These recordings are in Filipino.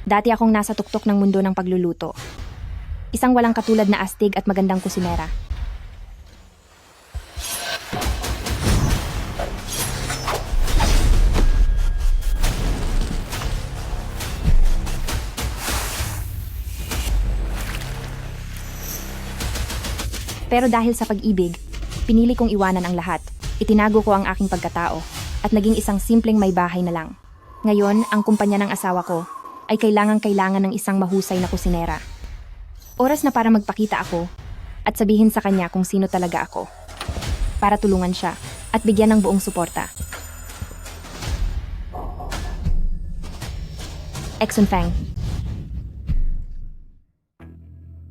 Dati akong nasa tuktok ng mundo ng pagluluto. Isang walang katulad na astig at magandang kusinera. Pero dahil sa pag-ibig, pinili kong iwanan ang lahat. Itinago ko ang aking pagkatao at naging isang simpleng may bahay na lang. Ngayon, ang kumpanya ng asawa ko ay kailangan ng isang mahusay na kusinera. Oras na para magpakita ako at sabihin sa kanya kung sino talaga ako. Para tulungan siya at bigyan ng buong suporta. Exun Feng.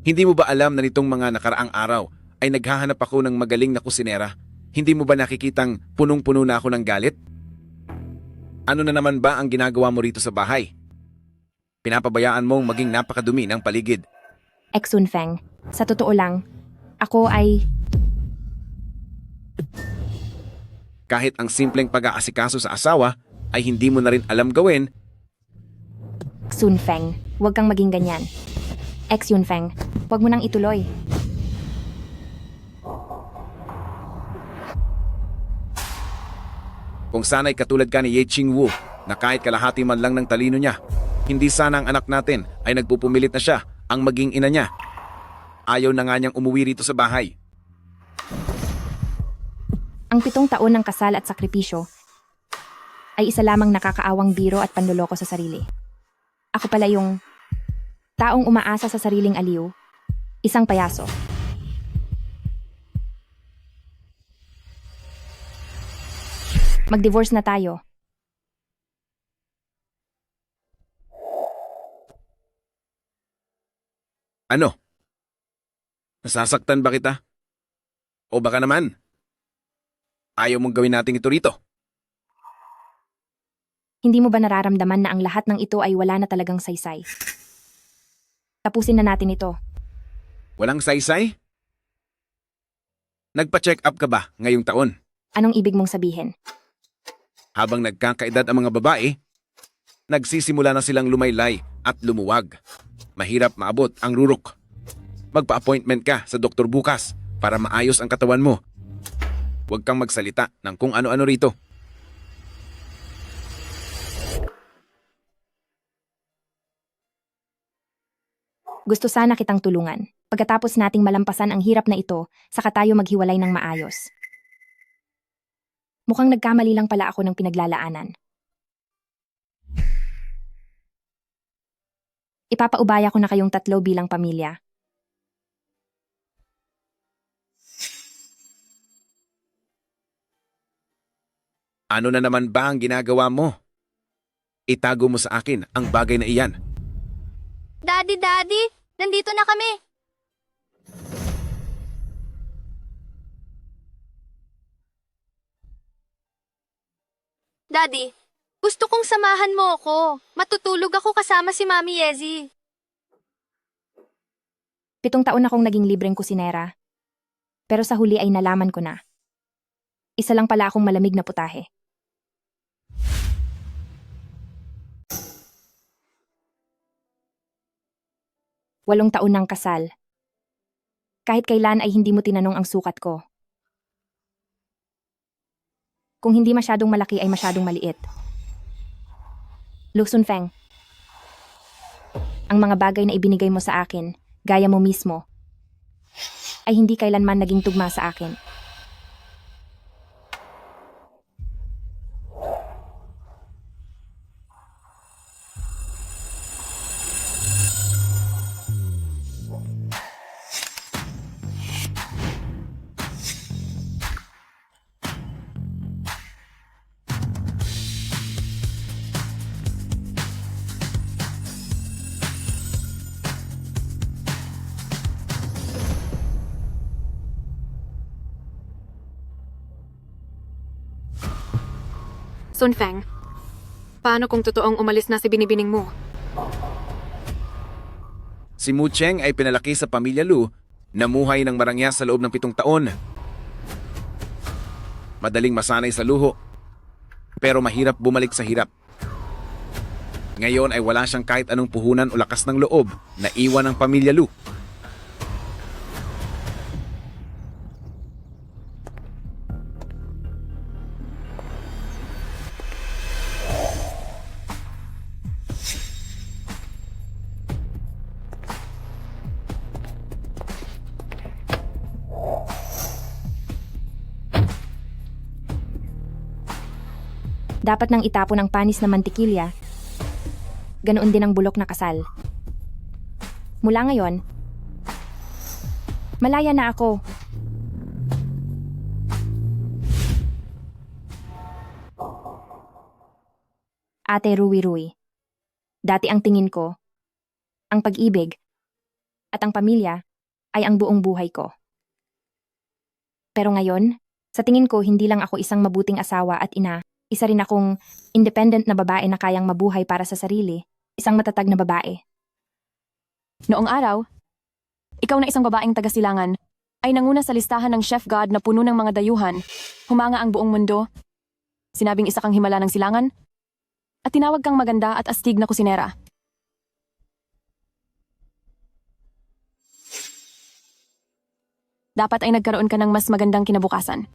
Hindi mo ba alam na nitong mga nakaraang araw ay naghahanap ako ng magaling na kusinera? Hindi mo ba nakikitang punong-puno na ako ng galit? Ano na naman ba ang ginagawa mo rito sa bahay? Pinapabayaan mong maging napakadumi ng paligid. Exun Feng. Sa totoo lang, ako ay... Kahit ang simpleng pag-aasikaso sa asawa ay hindi mo na rin alam gawin. Exun Feng, huwag kang maging ganyan. Exun Feng, huwag mo nang ituloy. Kung sana'y katulad ka ni Ye Qingwu na kahit kalahati man lang ng talino niya, hindi sana ang anak natin ay nagpupumilit na siya ang maging ina niya. Ayaw na nga niyang umuwi rito sa bahay. Ang 7 taon ng kasal at sakripisyo ay isa lamang nakakaawang biro at panloloko sa sarili. Ako pala yung taong umaasa sa sariling aliw, isang payaso. Mag-divorce na tayo. Ano? Nasasaktan ba kita? O baka naman, ayaw mong gawin natin ito rito? Hindi mo ba nararamdaman na ang lahat ng ito ay wala na talagang saysay? Tapusin na natin ito. Walang saysay? Nagpa-check up ka ba ngayong taon? Anong ibig mong sabihin? Habang nagkakaedad ang mga babae, nagsisimula na silang lumaylay at lumuwag. Mahirap maabot ang rurok. Magpa-appointment ka sa doktor bukas para maayos ang katawan mo. Huwag kang magsalita ng kung ano-ano rito. Gusto sana kitang tulungan. Pagkatapos nating malampasan ang hirap na ito, saka tayo maghiwalay ng maayos. Mukhang nagkamali lang pala ako ng pinaglalaanan. Ipapaubaya ko na kayong 3 bilang pamilya. Ano na naman ba ang ginagawa mo? Itago mo sa akin ang bagay na iyan. Daddy, nandito na kami. Daddy, gusto kong samahan mo ako. Matutulog ako kasama si Mami Yezi. 7 taon akong naging libreng kusinera. Pero sa huli ay nalaman ko na. Isa lang pala akong malamig na putahe. Walong taon ng kasal. Kahit kailan ay hindi mo tinanong ang sukat ko. Kung hindi masyadong malaki ay masyadong maliit. Lu Sunfeng, ang mga bagay na ibinigay mo sa akin, gaya mo mismo, ay hindi kailanman naging tugma sa akin. Sunfeng, paano kung totoong umalis na si binibining mo? Si Mu Cheng ay pinalaki sa pamilya Lu, namuhay ng marangya sa loob ng 7 taon. Madaling masanay sa luho, pero mahirap bumalik sa hirap. Ngayon ay wala siyang kahit anong puhunan o lakas ng loob na iwan ng pamilya Lu. Dapat nang itapon ang panis na mantikilya. Ganoon din ang bulok na kasal. Mula ngayon, malaya na ako. Ate Rui-Rui, dati ang tingin ko, ang pag-ibig at ang pamilya ay ang buong buhay ko. Pero ngayon, sa tingin ko hindi lang ako isang mabuting asawa at ina, isa rin akong independent na babae na kayang mabuhay para sa sarili, isang matatag na babae. Noong araw, ikaw na isang babaeng taga-silangan ay nanguna sa listahan ng chef god na puno ng mga dayuhan, humanga ang buong mundo, sinabing isa kang himala ng silangan, at tinawag kang maganda at astig na kusinera. Dapat ay nagkaroon ka ng mas magandang kinabukasan.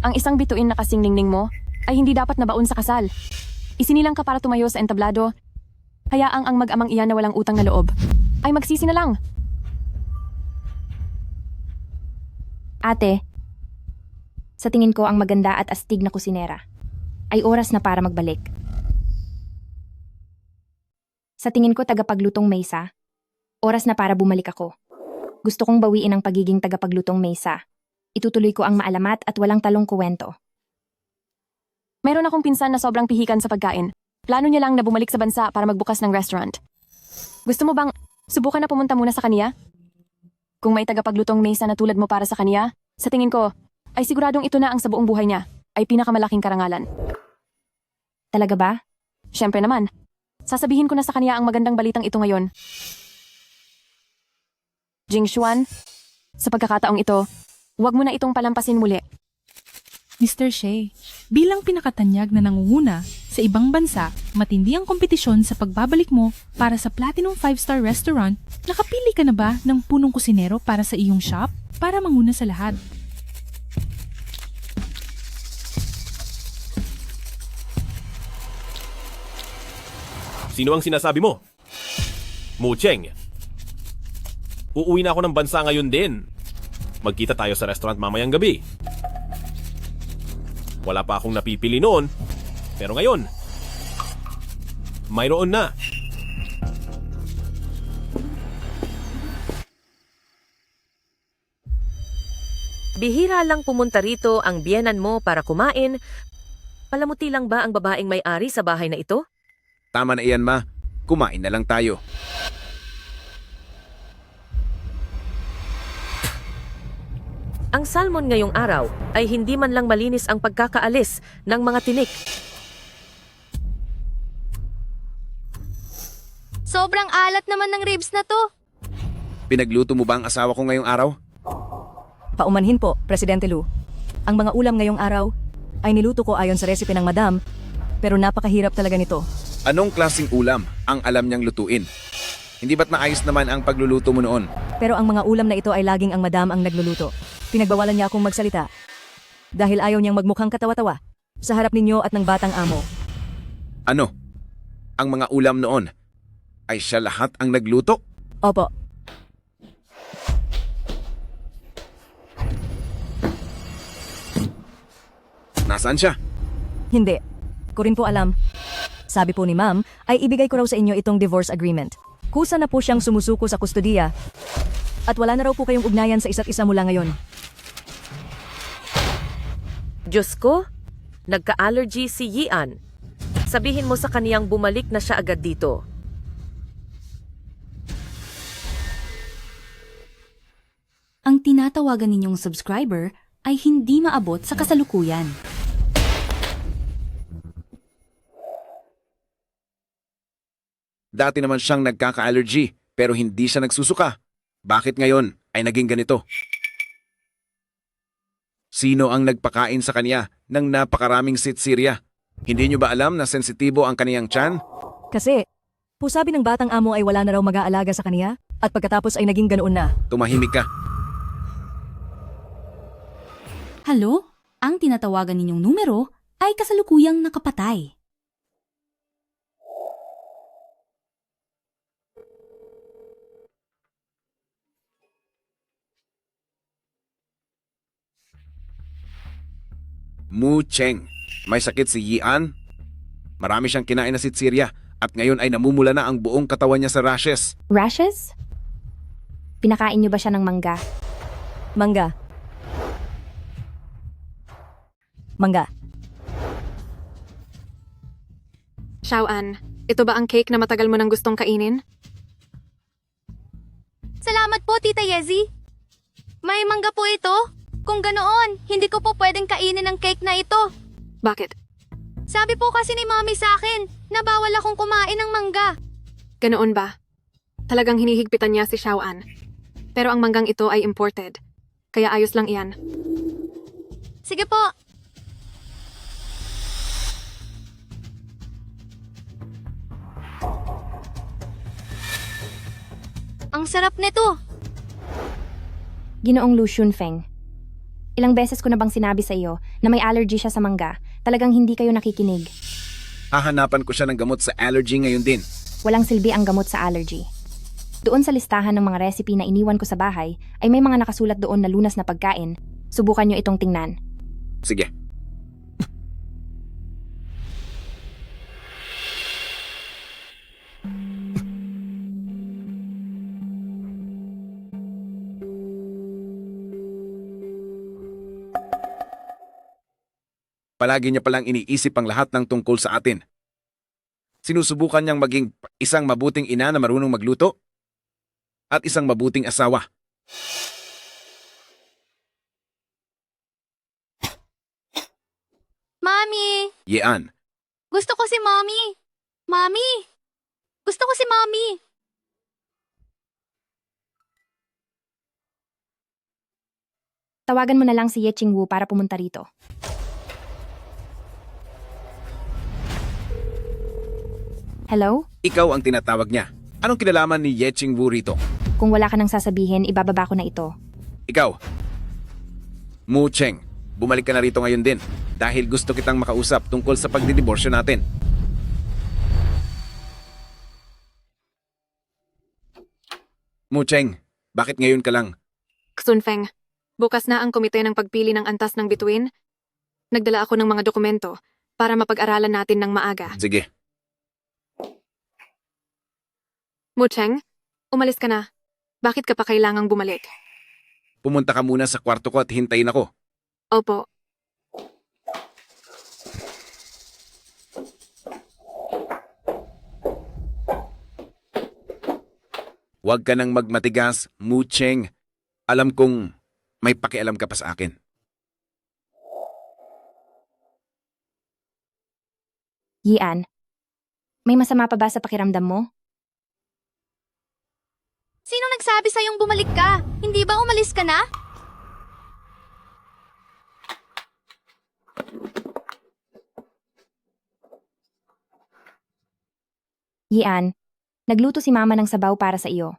Ang isang bituin na kasing ningning mo ay hindi dapat nabaon sa kasal. Isinilang ka para tumayo sa entablado. Hayaang ang mag-amang iyan na walang utang na loob ay magsisi na lang. Ate, sa tingin ko ang maganda at astig na kusinera ay oras na para magbalik. Sa tingin ko tagapaglutong mesa, oras na para bumalik ako. Gusto kong bawiin ang pagiging tagapaglutong mesa. Itutuloy ko ang maalamat at walang talong kuwento. Meron akong pinsan na sobrang pihikan sa pagkain. Plano niya lang na bumalik sa bansa para magbukas ng restaurant. Gusto mo bang subukan na pumunta muna sa kaniya? Kung may tagapaglutong mesa na tulad mo para sa kaniya, sa tingin ko, ay siguradong ito na ang sa buong buhay niya, ay pinakamalaking karangalan. Talaga ba? Siyempre naman. Sasabihin ko na sa kaniya ang magandang balitang ito ngayon. Jing Xuan, sa pagkakataong ito, huwag mo na itong palampasin muli. Mr. Shea, bilang pinakatanyag na nangunguna sa ibang bansa, matindi ang kompetisyon sa pagbabalik mo para sa Platinum 5-star restaurant, nakapili ka na ba ng punong kusinero para sa iyong shop para manguna sa lahat? Sino ang sinasabi mo? Mu Cheng. Uuwi na ako ng bansa ngayon din. Magkita tayo sa restaurant mamayang gabi. Wala pa akong napipili noon, pero ngayon, mayroon na. Bihira lang pumunta rito ang biyenan mo para kumain. Palamuti lang ba ang babaeng may-ari sa bahay na ito? Tama na iyan, ma. Kumain na lang tayo. Ang salmon ngayong araw ay hindi man lang malinis ang pagkakaalis ng mga tinik. Sobrang alat naman ng ribs na to. Pinagluto mo ba ang asawa ko ngayong araw? Paumanhin po, Presidente Lu. Ang mga ulam ngayong araw ay niluto ko ayon sa recipe ng Madam, pero napakahirap talaga nito. Anong klaseng ulam ang alam niyang lutuin? Hindi ba't maayos naman ang pagluluto mo noon? Pero ang mga ulam na ito ay laging ang Madam ang nagluluto. Pinagbawalan niya akong magsalita dahil ayaw niyang magmukhang katawa-tawa sa harap ninyo at ng batang amo. Ano? Ang mga ulam noon ay siya lahat ang nagluto? Opo, Nasaan siya? hindi. Ko rin po alam. Sabi po ni Ma'am ay ibigay ko raw sa inyo itong divorce agreement. Kusa na po siyang sumusuko sa kustodiya at wala na raw po kayong ugnayan sa isa't isa mula ngayon. Diyos ko, nagka-allergy si Yian. Sabihin mo sa kaniyang bumalik na siya agad dito. Ang tinatawagan ninyong subscriber ay hindi maabot sa kasalukuyan. Dati naman siyang nagkaka-allergy. pero hindi siya nagsusuka. Bakit ngayon ay naging ganito? Sino ang nagpakain sa kanya ng napakaraming sitsirya? Hindi niyo ba alam na sensitibo ang kaniyang tiyan? Kasi, pusabi ng batang amo ay wala na raw mag-aalaga sa kaniya at pagkatapos ay naging ganoon na. Tumahimik ka. Halo? Ang tinatawagan ninyong numero ay kasalukuyang nakapatay. Mu Cheng. May sakit si Yian. Marami siyang kinain na sitsirya at ngayon ay namumula na ang buong katawan niya sa rashes. Rashes? Pinakain niyo ba siya ng mangga? Mangga. Mangga. Xiaoan, ito ba ang cake na matagal mo nang gustong kainin? Salamat po, Tita Yezi. May mangga po ito. Kung ganoon, hindi ko po pwedeng kainin ang cake na ito. Bakit? Sabi po kasi ni Mommy sa akin na bawal akong kumain ng mangga. Ganoon ba? Talagang hinihigpitan niya si Xiaoan. Pero ang manggang ito ay imported. Kaya ayos lang iyan. Sige po. Ang sarap nito. Ginoong Lu Xunfeng. Ilang beses ko na bang sinabi sa iyo na may allergy siya sa mangga? Talagang hindi kayo nakikinig. Hahanapan ko siya ng gamot sa allergy ngayon din. Walang silbi ang gamot sa allergy. Doon sa listahan ng mga recipe na iniwan ko sa bahay ay may mga nakasulat doon na lunas na pagkain. Subukan nyo itong tingnan. Sige. Palagi niya palang iniisip ang lahat ng tungkol sa atin. Sinusubukan niyang maging isang mabuting ina na marunong magluto at isang mabuting asawa. Mommy! Yean, Gusto ko si Mommy! Mommy! Gusto ko si Mommy! Tawagan mo na lang si Ye Qingwu para pumunta rito. Hello? ikaw ang tinatawag niya. Anong kinalaman ni Ye Qingwu rito? Kung wala ka nang sasabihin, ibababa ko na ito. Ikaw, Mu Cheng, bumalik ka na rito ngayon din dahil gusto kitang makausap tungkol sa pagdidiborsyo natin. Mu Cheng, bakit ngayon ka lang? Xunfeng, bukas na ang komite ng pagpili ng antas ng bituin. Nagdala ako ng mga dokumento para mapag-aralan natin ng maaga. Sige, Mucheng, umalis ka na. Bakit ka pa kailangang bumalik? pumunta ka muna sa kwarto ko at hintayin ako. Opo. Huwag ka nang magmatigas, Mu Cheng. Alam kong may pakialam ka pa sa akin. Yian, may masama pa ba sa pakiramdam mo? Sino nagsabi sa'yong bumalik ka? Hindi ba umalis ka na? Yian, nagluto si mama ng sabaw para sa iyo.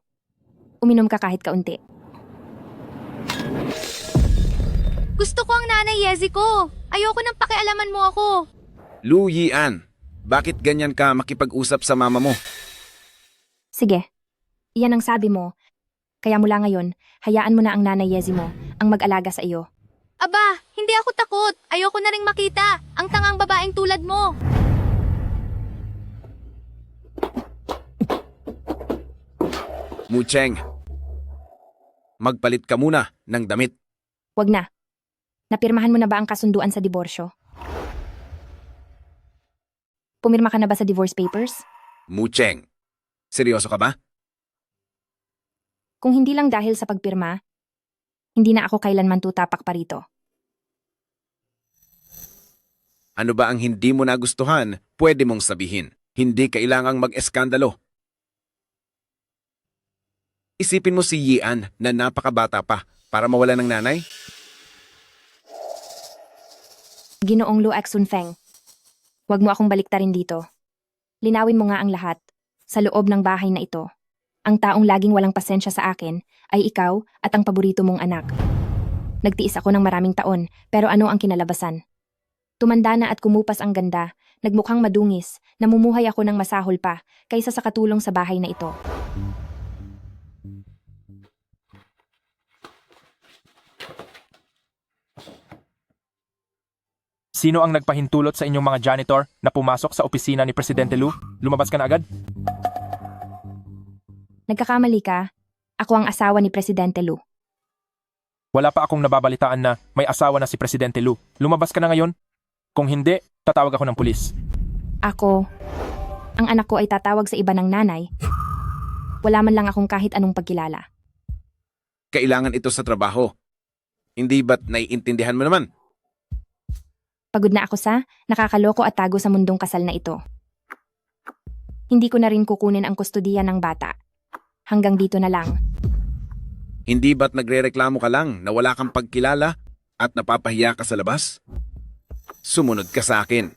Uminom ka kahit kaunti. Gusto ko ang nanay Yezi ko. Ayoko nang pakialaman mo ako. Lu Yian, bakit ganyan ka makipag-usap sa mama mo? Sige, iyan ang sabi mo. Kaya mula ngayon, hayaan mo na ang nanay Yezi mo ang mag-alaga sa iyo. Aba, hindi ako takot. Ayoko na ring makita ang tangang babaeng tulad mo. Mu Cheng, magpalit ka muna ng damit. Wag na. Napirmahan mo na ba ang kasunduan sa diborsyo? Pumirma ka na ba sa divorce papers? Mu Cheng, seryoso ka ba? Kung hindi lang dahil sa pagpirma, hindi na ako kailanman tutapak pa rito. Ano ba ang hindi mo nagustuhan? Pwede mong sabihin. Hindi kailangang mag-eskandalo. Isipin mo si Yian na napakabata pa para mawala ng nanay? Ginoong Lu Xunfeng, huwag mo akong baliktarin dito. Linawin mo nga ang lahat. Sa loob ng bahay na ito, ang taong laging walang pasensya sa akin ay ikaw at ang paborito mong anak. Nagtiis ako ng maraming taon, pero ano ang kinalabasan? Tumanda na at kumupas ang ganda, nagmukhang madungis, namumuhay ako ng masahol pa kaysa sa katulong sa bahay na ito. Sino ang nagpahintulot sa inyong mga janitor na pumasok sa opisina ni Presidente Lu? Lumabas ka na agad? Nagkakamali ka? Ako ang asawa ni Presidente Lu. Wala pa akong nababalitaan na may asawa na si Presidente Lu. Lumabas ka na ngayon? Kung hindi, tatawag ako ng pulis. Ako, ang anak ko ay tatawag sa iba ng nanay. Wala man lang akong kahit anong pagkilala. Kailangan ito sa trabaho. Hindi ba't naiintindihan mo naman? Pagod na ako sa nakakaloko at tago sa mundong kasal na ito. Hindi ko na rin kukunin ang kustodiya ng bata. Hanggang dito na lang. Hindi ba't nagrereklamo ka lang na wala kang pagkilala at napapahiya ka sa labas? Sumunod ka sa akin.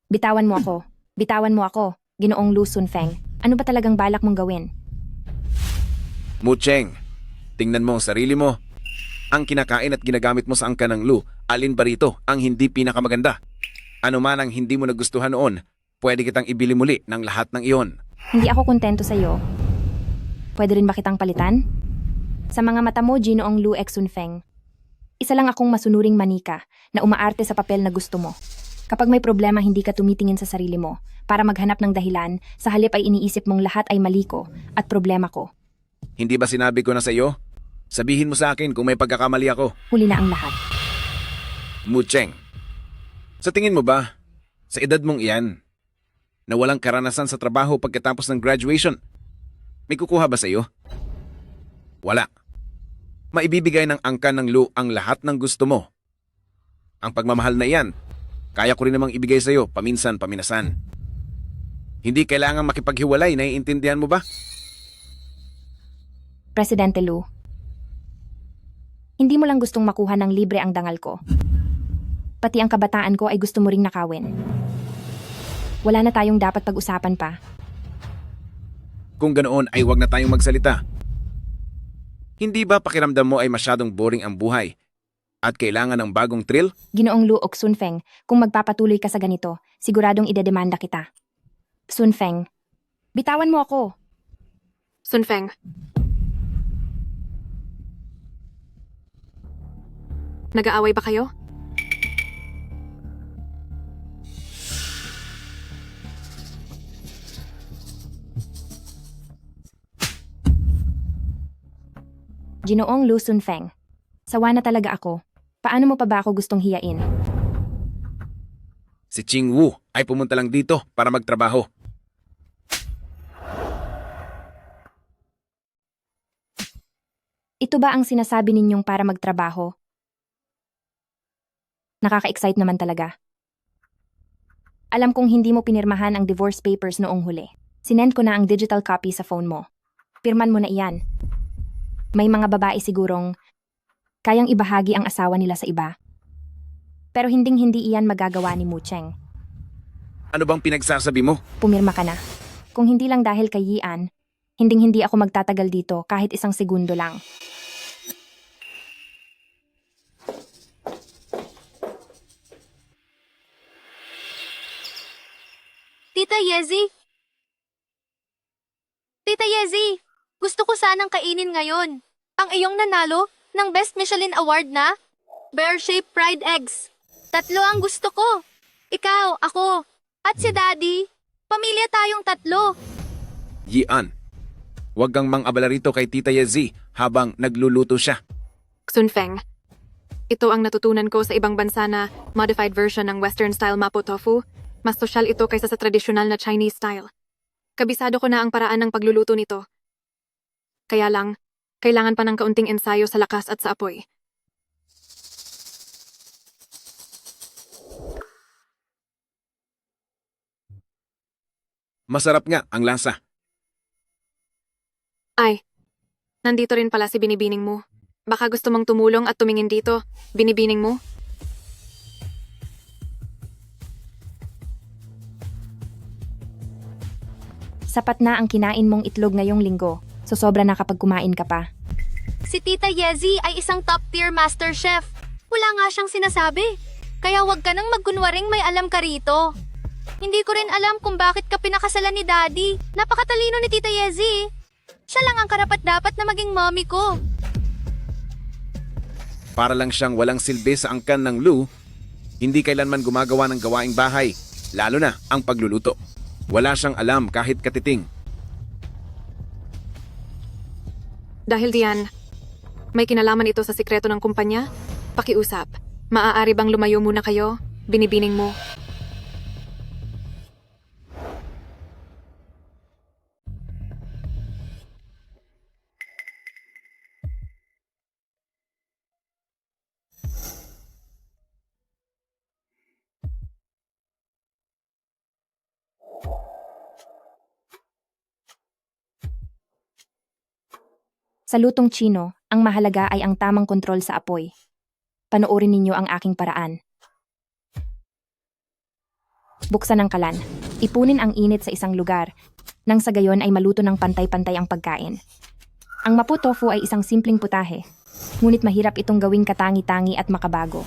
Bitawan mo ako. Bitawan mo ako, Ginoong Lu Xunfeng. Ano ba talagang balak mong gawin? Mucheng, tingnan mo ang sarili mo. Ang kinakain at ginagamit mo sa angka ng Lu, alin ba rito ang hindi pinakamaganda? Ano man ang hindi mo nagustuhan noon, pwede kitang ibili muli ng lahat ng iyon. Hindi ako kontento sa iyo. Pwede rin ba kitang palitan? Sa mga mata mo, Ginoong Lu Xunfeng, isa lang akong masunuring manika na umaarte sa papel na gusto mo. Kapag may problema, hindi ka tumitingin sa sarili mo para maghanap ng dahilan, sa halip ay iniisip mong lahat ay mali ko at problema ko. Hindi ba sinabi ko na sa iyo? Sabihin mo sa akin kung may pagkakamali ako. Huli na ang lahat. Mucheng, sa tingin mo ba, sa edad mong iyan, na walang karanasan sa trabaho pagkatapos ng graduation, may kukuha ba sa iyo? Wala. Maibibigay ng angkan ng Lu ang lahat ng gusto mo. Ang pagmamahal na iyan, kaya ko rin namang ibigay sa iyo paminsan-paminasan. Hindi kailangang makipaghiwalay, naiintindihan mo ba? Presidente Lu, hindi mo lang gustong makuha ng libre ang dangal ko. Pati ang kabataan ko ay gusto mo ring nakawin. Wala na tayong dapat pag-usapan pa. Kung ganoon ay wag na tayong magsalita. Hindi ba pakiramdam mo ay masyadong boring ang buhay at kailangan ng bagong thrill? Ginoong Lu Xunfeng, kung magpapatuloy ka sa ganito, siguradong idedemanda kita. Xunfeng, bitawan mo ako. Xunfeng. Nag-aaway ba kayo? Ginoong Lu Xunfeng, sawa na talaga ako. Paano mo pa ba ako gustong hiyain? Si Ching Wu ay pumunta lang dito para magtrabaho. Ito ba ang sinasabi ninyong para magtrabaho? Nakaka-excite naman talaga. Alam kong hindi mo pinirmahan ang divorce papers noong huli. Sinend ko na ang digital copy sa phone mo. Pirman mo na iyan. May mga babae sigurong kayang ibahagi ang asawa nila sa iba. Pero hinding-hindi iyan magagawa ni Mucheng. Ano bang pinagsasabi mo? Pumirma ka na. Kung hindi lang dahil kay Yian, hinding-hindi ako magtatagal dito kahit isang segundo lang. Tita Yezi? Tita Yezi, gusto ko sanang kainin ngayon. Ang iyong nanalo ng Best Michelin Award na Bear-shaped fried eggs. 3 ang gusto ko. Ikaw, ako, at si Daddy. Pamilya tayong 3. Yian, huwag kang mang-abala rito kay Tita Yezi habang nagluluto siya. Xunfeng. Ito ang natutunan ko sa ibang bansa na modified version ng Western-style mapo tofu. Mas sosyal ito kaysa sa tradisyonal na Chinese style. Kabisado ko na ang paraan ng pagluluto nito. Kaya lang, kailangan pa ng kaunting ensayo sa lakas at sa apoy. Masarap nga ang lasa. Ay, nandito rin pala si Binibining mo. Baka gusto mong tumulong at tumingin dito, Binibining mo. Sapat na ang kinain mong itlog ngayong linggo, so sobra na kapag kumain ka pa. Si Tita Yezi ay isang top-tier master chef. Wala nga siyang sinasabi. Kaya wag ka nang magkunwaring may alam ka rito. Hindi ko rin alam kung bakit ka pinakasalan ni Daddy. Napakatalino ni Tita Yezi. Siya lang ang karapat-dapat na maging mommy ko. Para lang siyang walang silbi sa angkan ng Lou, hindi kailanman gumagawa ng gawaing bahay, lalo na ang pagluluto. Wala siyang alam kahit katiting. Dahil diyan, may kinalaman ito sa sikreto ng kumpanya? Pakiusap. Maaari bang lumayo muna kayo, Binibining mo? Sa lutong Chino, ang mahalaga ay ang tamang kontrol sa apoy. Panoorin ninyo ang aking paraan. Buksan ang kalan. Ipunin ang init sa isang lugar, nang sa gayon ay maluto ng pantay-pantay ang pagkain. Ang mapo tofu ay isang simpleng putahe, ngunit mahirap itong gawing katangi-tangi at makabago.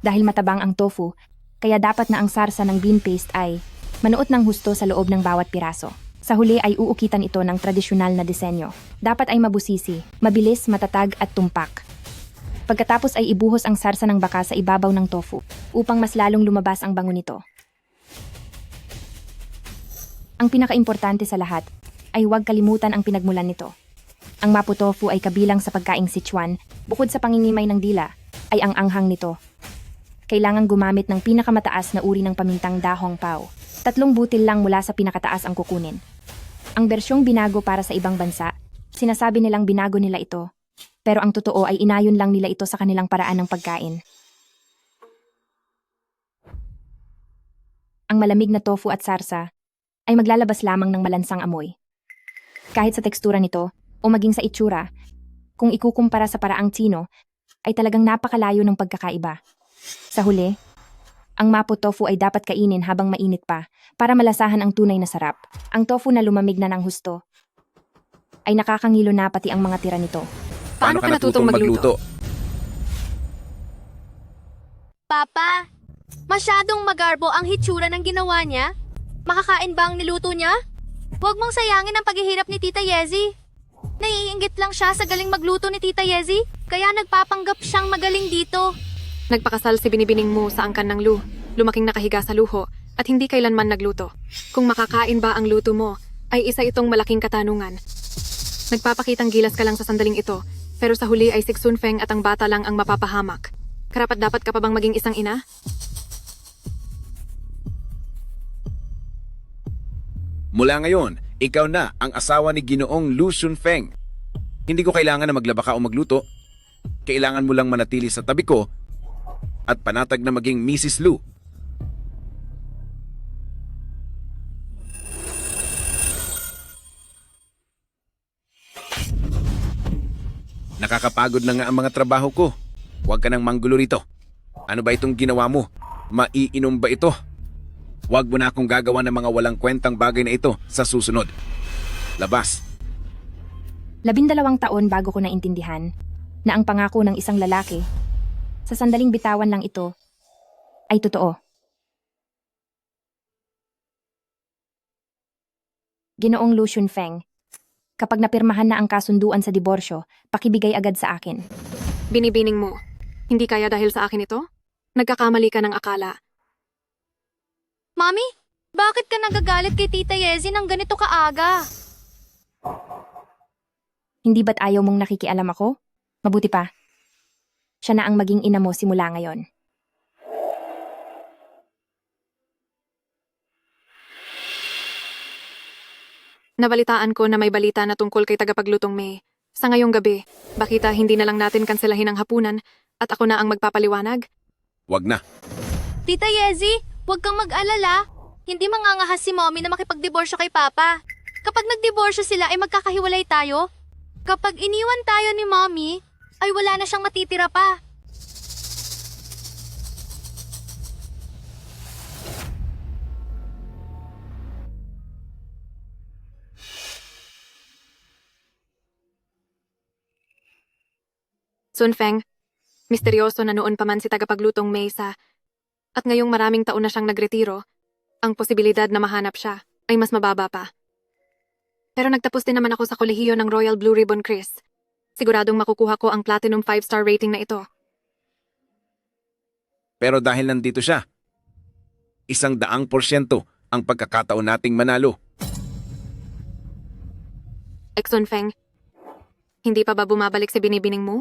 Dahil matabang ang tofu, kaya dapat na ang sarsa ng bean paste ay manuot ng husto sa loob ng bawat piraso. Sa huli ay uukitan ito ng tradisyonal na disenyo. Dapat ay mabusisi, mabilis, matatag at tumpak. Pagkatapos ay ibuhos ang sarsa ng baka sa ibabaw ng tofu upang mas lalong lumabas ang bango nito. Ang pinakaimportante sa lahat ay huwag kalimutan ang pinagmulan nito. Ang mapo tofu ay kabilang sa pagkaing Sichuan, bukod sa pangingimay ng dila, ay ang anghang nito. Kailangan gumamit ng pinakamataas na uri ng pamintang dahong pao. 3 butil lang mula sa pinakataas ang kukunin. Ang bersyong binago para sa ibang bansa, sinasabi nilang binago nila ito, pero ang totoo ay inayon lang nila ito sa kanilang paraan ng pagkain. Ang malamig na tofu at sarsa ay maglalabas lamang ng malansang amoy. Kahit sa tekstura nito, o maging sa itsura, kung ikukumpara sa paraang Chino, ay talagang napakalayo ng pagkakaiba. Sa huli, ang mapo tofu ay dapat kainin habang mainit pa para malasahan ang tunay na sarap. Ang tofu na lumamig na ng husto ay nakakangilo na pati ang mga tira nito. Paano ka natutong magluto? Papa, masyadong magarbo ang hitsura ng ginawa niya. Makakain ba ang niluto niya? Huwag mong sayangin ang paghihirap ni Tita Yezi. Naiinggit lang siya sa galing magluto ni Tita Yezi, kaya nagpapanggap siyang magaling dito. Nagpakasal si Binibining mo sa angkan ng Lu, lumaking nakahiga sa luho, at hindi kailanman nagluto. Kung makakain ba ang luto mo, ay isa itong malaking katanungan. Nagpapakitang gilas ka lang sa sandaling ito, pero sa huli ay si Sun Feng at ang bata lang ang mapapahamak. Karapat-dapat ka pa bang maging isang ina? Mula ngayon, ikaw na ang asawa ni Ginoong Lu Shunfeng. Hindi ko kailangan na maglaba ka o magluto. Kailangan mo lang manatili sa tabi ko at panatag na maging Mrs. Lu. Nakakapagod na nga ang mga trabaho ko. Huwag ka nang manggulo rito. Ano ba itong ginawa mo? Maiinom ba ito? Huwag mo na akong gagawa ng mga walang kwentang bagay na ito sa susunod. Labas. 12 taon bago ko naintindihan na ang pangako ng isang lalaki sa sandaling bitawan lang ito ay totoo. Ginoong Lu Shunfeng, kapag napirmahan na ang kasunduan sa diborsyo, pakibigay agad sa akin. Binibining mo, hindi kaya dahil sa akin ito? Nagkakamali ka ng akala. Mami, bakit ka nagagalit kay Tita Yezi ng ganito kaaga? Hindi ba't ayaw mong nakikialam ako? Mabuti pa. Siya na ang maging ina mo simula ngayon. Nabalitaan ko na may balita na tungkol kay tagapaglutong May. Sa ngayong gabi, bakita hindi na lang natin kanselahin ang hapunan at ako na ang magpapaliwanag? Huwag na. Tita Yezi, huwag kang mag-alala. Hindi mangangahas si mommy na makipagdiborsyo kay papa. Kapag nagdiborsyo sila ay magkakahiwalay tayo. Kapag iniwan tayo ni mommy, ay wala na siyang matitira pa. Sun Feng, misteryoso na noon pa man si tagapaglutong Mesa at ngayong maraming taon na siyang nagretiro, ang posibilidad na mahanap siya ay mas mababa pa. Pero nagtapos din naman ako sa kolehiyo ng Royal Blue Ribbon Chris. Siguradong makukuha ko ang Platinum 5-star rating na ito. Pero dahil nandito siya, 100% ang pagkakataon nating manalo. Sun Feng, hindi pa ba bumabalik si binibining mo?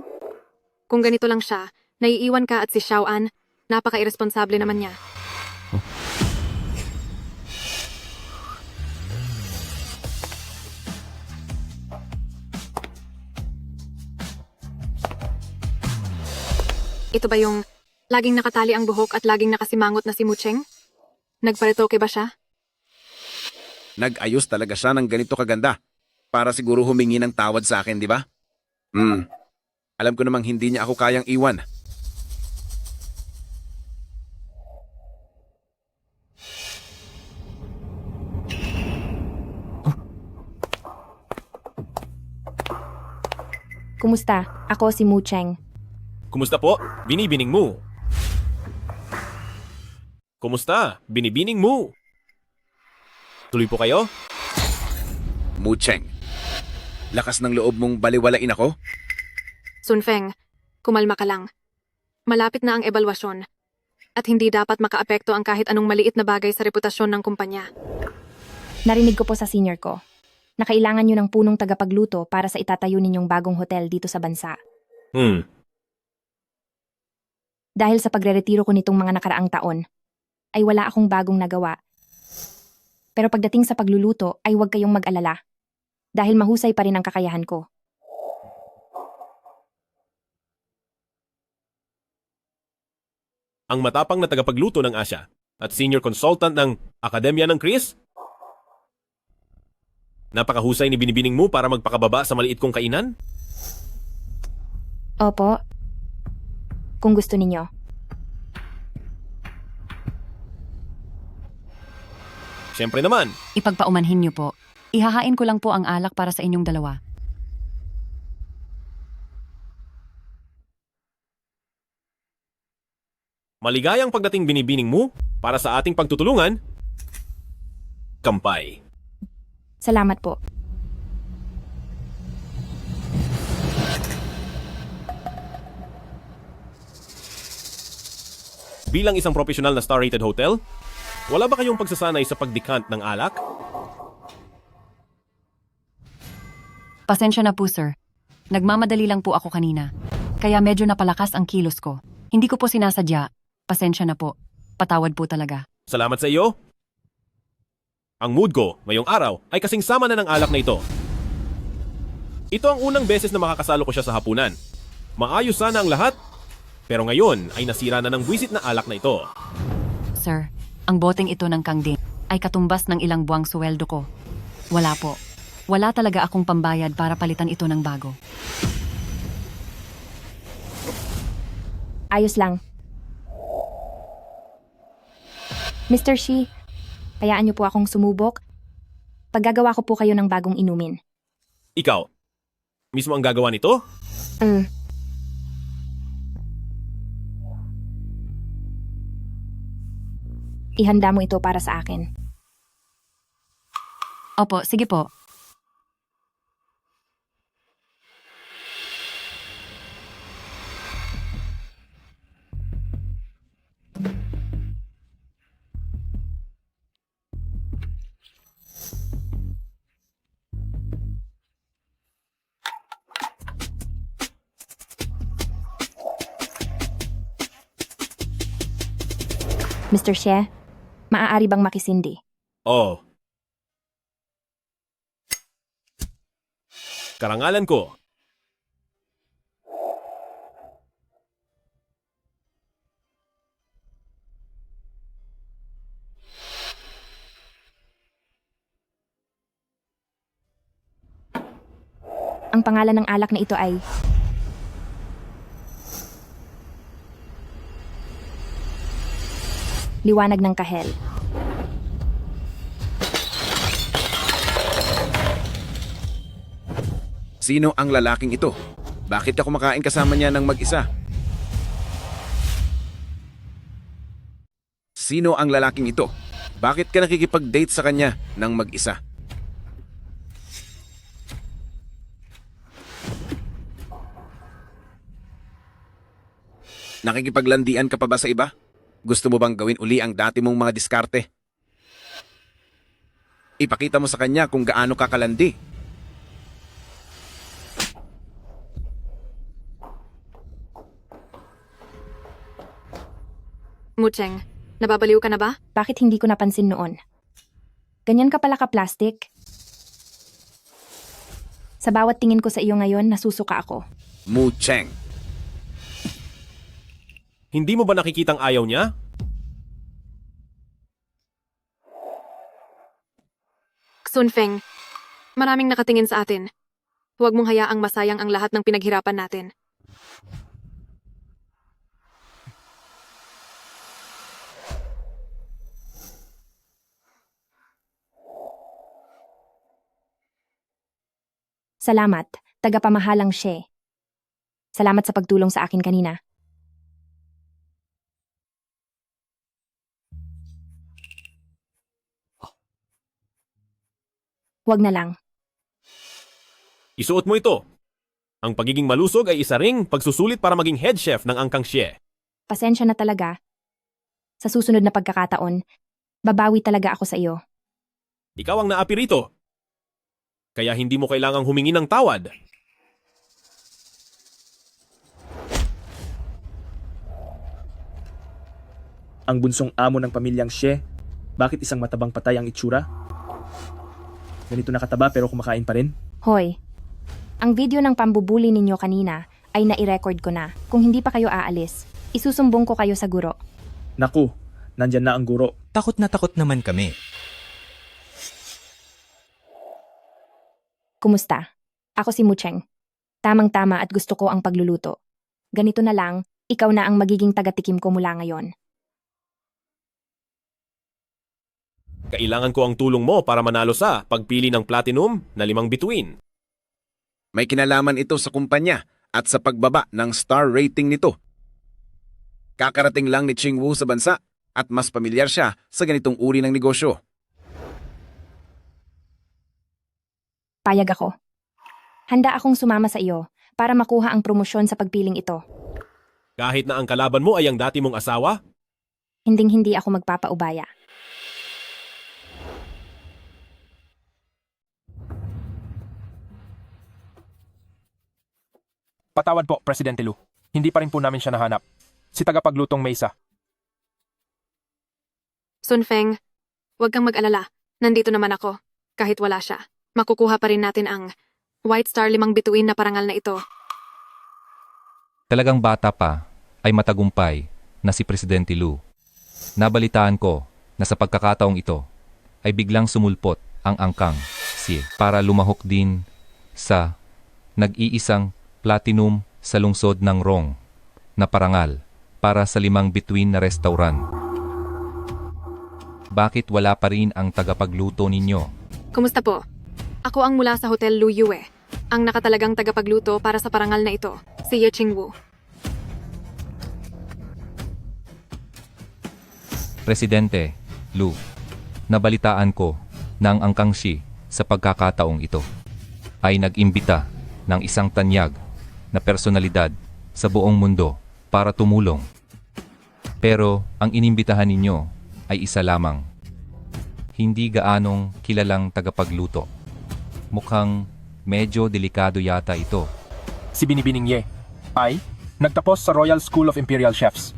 Kung ganito lang siya, naiiwan ka at si Xiao An, napaka-irresponsable naman niya. Ito ba yung laging nakatali ang buhok at laging nakasimangot na si Mucheng? Nagparetoke ba siya? Nag-ayos talaga siya ng ganito kaganda para siguro humingi ng tawad sa akin, di ba? Alam ko namang hindi niya ako kayang iwan. Kumusta? Ako si Mu Cheng. Kumusta po? Binibining mo. Kumusta? Binibining mo. Tuloy po kayo? Mu Cheng, lakas ng loob mong baliwalain ako? Sun Feng, kumalma ka lang. Malapit na ang ebalwasyon. At hindi dapat makaapekto ang kahit anong maliit na bagay sa reputasyon ng kumpanya. Narinig ko po sa senior ko na kailangan nyo ng punong tagapagluto para sa itatayo ninyong bagong hotel dito sa bansa. Dahil sa pagreretiro ko nitong mga nakaraang taon, ay wala akong bagong nagawa. Pero pagdating sa pagluluto ay huwag kayong mag-alala. Dahil mahusay pa rin ang kakayahan ko. Ang matapang na tagapagluto ng Asya at senior consultant ng Akademya ng Chris? Napakahusay ni binibining mo para magpakababa sa maliit kong kainan? Opo. Kung gusto ninyo. Siyempre naman. Ipagpaumanhin niyo po. Ihahain ko lang po ang alak para sa inyong dalawa. Maligayang pagdating binibining mo para sa ating pagtutulungan. Kampay. Salamat po. Bilang isang profesional na star-rated hotel, wala ba kayong pagsasanay sa pagdikant ng alak? Pasensya na po, sir. Nagmamadali lang po ako kanina. Kaya medyo napalakas ang kilos ko. Hindi ko po sinasadya. Pasensya na po. Patawad po talaga. Salamat sa iyo. Ang mood ko ngayong araw ay kasing sama na ng alak na ito. Ito ang unang beses na makakasalo ko siya sa hapunan. Maayos sana ang lahat, pero ngayon ay nasira na ng buwisit na alak na ito. Sir, ang boteng ito ng kangding ay katumbas ng ilang buwang suweldo ko. Wala po. Wala talaga akong pambayad para palitan ito ng bago. Ayos lang. Mr. Shi, hayaan niyo po akong sumubok. Paggagawa ko po kayo ng bagong inumin. Ikaw, mismo ang gagawa nito? Ihanda mo ito para sa akin. Opo, sige po. Mr. She, maaari bang makisindi? Oh. Karangalan ko. Ang pangalan ng alak na ito ay... Liwanag ng Kahel. Sino ang lalaking ito? Bakit ka kumakain kasama niya ng mag-isa? Sino ang lalaking ito? Bakit ka nakikipag-date sa kanya ng mag-isa? Nakikipaglandian ka pa ba sa iba? Gusto mo bang gawin uli ang dati mong mga diskarte? Ipakita mo sa kanya kung gaano ka kalandi. Mucheng, nababaliw ka na ba? Bakit hindi ko napansin noon? Ganyan ka pala ka-plastic? Sa bawat tingin ko sa iyo ngayon, nasusuka ako. Mu Cheng. Hindi mo ba nakikitang ayaw niya? Sunfeng, maraming nakatingin sa atin. Huwag mong hayaang masayang ang lahat ng pinaghirapan natin. Salamat, tagapamahalang She. Salamat sa pagtulong sa akin kanina. Huwag na lang. Isuot mo ito. Ang pagiging malusog ay isa ring pagsusulit para maging head chef ng Angkang Xie. Pasensya na talaga. Sa susunod na pagkakataon, babawi talaga ako sa iyo. Ikaw ang naapi rito. Kaya hindi mo kailangang humingi ng tawad. Ang bunsong amo ng pamilyang Xie, bakit isang matabang patay ang itsura? Ganito nakataba pero kumakain pa rin? Hoy, ang video ng pambubuli ninyo kanina ay nai-record ko na. Kung hindi pa kayo aalis, isusumbong ko kayo sa guro. Naku, nandyan na ang guro. Takot na takot naman kami. Kumusta? Ako si Mucheng. Tamang-tama at gusto ko ang pagluluto. Ganito na lang, ikaw na ang magiging tagatikim ko mula ngayon. Kailangan ko ang tulong mo para manalo sa pagpili ng platinum na 5 bituin. May kinalaman ito sa kumpanya at sa pagbaba ng star rating nito. Kakarating lang ni Ching Wu sa bansa at mas pamilyar siya sa ganitong uri ng negosyo. Payag ako. Handa akong sumama sa iyo para makuha ang promosyon sa pagpiling ito. Kahit na ang kalaban mo ay ang dati mong asawa? Hinding-hindi ako magpapaubaya. Patawad po, Presidente Lu. Hindi pa rin po namin siya nahanap. Si tagapaglutong Mesa. Sunfeng, huwag kang mag-alala. Nandito naman ako. Kahit wala siya, makukuha pa rin natin ang White Star 5 bituin na parangal na ito. Talagang bata pa ay matagumpay na si Presidente Lu. Nabalitaan ko na sa pagkakataong ito ay biglang sumulpot ang Angkang Xie para lumahok din sa nag-iisang platinum sa lungsod ng Rong na parangal para sa 5 bituin na restaurant. Bakit wala pa rin ang tagapagluto ninyo? Kumusta po? Ako ang mula sa Hotel Lu Yue, ang nakatalagang tagapagluto para sa parangal na ito, si Ye Ching Wu. Presidente Lu, nabalitaan ko na ang Angkang Xie sa pagkakataong ito ay nag-imbita ng isang tanyag na personalidad sa buong mundo para tumulong. Pero ang inimbitahan ninyo ay isa lamang. Hindi gaanong kilalang tagapagluto. Mukhang medyo delikado yata ito. Si Binibining Ye ay nagtapos sa Royal School of Imperial Chefs.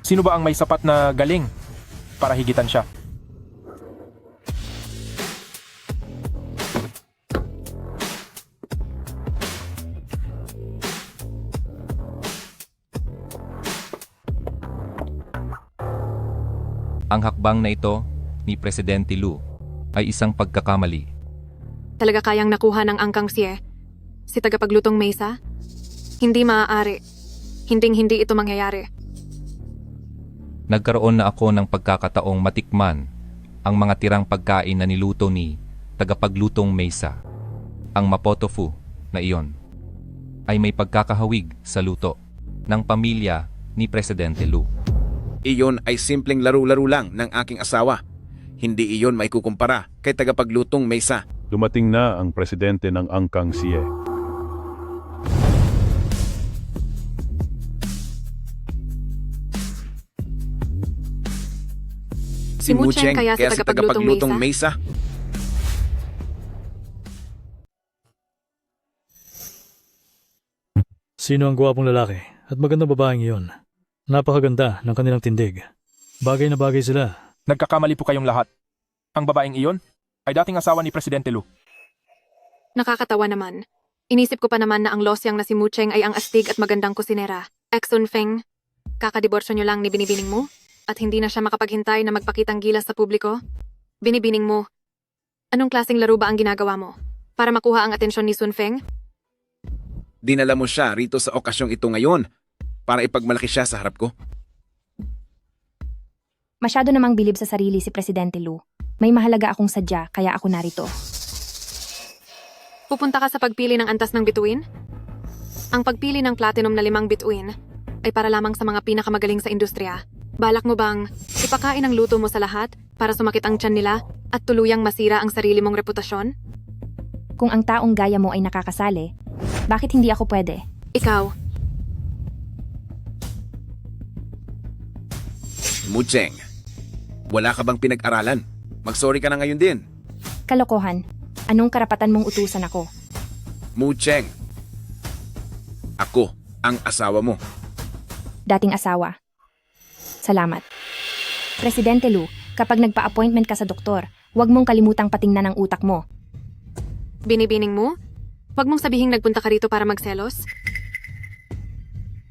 Sino ba ang may sapat na galing para higitan siya? Ang hakbang na ito ni Presidente Lu ay isang pagkakamali. Talaga kayang nakuha ng Angkang Xie Si tagapaglutong Mesa? Hindi maaari. Hinding-hindi ito mangyayari. Nagkaroon na ako ng pagkakataong matikman ang mga tirang pagkain na niluto ni tagapaglutong Mesa. Ang mapotofu na iyon ay may pagkakahawig sa luto ng pamilya ni Presidente Lu. Iyon ay simpleng laro-laro lang ng aking asawa. Hindi iyon maikukumpara kay tagapaglutong Mesa. Dumating na ang presidente ng Angkang Xie. Si Mu Cheng kaya si tagapaglutong Mesa. Sino ang gwapong lalaki at magandang babaeng iyon? Napakaganda ng kanilang tindig. Bagay na bagay sila. Nagkakamali po kayong lahat. Ang babaeng iyon ay dating asawa ni Presidente Lu. Nakakatawa naman. Inisip ko pa naman na ang losyang na si Mu Cheng ay ang astig at magandang kusinera. Sun Feng, kakadiborsyo nyo lang ni Binibining mo? At hindi na siya makapaghintay na magpakitang gilas sa publiko? Binibining mo, anong klaseng laro ba ang ginagawa mo? Para makuha ang atensyon ni Sun Feng? Dinala mo siya rito sa okasyong ito ngayon para ipagmalaki siya sa harap ko. Masyado namang bilib sa sarili si Presidente Lu. May mahalaga akong sadya kaya ako narito. Pupunta ka sa pagpili ng antas ng bituin? Ang pagpili ng platinum na 5 bituin ay para lamang sa mga pinakamagaling sa industriya. Balak mo bang ipakain ang luto mo sa lahat para sumakit ang tiyan nila at tuluyang masira ang sarili mong reputasyon? Kung ang taong gaya mo ay nakakasali, bakit hindi ako pwede? Ikaw, Mu Cheng, wala ka bang pinag-aralan? Mag-sorry ka na ngayon din. Kalokohan. Anong karapatan mong utusan ako? Mu Cheng, ako ang asawa mo. Dating asawa. Salamat. Presidente Lu, kapag nagpa-appointment ka sa doktor, huwag mong kalimutang patingnan ang utak mo. binibining mo? Huwag mong sabihing nagpunta ka rito para magselos?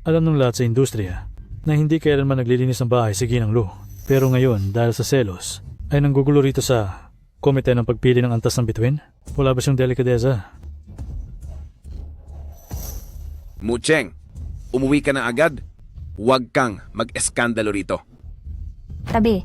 Alam ng lahat sa industriya na hindi kailanman naglilinis ng bahay si Ginang Lu. Pero ngayon, dahil sa selos, ay nanggugulo rito sa komite ng pagpili ng antas ng bituin? Wala ba siyang delikadeza? Mu Cheng, umuwi ka na agad. Huwag kang mag-eskandalo rito. Tabi.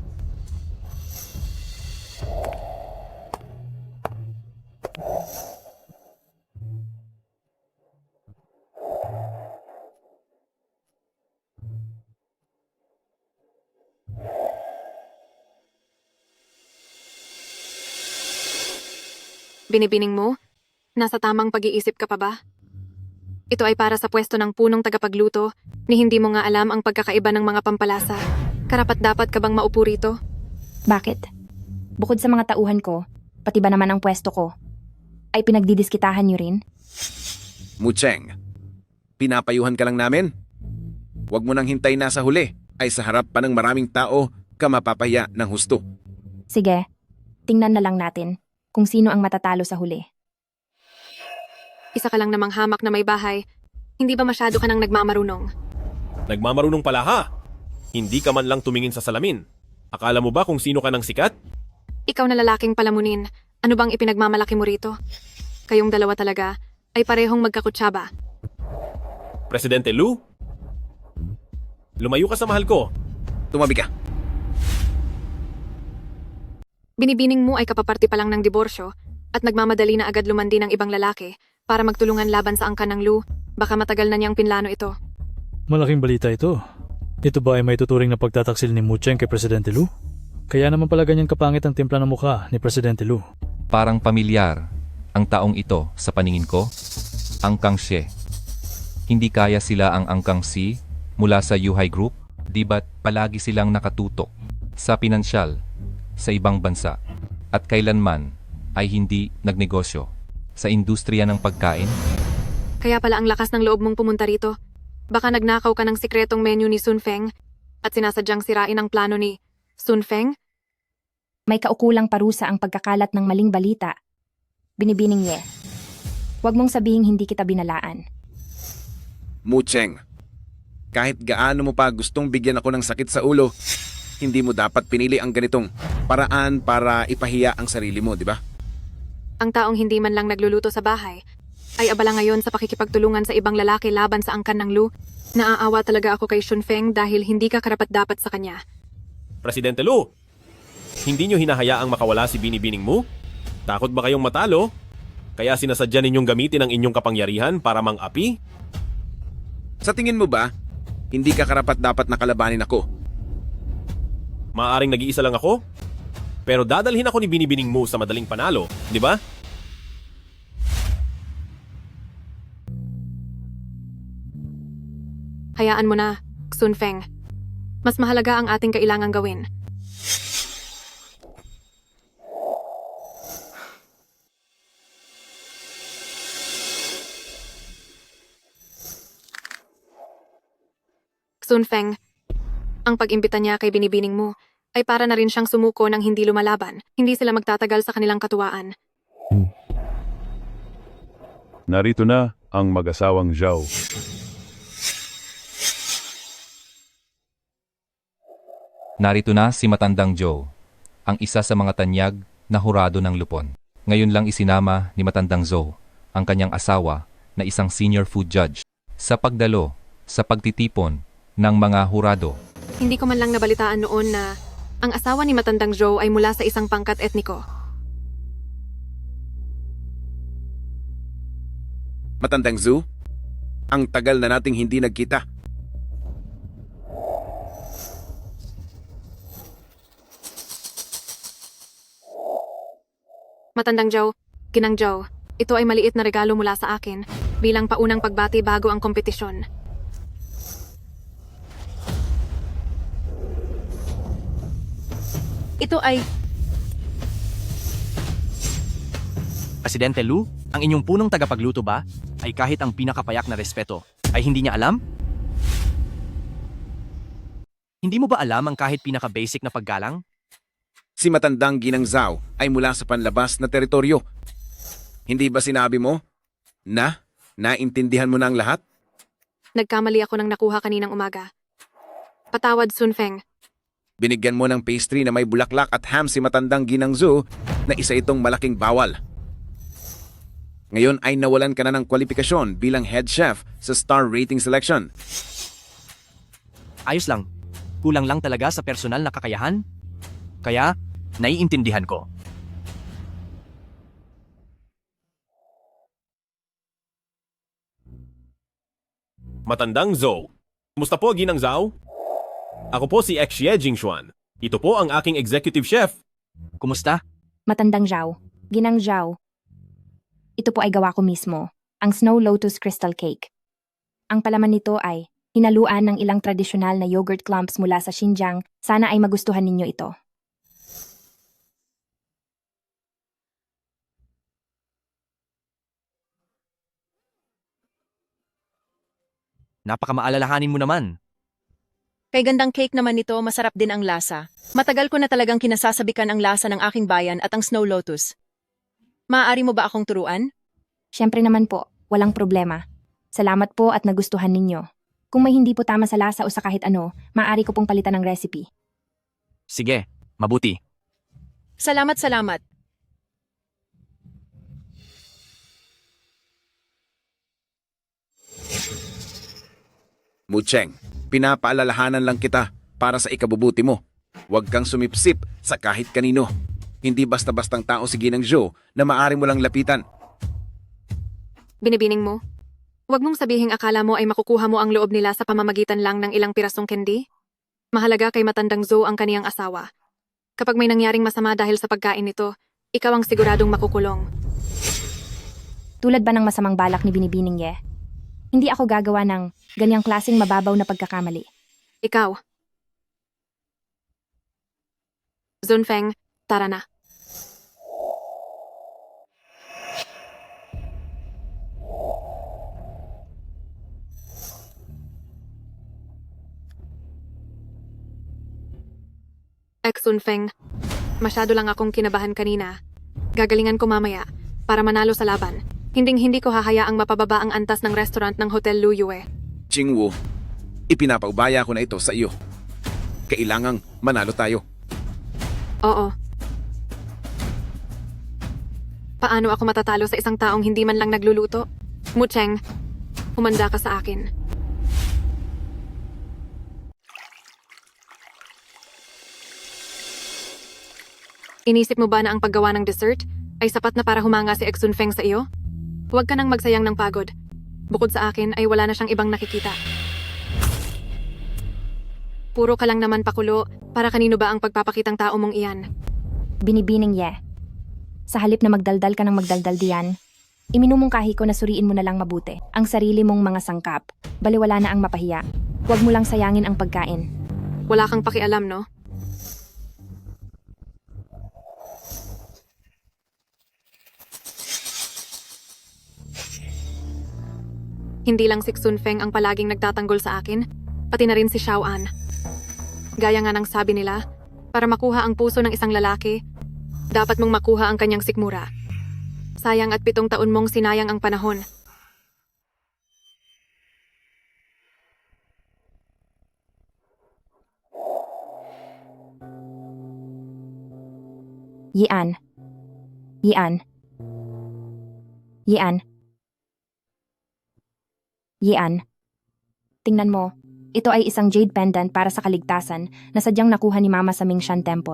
Binibining mo? Nasa tamang pag-iisip ka pa ba? Ito ay para sa pwesto ng punong tagapagluto, ni hindi mo nga alam ang pagkakaiba ng mga pampalasa. Karapat-dapat ka bang maupo rito? Bakit? Bukod sa mga tauhan ko, pati ba naman ang pwesto ko, ay pinagdidiskitahan niyo rin? Mu Cheng, pinapayuhan ka lang namin? Huwag mo nang hintay na sa huli, ay sa harap pa ng maraming tao ka mapapahiya ng husto. Sige, tingnan na lang natin kung sino ang matatalo sa huli. Isa ka lang namang hamak na may bahay. Hindi ba masyado ka nang nagmamarunong? Nagmamarunong pala ha? Hindi ka man lang tumingin sa salamin. Akala mo ba kung sino ka ng sikat? Ikaw na lalaking palamunin, ano bang ipinagmamalaki mo rito? Kayong dalawa talaga ay parehong magkakutsaba. Presidente Lu? Lumayo ka sa mahal ko. Tumabi ka. Binibining mo ay kapaparti pa lang ng diborsyo at nagmamadali na agad lumandi ng ibang lalaki para magtulungan laban sa angkan ng Lu. Baka matagal na niyang pinlano ito. Malaking balita ito. Ito ba ay may tuturing na pagtataksil ni Mu Cheng kay Presidente Lu? Kaya naman pala ganyan kapangit ang timpla ng mukha ni Presidente Lu. Parang pamilyar ang taong ito sa paningin ko. Angkang Xie. Hindi kaya sila ang Angkang Si mula sa Yuhai Group? Di ba't palagi silang nakatutok sa pinansyal sa ibang bansa at kailanman ay hindi nagnegosyo sa industriya ng pagkain? Kaya pala ang lakas ng loob mong pumunta rito. Baka nagnakaw ka ng sikretong menu ni Sun Feng at sinasadyang sirain ang plano ni Sun Feng? May kaukulang parusa ang pagkakalat ng maling balita. Binibining Ye. Huwag mong sabihing hindi kita binalaan. Mu Cheng, kahit gaano mo pa gustong bigyan ako ng sakit sa ulo, hindi mo dapat pinili ang ganitong paraan para ipahiya ang sarili mo, di ba? Ang taong hindi man lang nagluluto sa bahay ay abala ngayon sa pakikipagtulungan sa ibang lalaki laban sa angkan ng Lu. Naaawa talaga ako kay Shunfeng dahil hindi ka karapat-dapat sa kanya. Presidente Lu, hindi nyo hinahayaang makawala si Binibining Mu? Takot ba kayong matalo? Kaya sinasadya ninyong gamitin ang inyong kapangyarihan para mang-api? Sa tingin mo ba, hindi ka karapat-dapat na kalabanin ako? Maaaring nag-iisa lang ako? Pero dadalhin ako ni Binibining Mu sa madaling panalo, di ba? Hayaan mo na, Xunfeng. Mas mahalaga ang ating kailangang gawin. Xunfeng, ang pag-imbita niya kay Binibining Mu ay para na rin siyang sumuko ng hindi lumalaban. Hindi sila magtatagal sa kanilang katuwaan. Narito na ang mag-asawang Zhao. Narito na si Matandang Joe, ang isa sa mga tanyag na hurado ng Lupon. Ngayon lang isinama ni Matandang Zhou ang kanyang asawa na isang senior food judge sa pagdalo sa pagtitipon ng mga hurado. Hindi ko man lang nabalitaan noon na ang asawa ni Matandang Joe ay mula sa isang pangkat etniko. Matandang Zhu, ang tagal na nating hindi nagkita. Matandang Joe, Ginang Joe, ito ay maliit na regalo mula sa akin bilang paunang pagbati bago ang kompetisyon. Ito ay... Presidente Lu, ang inyong punong tagapagluto ba ay kahit ang pinakapayak na respeto ay hindi niya alam? Hindi mo ba alam ang kahit pinaka-basic na paggalang? Si Matandang Ginang Zhao ay mula sa panlabas na teritoryo. Hindi ba sinabi mo na naintindihan mo na ang lahat? Nagkamali ako ng nakuha kaninang umaga. Patawad, Xunfeng. Binigyan mo ng pastry na may bulaklak at ham si Matandang Ginang Zhu na isa itong malaking bawal. Ngayon ay nawalan ka na ng kwalifikasyon bilang head chef sa star rating selection. Ayos lang. Kulang lang talaga sa personal na kakayahan. Kaya, naiintindihan ko. Matandang Zhou. Kumusta po, Ginang Zhao? Ako po si Xie Jingxuan. Ito po ang aking executive chef. Kumusta? Matandang Zhao, Ginang Zhao. Ito po ay gawa ko mismo, ang Snow Lotus Crystal Cake. Ang palaman nito ay hinaluan ng ilang tradisyonal na yogurt clumps mula sa Xinjiang. Sana ay magustuhan ninyo ito. Napakamaalalahanin mo naman. Kay gandang cake naman nito, masarap din ang lasa. Matagal ko na talagang kinasasabikan ang lasa ng aking bayan at ang Snow Lotus. Maaari mo ba akong turuan? Siyempre naman po, walang problema. Salamat po at nagustuhan ninyo. Kung may hindi po tama sa lasa o sa kahit ano, maaari ko pong palitan ng recipe. Sige, mabuti. Salamat. Mucheng, pinapaalalahanan lang kita para sa ikabubuti mo. Huwag kang sumipsip sa kahit kanino. Hindi basta-bastang tao si Ginang Zhou na maaari mo lang lapitan. Binibining mo? Huwag mong sabihing akala mo ay makukuha mo ang loob nila sa pamamagitan lang ng ilang pirasong candy? Mahalaga kay Matandang Zhou ang kaniyang asawa. Kapag may nangyaring masama dahil sa pagkain nito, ikaw ang siguradong makukulong. Tulad ba ng masamang balak ni Binibining Ye? Hindi ako gagawa ng ganyang klaseng mababaw na pagkakamali. Ikaw. Xunfeng, tara na. Xunfeng, masyado lang akong kinabahan kanina. Gagalingan ko mamaya para manalo sa laban. Hinding-hindi ko hahayaang mapababa ang antas ng restaurant ng Hotel Luyue. Jingwu, ipinapaubaya ko na ito sa iyo. Kailangang manalo tayo. Oo. Paano ako matatalo sa isang taong hindi man lang nagluluto? Mucheng, humanda ka sa akin. Inisip mo ba na ang paggawa ng dessert ay sapat na para humanga si Exun Feng sa iyo? Huwag ka nang magsayang ng pagod. Bukod sa akin ay wala na siyang ibang nakikita. Puro ka lang naman pakulo, para kanino ba ang pagpapakitang tao mong iyan? Binibining Ye. Sa halip na magdaldal ka ng magdaldal diyan, iminumungkahi ko na suriin mo na lang mabuti ang sarili mong mga sangkap. Baliwala na ang mapahiya. Huwag mo lang sayangin ang pagkain. Wala kang pakialam, no? Hindi lang si Xun Feng ang palaging nagtatanggol sa akin, pati na rin si Xiao An. Gaya nga ng sabi nila, para makuha ang puso ng isang lalaki, dapat mong makuha ang kanyang sikmura. Sayang at 7 taon mong sinayang ang panahon. Yian. Yian. Yian. Yian. Tingnan mo, ito ay isang jade pendant para sa kaligtasan na sadyang nakuha ni Mama sa Mingshan Temple.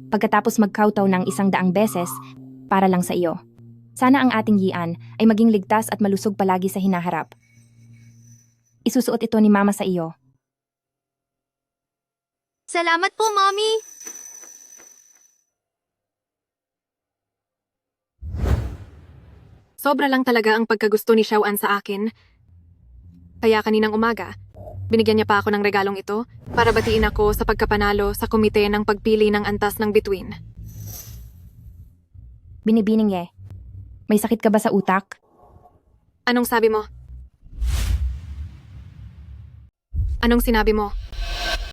Pagkatapos magkawtaw ng 100 beses, para lang sa iyo. Sana ang ating Yian ay maging ligtas at malusog palagi sa hinaharap. Isusuot ito ni Mama sa iyo. Salamat po, Mommy! Sobra lang talaga ang pagkagusto ni Xiao An sa akin. Kaya kaninang umaga, binigyan niya pa ako ng regalong ito para batiin ako sa pagkapanalo sa komite ng pagpili ng antas ng bituin. Binibining Ye, may sakit ka ba sa utak? Anong sabi mo? Anong sinabi mo?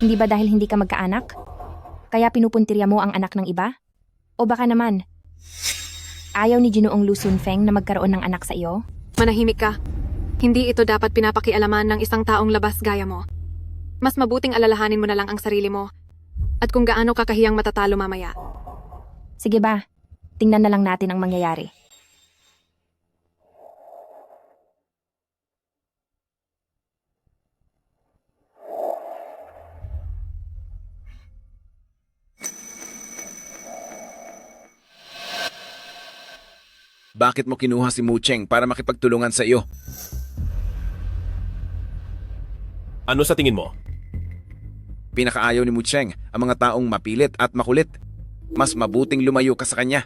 Hindi ba dahil hindi ka magkaanak? Kaya pinupuntirya mo ang anak ng iba? O baka naman, ayaw ni Ginoong Lu Sunfeng na magkaroon ng anak sa iyo? Manahimik ka. Hindi ito dapat pinapakialaman ng isang taong labas gaya mo. Mas mabuting alalahanin mo na lang ang sarili mo at kung gaano kakahiyang matatalo mamaya. Sige ba, tingnan na lang natin ang mangyayari. Bakit mo kinuha si Mucheng para makipagtulungan sa iyo? Ano sa tingin mo? Pinakaayaw ni Mucheng ang mga taong mapilit at makulit. Mas mabuting lumayo ka sa kanya.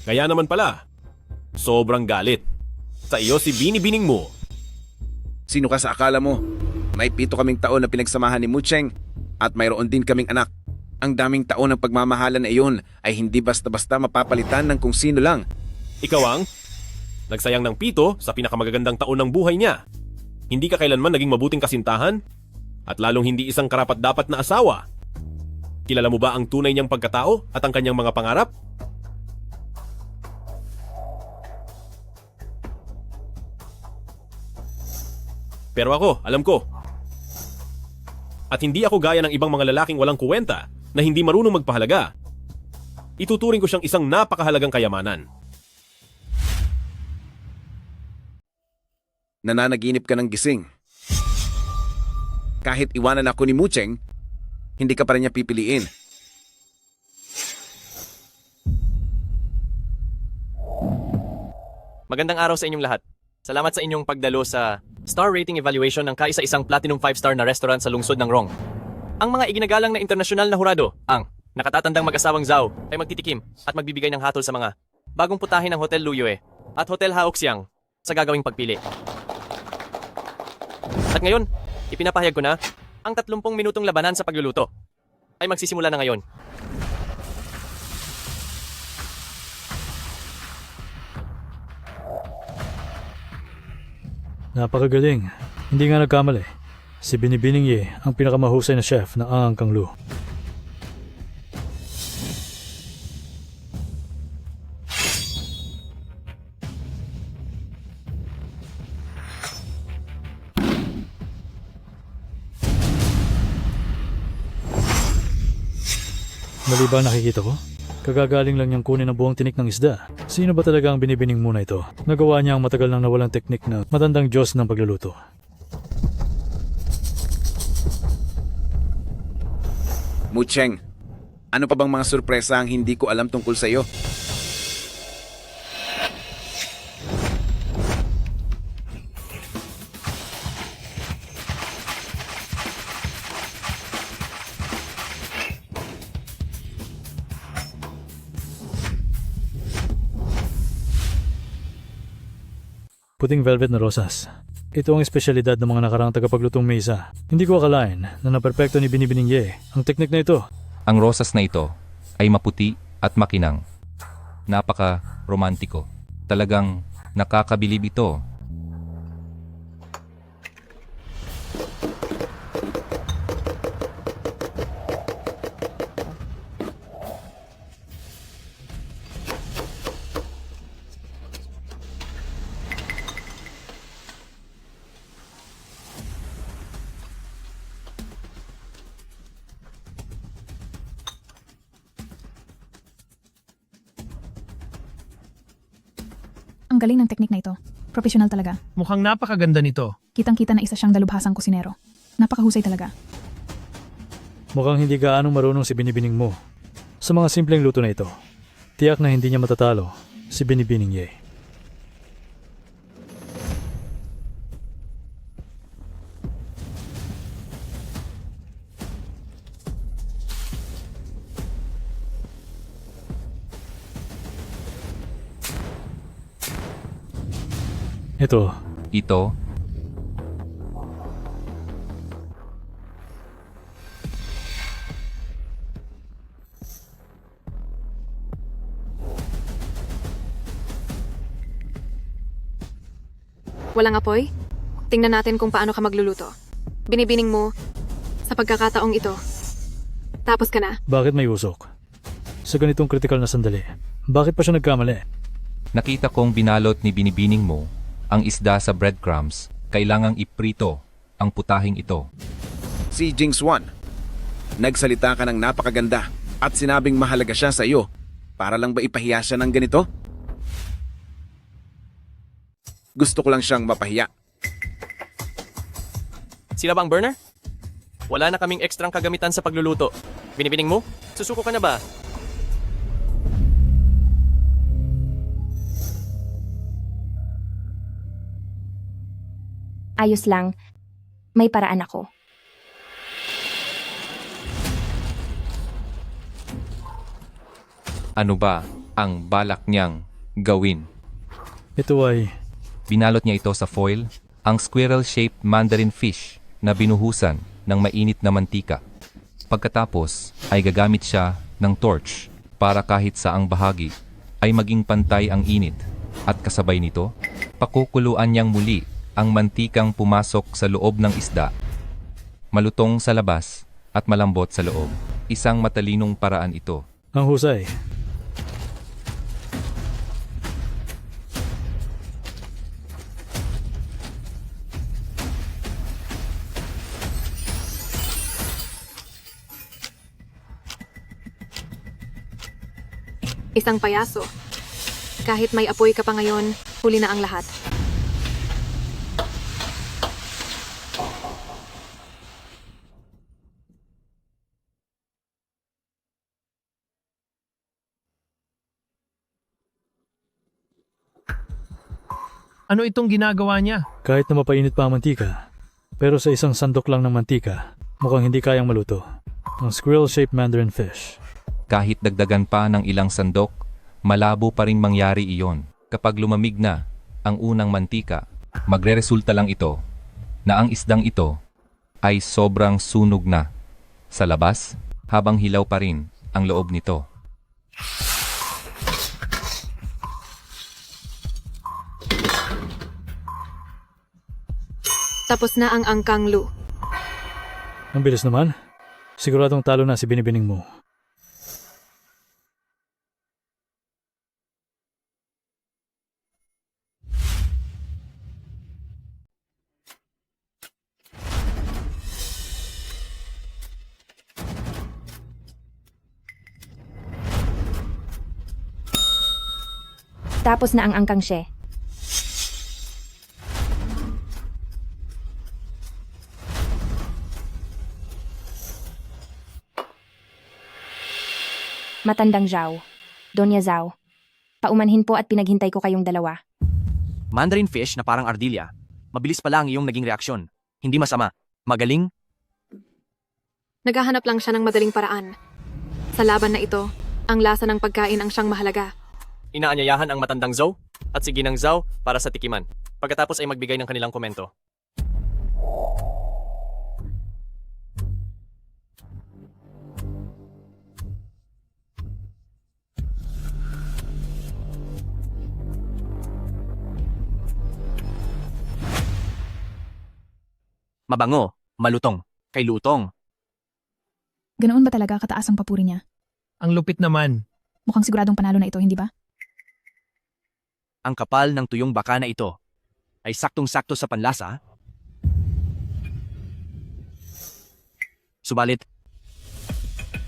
Kaya naman pala, sobrang galit. Sa iyo si binibining mo. Sino ka sa akala mo? May 7 kaming taon na pinagsamahan ni Mucheng at mayroon din kaming anak. Ang daming taon ng pagmamahalan na iyon ay hindi basta-basta mapapalitan ng kung sino lang. Ikaw ang nagsayang ng 7 sa pinakamagagandang taon ng buhay niya. Hindi ka kailanman naging mabuting kasintahan at lalong hindi isang karapat-dapat na asawa. Kilala mo ba ang tunay niyang pagkatao at ang kanyang mga pangarap? Pero ako, alam ko. At hindi ako gaya ng ibang mga lalaking walang kuwenta na hindi marunong magpahalaga. Ituturing ko siyang isang napakahalagang kayamanan. Nananaginip ka ng gising. Kahit iwanan ako ni Mucheng, hindi ka pa rin niya pipiliin. Magandang araw sa inyong lahat. Salamat sa inyong pagdalo sa Star Rating Evaluation ng kaisa-isang Platinum 5-star na restaurant sa lungsod ng Rong. Ang mga iginagalang na internasyonal na hurado, ang nakatatandang mag-asawang Zhao ay magtitikim at magbibigay ng hatol sa mga bagong putahe ng Hotel Luyue at Hotel Haoxiang sa gagawing pagpili. At ngayon, ipinapahayag ko na ang 30 minutong labanan sa pagluluto ay magsisimula na ngayon. Napakagaling. Hindi nga nagkamali. Si Binibining Ye ang pinakamahusay na chef na Ang Kang Lu. Mali ba ang nakikita ko? Kagagaling lang niyang kunin ang buong tinik ng isda. Sino ba talaga ang binibining muna ito? Nagawa niya ang matagal nang nawalang teknik na matandang Diyos ng pagluluto. Mucheng, ano pa bang mga sorpresa ang hindi ko alam tungkol sa iyo? Puting velvet na rosas. Ito ang espesyalidad ng mga nakarang tagapaglutong mesa. Hindi ko akalain na naperpekto ni Binibining Ye ang teknik na ito. Ang rosas na ito ay maputi at makinang. Napaka-romantiko. Talagang nakakabilib ito. Ang galing ng teknik na ito. Professional talaga. Mukhang napakaganda nito. Kitang-kita na isa siyang dalubhasang kusinero. Napakahusay talaga. Mukhang hindi gaanong marunong si Binibining mo sa mga simpleng luto na ito. Tiyak na hindi niya matatalo si Binibining Ye. Ito. Walang apoy? Tingnan natin kung paano ka magluluto. Binibining mo sa pagkakataong ito. Tapos ka na. Bakit may usok? Sa ganitong kritikal na sandali, bakit pa siya nagkamali? Nakita kong binalot ni Binibining mo ang isda sa breadcrumbs. Kailangang iprito ang putahing ito. Si Jingswan, nagsalita ka ng napakaganda at sinabing mahalaga siya sa iyo. Para lang ba ipahiya siya ng ganito? Gusto ko lang siyang mapahiya. Sila ba ang burner? Wala na kaming ekstrang kagamitan sa pagluluto. Binibining mo? Susuko ka na ba? Ayos lang. May paraan ako. Ano ba ang balak niyang gawin? Ito ay... Binalot niya ito sa foil, ang squirrel-shaped mandarin fish na binuhusan ng mainit na mantika. Pagkatapos ay gagamit siya ng torch para kahit saang bahagi ay maging pantay ang init at kasabay nito, pakukuluan niyang muli ang mantikang pumasok sa loob ng isda. Malutong sa labas at malambot sa loob. Isang matalinong paraan ito. Ang husay. Isang payaso. Kahit may apoy ka pa ngayon, huli na ang lahat. Ano itong ginagawa niya? Kahit na mapainit pa ang mantika, pero sa isang sandok lang ng mantika, mukhang hindi kayang maluto. Ang squirrel-shaped mandarin fish. Kahit dagdagan pa ng ilang sandok, malabo pa ring mangyari iyon. Kapag lumamig na ang unang mantika, magreresulta lang ito na ang isdang ito ay sobrang sunog na sa labas habang hilaw pa rin ang loob nito. Tapos na ang angkang Lu. Ang bilis naman. Siguradong talo na si Binibining mo. Natapos na ang angkang She. Matandang Zhao. Donya Zhao. Paumanhin po at pinaghintay ko kayong dalawa. Mandarin fish na parang ardilya. Mabilis pala ang iyong naging reaksyon. Hindi masama. Magaling. Naghahanap lang siya ng madaling paraan. Sa laban na ito, ang lasa ng pagkain ang siyang mahalaga. Inaanyayahan ang matandang Zhao at si Ginang Zhao para sa tikiman. Pagkatapos ay magbigay ng kanilang komento. Mabango, malutong, kay lutong. Ganoon ba talaga kataas ang papuri niya? Ang lupit naman. Mukhang siguradong panalo na ito, hindi ba? Ang kapal ng tuyong baka na ito ay saktong-sakto sa panlasa. Subalit,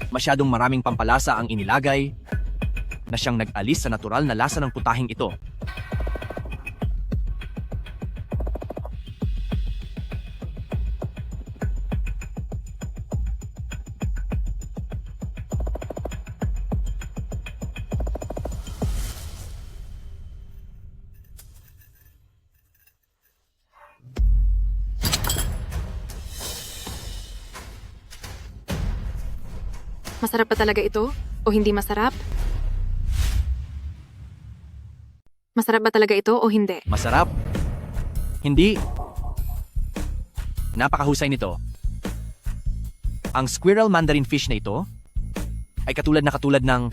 masyadong maraming pampalasa ang inilagay na siyang nag-alis sa natural na lasa ng putahing ito. Masarap ba talaga ito? O hindi masarap? Masarap ba talaga ito o hindi? Masarap? Hindi. Napakahusay nito. Ang squirrel mandarin fish na ito ay katulad ng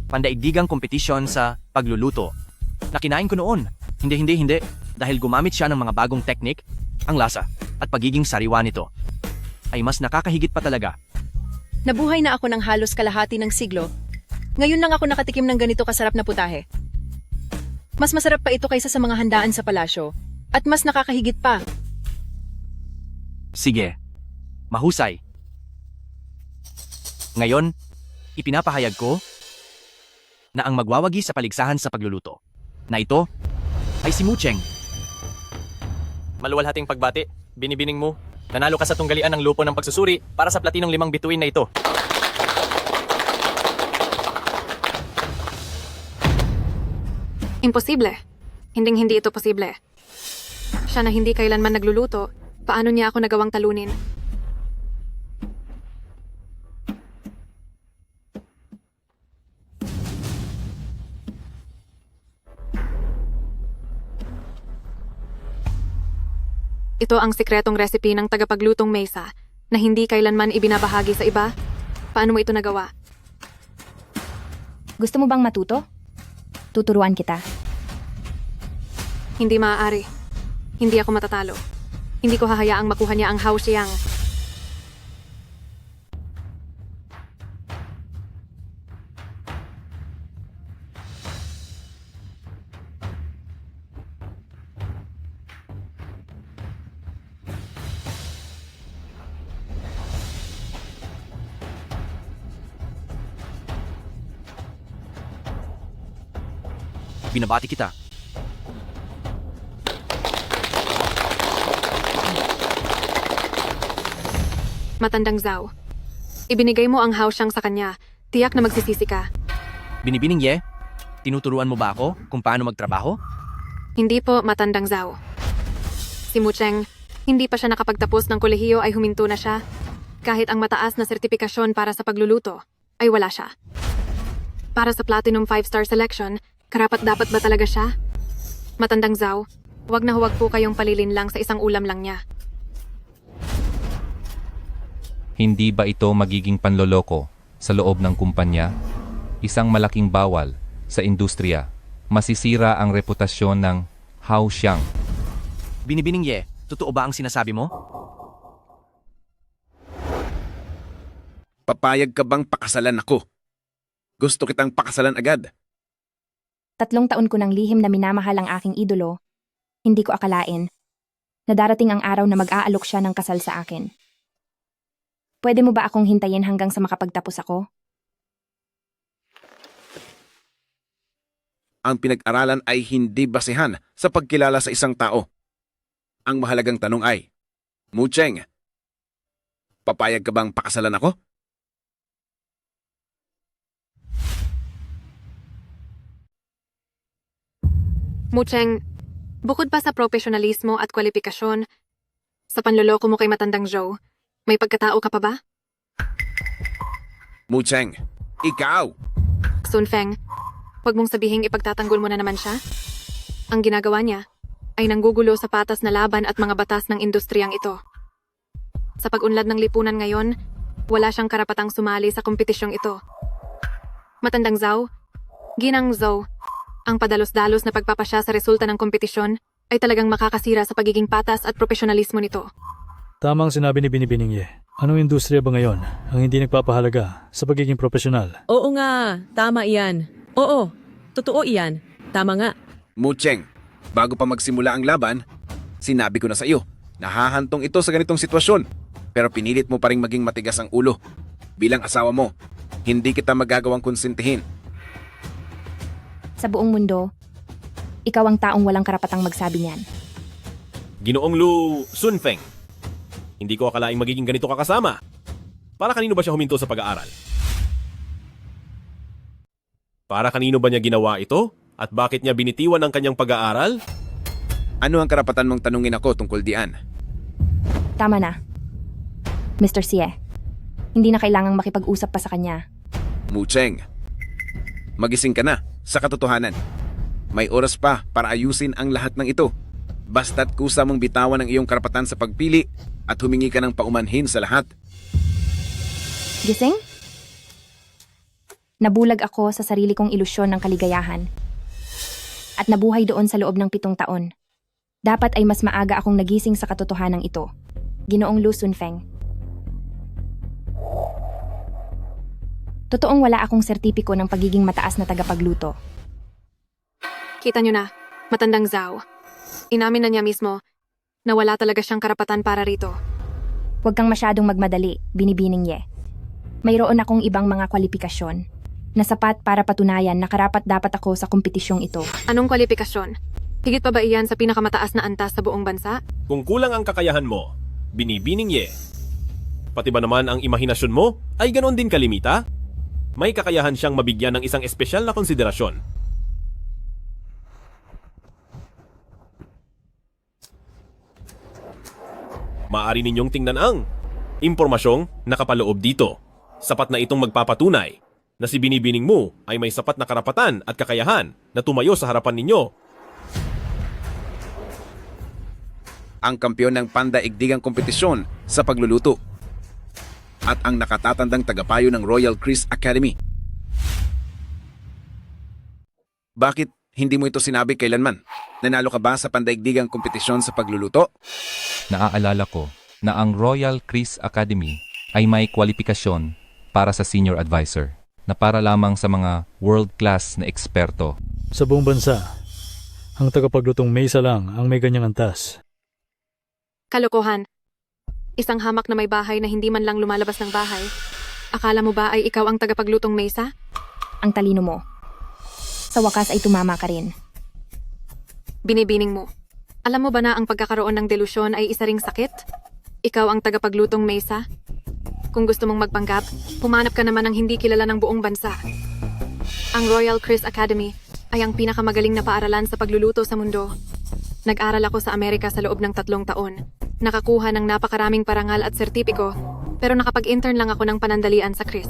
pandaigdigang kompetisyon sa pagluluto na kinain ko noon. Hindi. Dahil gumamit siya ng mga bagong teknik, ang lasa at pagiging sariwa nito ay mas nakakahigit pa talaga. Nabuhay na ako ng halos kalahati ng siglo. Ngayon lang ako nakatikim ng ganito kasarap na putahe. Mas masarap pa ito kaysa sa mga handaan sa palasyo. At mas nakakahigit pa. Sige. Mahusay. Ngayon, ipinapahayag ko na ang magwawagi sa paligsahan sa pagluluto na ito ay si Mucheng. Maluwalhating pagbati, binibining mo. Nanalo ka sa tunggalian ng lupo ng pagsusuri para sa platinong 5 bituin na ito. Imposible. Hinding-hindi ito posible. Siya na hindi kailanman nagluluto, paano niya ako nagawang talunin? Ito ang sikretong recipe ng tagapaglutong mesa na hindi kailanman ibinabahagi sa iba. Paano mo ito nagawa? Gusto mo bang matuto? Tuturuan kita. Hindi maaari. Hindi ako matatalo. Hindi ko hahayaang makuha niya ang Haoxiang. Binabati kita. Matandang Zhao. Ibinigay mo ang Haoxiang sa kanya. Tiyak na magsisisi ka. Binibining Ye, tinuturuan mo ba ako kung paano magtrabaho? Hindi po, Matandang Zhao. Si Mucheng, hindi pa siya nakapagtapos ng kolehiyo ay huminto na siya. Kahit ang mataas na sertipikasyon para sa pagluluto, ay wala siya. Para sa Platinum 5-star selection, karapat dapat ba talaga siya? Matandang Zhao, huwag na huwag po kayong palilin lang sa isang ulam lang niya. Hindi ba ito magiging panloloko sa loob ng kumpanya? Isang malaking bawal sa industriya. Masisira ang reputasyon ng Haoxiang. Binibining Ye, totoo ba ang sinasabi mo? Papayag ka bang pakasalan ako? Gusto kitang pakasalan agad. 3 taon ko ng lihim na minamahal ang aking idolo. Hindi ko akalain na darating ang araw na mag-aalok siya ng kasal sa akin. Pwede mo ba akong hintayin hanggang sa makapagtapos ako? ang pinag-aralan ay hindi basehan sa pagkilala sa isang tao. Ang mahalagang tanong ay, Mucheng, papayag ka bang pakasalan ako? Mucheng, bukod pa sa profesionalismo at kwalifikasyon, sa panloloko mo kay Matandang Zhou, may pagkatao ka pa ba? Mucheng, ikaw! Sun Feng, huwag mong sabihing ipagtatanggol mo na naman siya. Ang ginagawa niya ay nanggugulo sa patas na laban at mga batas ng industriyang ito. Sa pag-unlad ng lipunan ngayon, wala siyang karapatang sumali sa kompetisyong ito. Matandang Zhou, Ginang Zhou, ang padalos-dalos na pagpapasya sa resulta ng kompetisyon ay talagang makakasira sa pagiging patas at profesionalismo nito. Tamang sinabi ni Binibining Ye. Anong industriya ba ngayon ang hindi nagpapahalaga sa pagiging profesional? Oo nga, tama iyan. Oo, totoo iyan. Tama nga. Mucheng, bago pa magsimula ang laban, sinabi ko na sa iyo, nahahantong ito sa ganitong sitwasyon. Pero pinilit mo pa rin maging matigas ang ulo. Bilang asawa mo, hindi kita magagawang konsentihin. Sa buong mundo, ikaw ang taong walang karapatang magsabi niyan. Ginoong Lu Sunfeng, hindi ko akalaing magiging ganito kakasama. Para kanino ba siya huminto sa pag-aaral? Para kanino ba niya ginawa ito? At bakit niya binitiwan ang kanyang pag-aaral? Ano ang karapatan mong tanungin ako tungkol diyan? Tama na. Mr. Xie, hindi na kailangang makipag-usap pa sa kanya. Mucheng, magising ka na sa katotohanan. May oras pa para ayusin ang lahat ng ito. Basta't kusa mong bitawan ang iyong karapatan sa pagpili at humingi ka ng paumanhin sa lahat. Gising? Nabulag ako sa sarili kong ilusyon ng kaligayahan. At nabuhay doon sa loob ng 7 taon. Dapat ay mas maaga akong nagising sa katotohanan ito. Ginoong Lu Sunfeng. Totoong wala akong sertipiko ng pagiging mataas na tagapagluto. Kita niyo na, Matandang Zhou. Inamin na niya mismo na wala talaga siyang karapatan para rito. Huwag kang masyadong magmadali, Binibining Ye. Mayroon akong ibang mga kwalifikasyon na sapat para patunayan na karapat-dapat ako sa kompetisyong ito. Anong kwalifikasyon? Higit pa ba iyan sa pinakamataas na antas sa buong bansa? Kung kulang ang kakayahan mo, Binibining Ye, pati ba naman ang imahinasyon mo ay ganon din kalimita? May kakayahan siyang mabigyan ng isang espesyal na konsiderasyon. Maaari ninyong tingnan ang impormasyong nakapaloob dito. Sapat na itong magpapatunay na si Binibining mo ay may sapat na karapatan at kakayahan na tumayo sa harapan ninyo. Ang kampiyon ng pandaigdigang kompetisyon sa pagluluto at ang nakatatandang tagapayo ng Royal Chris Academy. Bakit hindi mo ito sinabi kailanman? Nanalo ka ba sa pandaigdigang kompetisyon sa pagluluto? Naaalala ko na ang Royal Chris Academy ay may kwalifikasyon para sa senior advisor na para lamang sa mga world-class na eksperto. Sa buong bansa, ang tagapaglutong mesa lang ang may ganyang antas. Kalokohan. Isang hamak na may bahay na hindi man lang lumalabas ng bahay. Akala mo ba ay ikaw ang tagapaglutong mesa? Ang talino mo. Sa wakas ay tumama ka rin. Binibining mo. Alam mo ba na ang pagkakaroon ng delusyon ay isa ring sakit? Ikaw ang tagapaglutong mesa? Kung gusto mong magpanggap, humanap ka naman ng hindi kilala ng buong bansa. Ang Royal Chris Academy ay ang pinakamagaling na paaralan sa pagluluto sa mundo. Nag-aral ako sa Amerika sa loob ng 3 taon. Nakakuha ng napakaraming parangal at sertipiko, pero nakapag-intern lang ako ng panandalian sa Chris.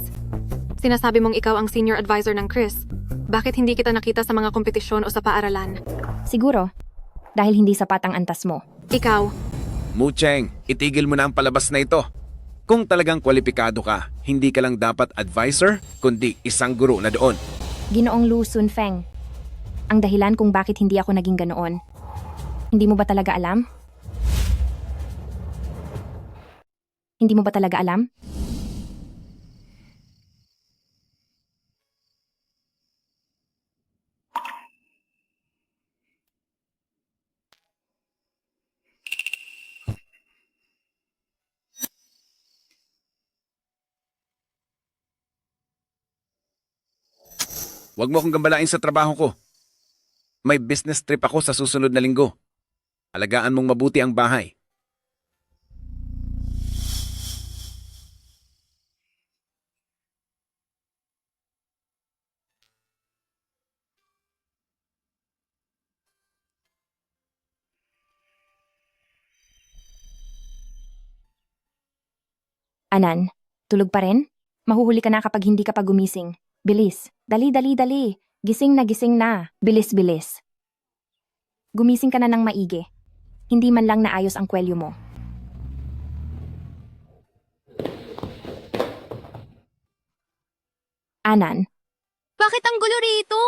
Sinasabi mong ikaw ang senior advisor ng Chris. Bakit hindi kita nakita sa mga kompetisyon o sa paaralan? Siguro, dahil hindi sapat ang antas mo. Ikaw. Mucheng, itigil mo na ang palabas na ito. Kung talagang kwalipikado ka, hindi ka lang dapat advisor, kundi isang guro na doon. Ginoong Lu Sunfeng. Ang dahilan kung bakit hindi ako naging ganoon. Hindi mo ba talaga alam? Hindi mo ba talaga alam? Huwag mo akong gambalain sa trabaho ko. May business trip ako sa susunod na linggo. Alagaan mong mabuti ang bahay. Anan, tulog pa rin? Mahuhuli ka na kapag hindi ka pa gumising. Bilis. Dali, dali, dali. Gising na. Bilis, bilis. Gumising ka na ng maigi. Hindi man lang naayos ang kwelyo mo. Anan, Bakit ang gulo rito?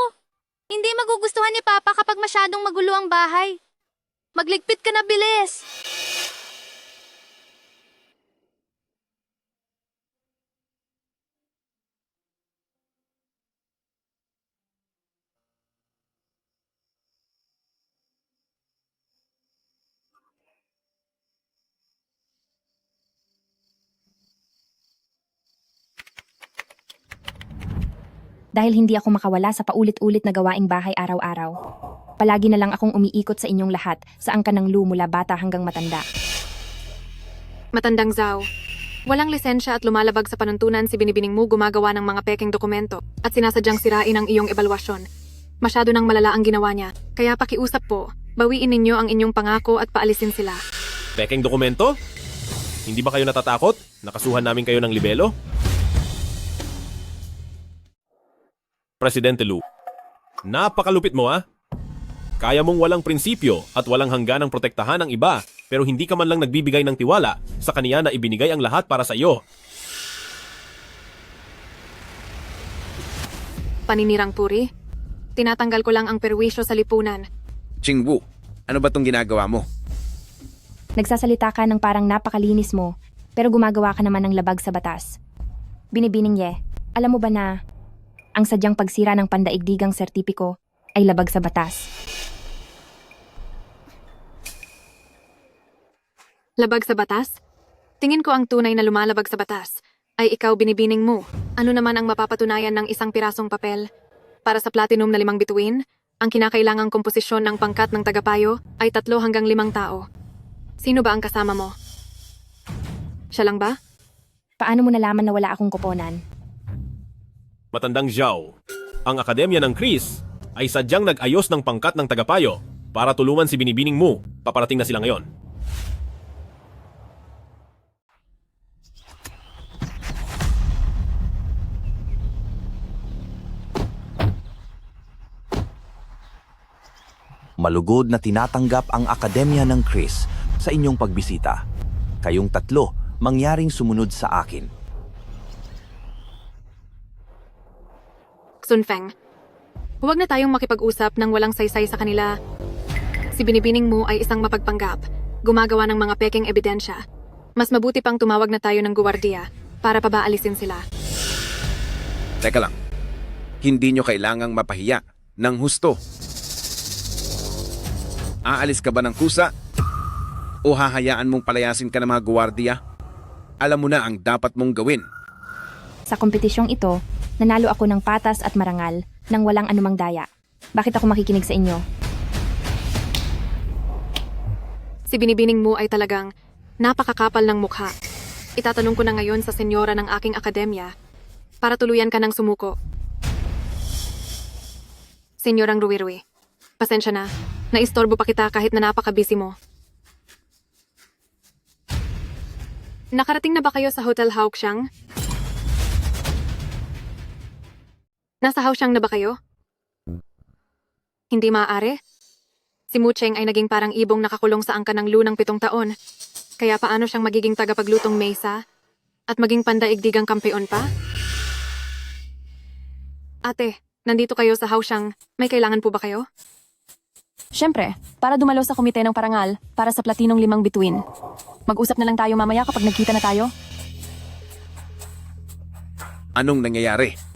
Hindi magugustuhan ni Papa kapag masyadong magulo ang bahay. Magligpit ka na, bilis! dahil hindi ako makawala sa paulit-ulit na gawaing bahay araw-araw. Palagi na lang akong umiikot sa inyong lahat sa angkan ng Lu mula bata hanggang matanda. Matandang Zhao, walang lisensya at lumalabag sa panuntunan si Binibining Mu gumagawa ng mga peking dokumento at sinasadyang sirain ang iyong ebalwasyon. Masyado nang malala ang ginawa niya, kaya pakiusap po, bawiin ninyo ang inyong pangako at paalisin sila. Peking dokumento? Hindi ba kayo natatakot? Nakasuhan namin kayo ng libelo? Presidente Lu, napakalupit mo ah. Kaya mong walang prinsipyo at walang hangganang protektahan ang iba, pero hindi ka man lang nagbibigay ng tiwala sa kaniya na ibinigay ang lahat para sa iyo. Paninirang puri, tinatanggal ko lang ang perwisyo sa lipunan. Chingwu, ano ba tong ginagawa mo? Nagsasalita ka ng parang napakalinis mo, pero gumagawa ka naman ng labag sa batas. Binibining Ye, alam mo ba na ang sadyang pagsira ng pandaigdigang sertipiko ay labag sa batas? Labag sa batas? Tingin ko ang tunay na lumalabag sa batas ay ikaw, Binibining Mu. Ano naman ang mapapatunayan ng isang pirasong papel? Para sa platinum na 5 bituin, ang kinakailangang komposisyon ng pangkat ng tagapayo ay 3 hanggang 5 tao. Sino ba ang kasama mo? Siya lang ba? Paano mo nalaman na wala akong koponan? Matandang Zhao, ang Akademya ng Chris ay sadyang nag-ayos ng pangkat ng tagapayo para tulungan si Binibining Mu. Paparating na sila ngayon. Malugod na tinatanggap ang Akademya ng Chris sa inyong pagbisita. Kayong 3 mangyaring sumunod sa akin. Sunfeng, huwag na tayong makipag-usap ng walang saysay sa kanila. Si Binibining Mu ay isang mapagpanggap, gumagawa ng mga peking ebidensya. Mas mabuti pang tumawag na tayo ng guwardiya para pabaalisin sila. Teka lang, hindi nyo kailangang mapahiya ng husto. Aalis ka ba ng kusa? O hahayaan mong palayasin ka ng mga guwardiya? Alam mo na ang dapat mong gawin. Sa kompetisyong ito, nanalo ako ng patas at marangal nang walang anumang daya. Bakit ako makikinig sa inyo? Si Binibining Mu ay talagang napakakapal ng mukha. Itatanong ko na ngayon sa senyora ng aking akademya para tuluyan ka ng sumuko. Senyorang Ruirui, pasensya na. Naistorbo pa kita kahit na napaka-busy mo. Nakarating na ba kayo sa Hotel Haoxiang? Nasa Haoxiang na ba kayo? Hindi maaari? Si Mu Cheng ay naging parang ibong nakakulong sa angka ng Lu ng 7 taon. Kaya paano siyang magiging tagapaglutong mesa at maging pandaigdigang kampeon pa? Ate, nandito kayo sa Haoxiang. May kailangan po ba kayo? Siyempre, para dumalo sa komite ng parangal para sa platinong 5 bituin. Mag-usap na lang tayo mamaya kapag nagkita na tayo. Anong nangyayari?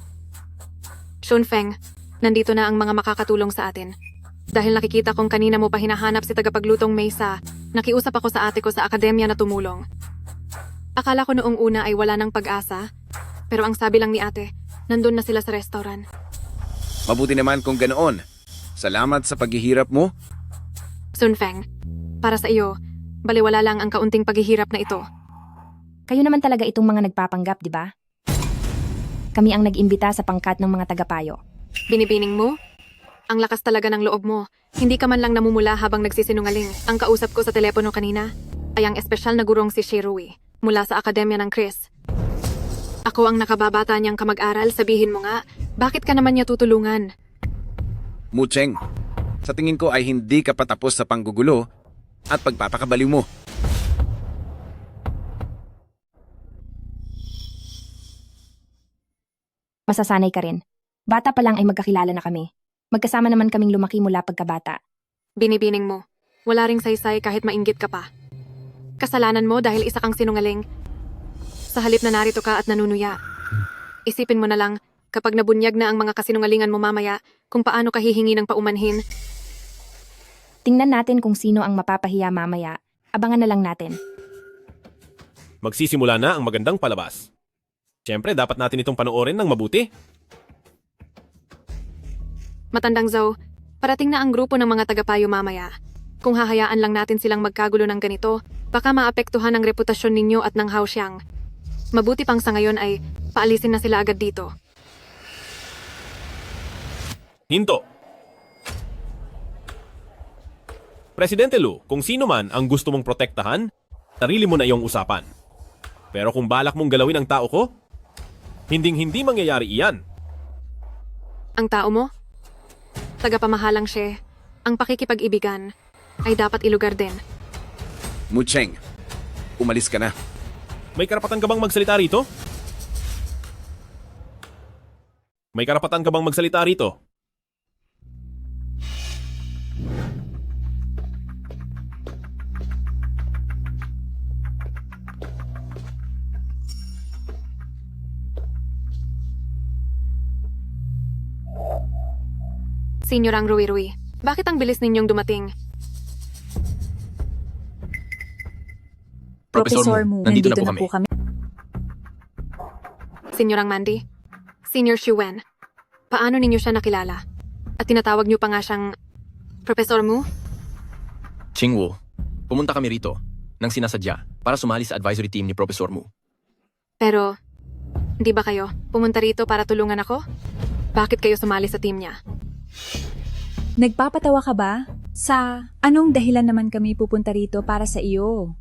Shunfeng, nandito na ang mga makakatulong sa atin. Dahil nakikita kong kanina mo pa hinahanap si tagapaglutong Mesa, nakiusap ako sa ate ko sa akademya na tumulong. Akala ko noong una ay wala ng pag-asa, pero ang sabi lang ni ate, nandun na sila sa restaurant. Mabuti naman kung ganoon. Salamat sa paghihirap mo. Sunfeng, para sa iyo, baliwala lang ang kaunting paghihirap na ito. Kayo naman talaga itong mga nagpapanggap, di ba? Kami ang nag-imbita sa pangkat ng mga tagapayo. Binibining mo? Ang lakas talaga ng loob mo. Hindi ka man lang namumula habang nagsisinungaling. Ang kausap ko sa telepono kanina ay ang espesyal na gurong si Shirui mula sa Akademya ng Chris. Ako ang nakababata niyang kamag-aral, sabihin mo nga, bakit ka naman niya tutulungan? Mucheng, sa tingin ko ay hindi ka patapos sa panggugulo at pagpapakabaliw mo. Masasanay ka rin. Bata pa lang ay magkakilala na kami. Magkasama naman kaming lumaki mula pagkabata. Binibining mo. Wala ring saysay kahit mainggit ka pa. Kasalanan mo dahil isa kang sinungaling. Sa halip na narito ka at nanunuya. Isipin mo na lang, kapag nabunyag na ang mga kasinungalingan mo mamaya, kung paano ka hihingi ng paumanhin. Tingnan natin kung sino ang mapapahiya mamaya. Abangan na lang natin. Magsisimula na ang magandang palabas. Siyempre, dapat natin itong panoorin ng mabuti. Matandang Zhou, parating na ang grupo ng mga tagapayo mamaya. Kung hahayaan lang natin silang magkagulo ng ganito, baka maapektuhan ang reputasyon ninyo at ng Haoxiang. Mabuti pang sa ngayon ay paalisin na sila agad dito. Hinto! Presidente Lu, kung sino man ang gusto mong protektahan, sarili mo na iyong usapan. Pero kung balak mong galawin ang tao ko, hinding-hindi mangyayari iyan. Ang tao mo? Tagapamahalang siya, ang pakikipag-ibigan ay dapat ilugar din. Mucheng, umalis ka na. May karapatan ka bang magsalita rito? May karapatan ka bang magsalita rito? Senyorang Rui-Rui, bakit ang bilis ninyong dumating? Professor Mu, nandito na po kami. Senyorang Mandy, Senior Xuan, paano ninyo siya nakilala? At tinatawag niyo pa nga siyang Professor Mu? Chingwu, pumunta kami rito nang sinasadya para sumali sa advisory team ni Professor Mu. Pero, di ba kayo pumunta rito para tulungan ako? Bakit kayo sumali sa team niya? Nagpapatawa ka ba? Sa anong dahilan naman kami pupunta rito para sa iyo?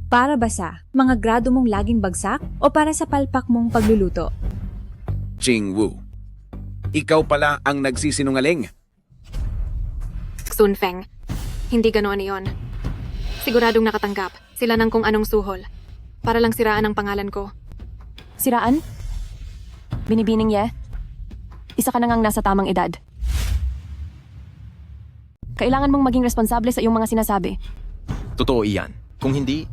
Para ba sa mga grado mong laging bagsak o para sa palpak mong pagluluto? Jingwu, ikaw pala ang nagsisinungaling. Sunfeng, hindi ganoon iyon. Siguradong nakatanggap sila ng kung anong suhol para lang siraan ang pangalan ko. Siraan? Binibining Ye? Isa ka na ngang nasa tamang edad. Kailangan mong maging responsable sa iyong mga sinasabi. Totoo iyan. Kung hindi,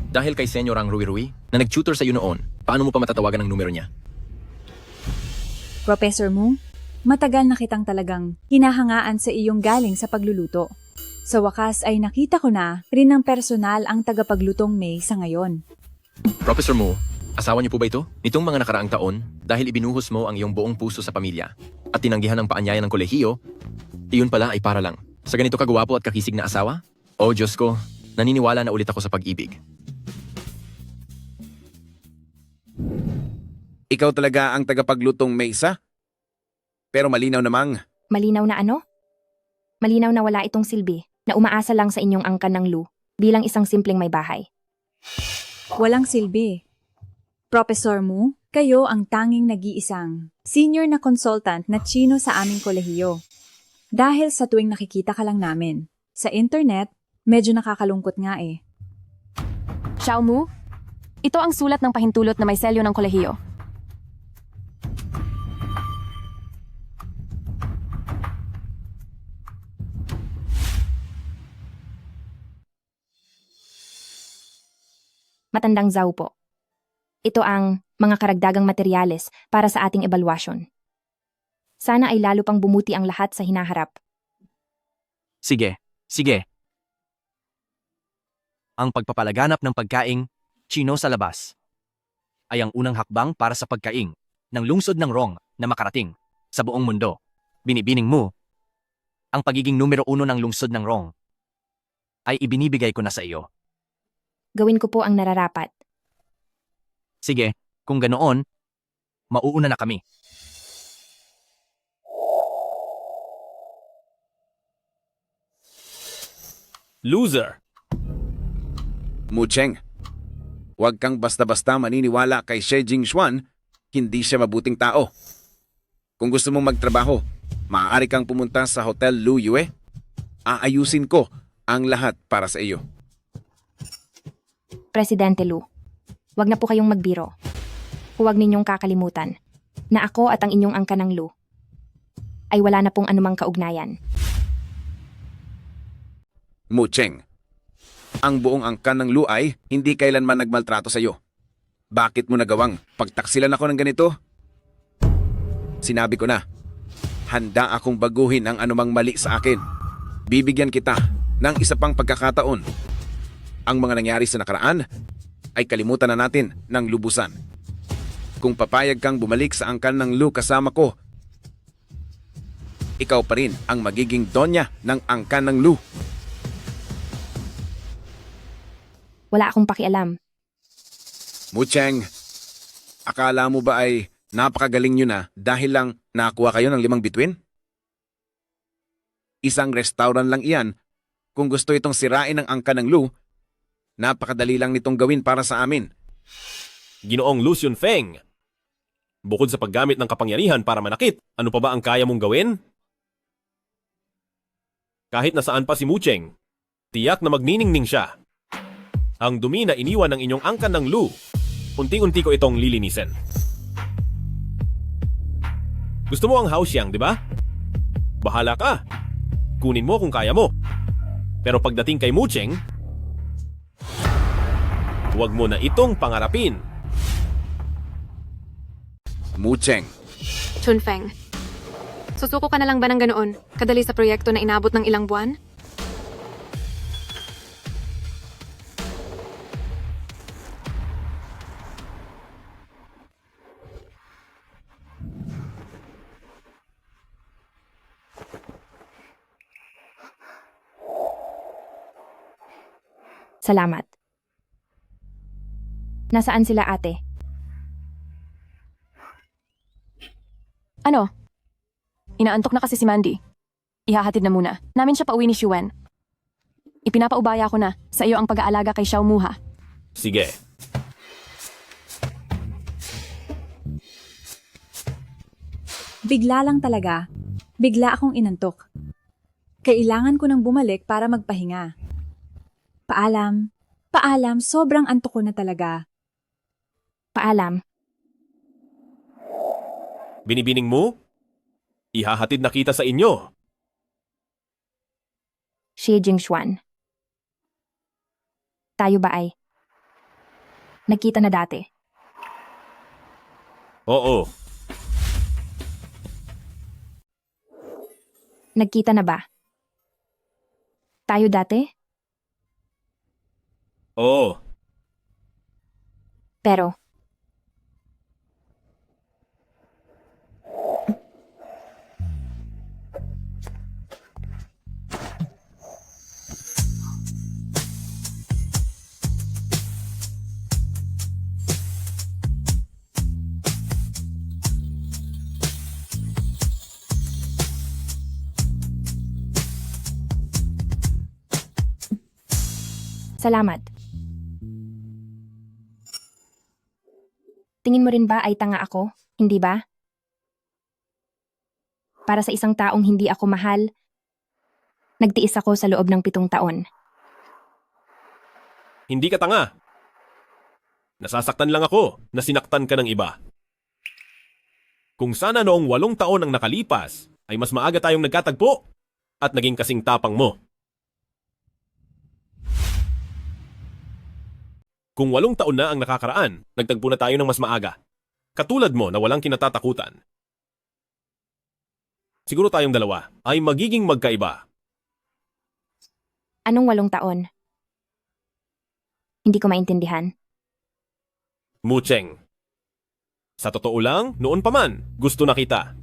dahil kay Senyorang Rui-Rui na nag-tutor sa iyo noon, paano mo pa matatawagan ang numero niya? Professor Mu, matagal na kitang talagang hinahangaan sa iyong galing sa pagluluto. Sa wakas ay nakita ko na rin ng personal ang tagapaglutong May sa ngayon. Professor Mu, asawa niyo po ba ito? Nitong mga nakaraang taon, dahil ibinuhos mo ang iyong buong puso sa pamilya at tinanggihan ang paanyaya ng kolehiyo, iyon pala ay para lang sa ganito kagwapo at kakisig na asawa? Oh Diyos ko, naniniwala na ulit ako sa pag-ibig. Ikaw talaga ang tagapaglutong Mesa? Pero malinaw namang... Malinaw na ano? Malinaw na wala itong silbi, na umaasa lang sa inyong angkan ng Lu bilang isang simpleng may bahay. Walang silbi. Professor Mu, kayo ang tanging nag-iisang senior na consultant na Chino sa aming kolehiyo. Dahil sa tuwing nakikita ka lang namin, sa internet, medyo nakakalungkot nga eh. Xiao Mu, ito ang sulat ng pahintulot na may selyo ng kolehiyo. Matandang Zhao po. Ito ang mga karagdagang materyales para sa ating ebalwasyon. Sana ay lalo pang bumuti ang lahat sa hinaharap. Sige, sige. Ang pagpapalaganap ng pagkaing Chino sa labas ay ang unang hakbang para sa pagkaing ng lungsod ng Rong na makarating sa buong mundo. Binibining mo. ang pagiging numero 1 ng lungsod ng Rong ay ibinibigay ko na sa iyo. Gawin ko po ang nararapat. Sige, kung ganoon, mauuna na kami. Loser! Mucheng, huwag kang basta-basta maniniwala kay She Jingxuan, hindi siya mabuting tao. Kung gusto mong magtrabaho, maaari kang pumunta sa Hotel Lu Yue. Aayusin ko ang lahat para sa iyo. Presidente Lu, huwag na po kayong magbiro. Huwag ninyong kakalimutan na ako at ang inyong angka ng Lu ay wala na pong anumang kaugnayan. Mucheng, ang buong angkan ng Lu ay hindi kailanman nagmaltrato sa iyo. Bakit mo nagawang pagtaksilan ako ng ganito? Sinabi ko na, handa akong baguhin ang anumang mali sa akin. Bibigyan kita ng isa pang pagkakataon. Ang mga nangyari sa nakaraan ay kalimutan na natin ng lubusan. Kung papayag kang bumalik sa angkan ng Lu kasama ko, ikaw pa rin ang magiging donya ng angkan ng Lu. Wala akong pakialam. Mucheng, akala mo ba ay napakagaling nyo na dahil lang nakakuha kayo ng 5 bituin? Isang restaurant lang iyan. Kung gusto itong sirain ng angkan ng Lu, napakadali lang nitong gawin para sa amin. Ginoong Lu Xunfeng, bukod sa paggamit ng kapangyarihan para manakit, ano pa ba ang kaya mong gawin? Kahit nasaan pa si Mucheng, tiyak na magniningning siya. Ang dumi na iniwan ng inyong angkan ng Lu, unti-unti ko itong lilinisin. Gusto mo ang Haoxiang, di ba? Bahala ka. Kunin mo kung kaya mo. Pero pagdating kay Mucheng, huwag mo na itong pangarapin. Mucheng, Chunfeng, susuko ka na lang ba ng ganoon? Kadali sa proyekto na inabot ng ilang buwan? Salamat. Nasaan sila, ate? Ano? Inaantok na kasi si Mandy. Ihahatid na muna. Namin siya pauwi ni Xuan. Ipinapaubaya ko na sa iyo ang pag-aalaga kay Xiao Muha. Sige. Bigla lang talaga. Bigla akong inantok. Kailangan ko nang bumalik para magpahinga. Paalam. Paalam, sobrang antok ko na talaga. Paalam. Binibining mo? Ihahatid na kita sa inyo. Xie Jingxuan. Tayo ba ay nagkita na dati? Oo. Nagkita na ba? Tayo dati? Oo. Pero, salamat. Tingin mo rin ba ay tanga ako? Hindi ba? Para sa isang taong hindi ako mahal, nagtiis ako sa loob ng 7 taon. Hindi ka tanga. Nasasaktan lang ako na sinaktan ka ng iba. Kung sana noong 8 taon ang nakalipas, ay mas maaga tayong nagkatagpo at naging kasing tapang mo. Kung 8 taon na ang nakakaraan, nagtagpo na tayo ng mas maaga. Katulad mo na walang kinatatakutan. Siguro tayong dalawa ay magiging magkaiba. Anong 8 taon? Hindi ko maintindihan. Mucheng. Sa totoo lang, noon pa man, gusto na kita.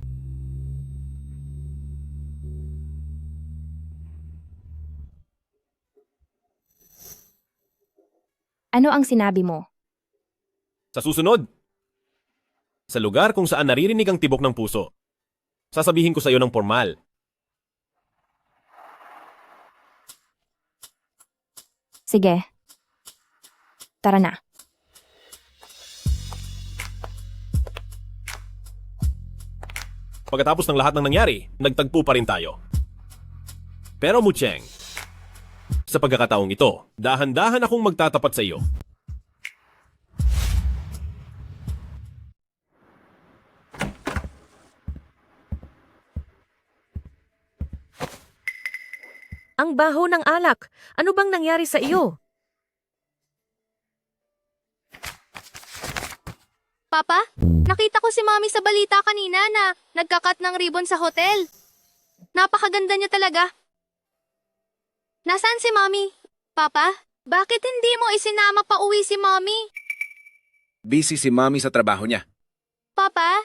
Ano ang sinabi mo? Sa susunod, sa lugar kung saan naririnig ang tibok ng puso, sasabihin ko sa iyo ng formal. Sige. Tara na. Pagkatapos ng lahat ng nangyari, nagtagpo pa rin tayo. Pero Mucheng, sa pagkakataong ito, dahan-dahan akong magtatapat sa iyo. Ang baho ng alak. Ano bang nangyari sa iyo? Papa, nakita ko si Mommy sa balita kanina na nagkakat ng ribbon sa hotel. Napakaganda niya talaga. Nasaan si Mommy? Papa, bakit hindi mo isinama pa uwi si Mommy? Busy si Mommy sa trabaho niya. Papa,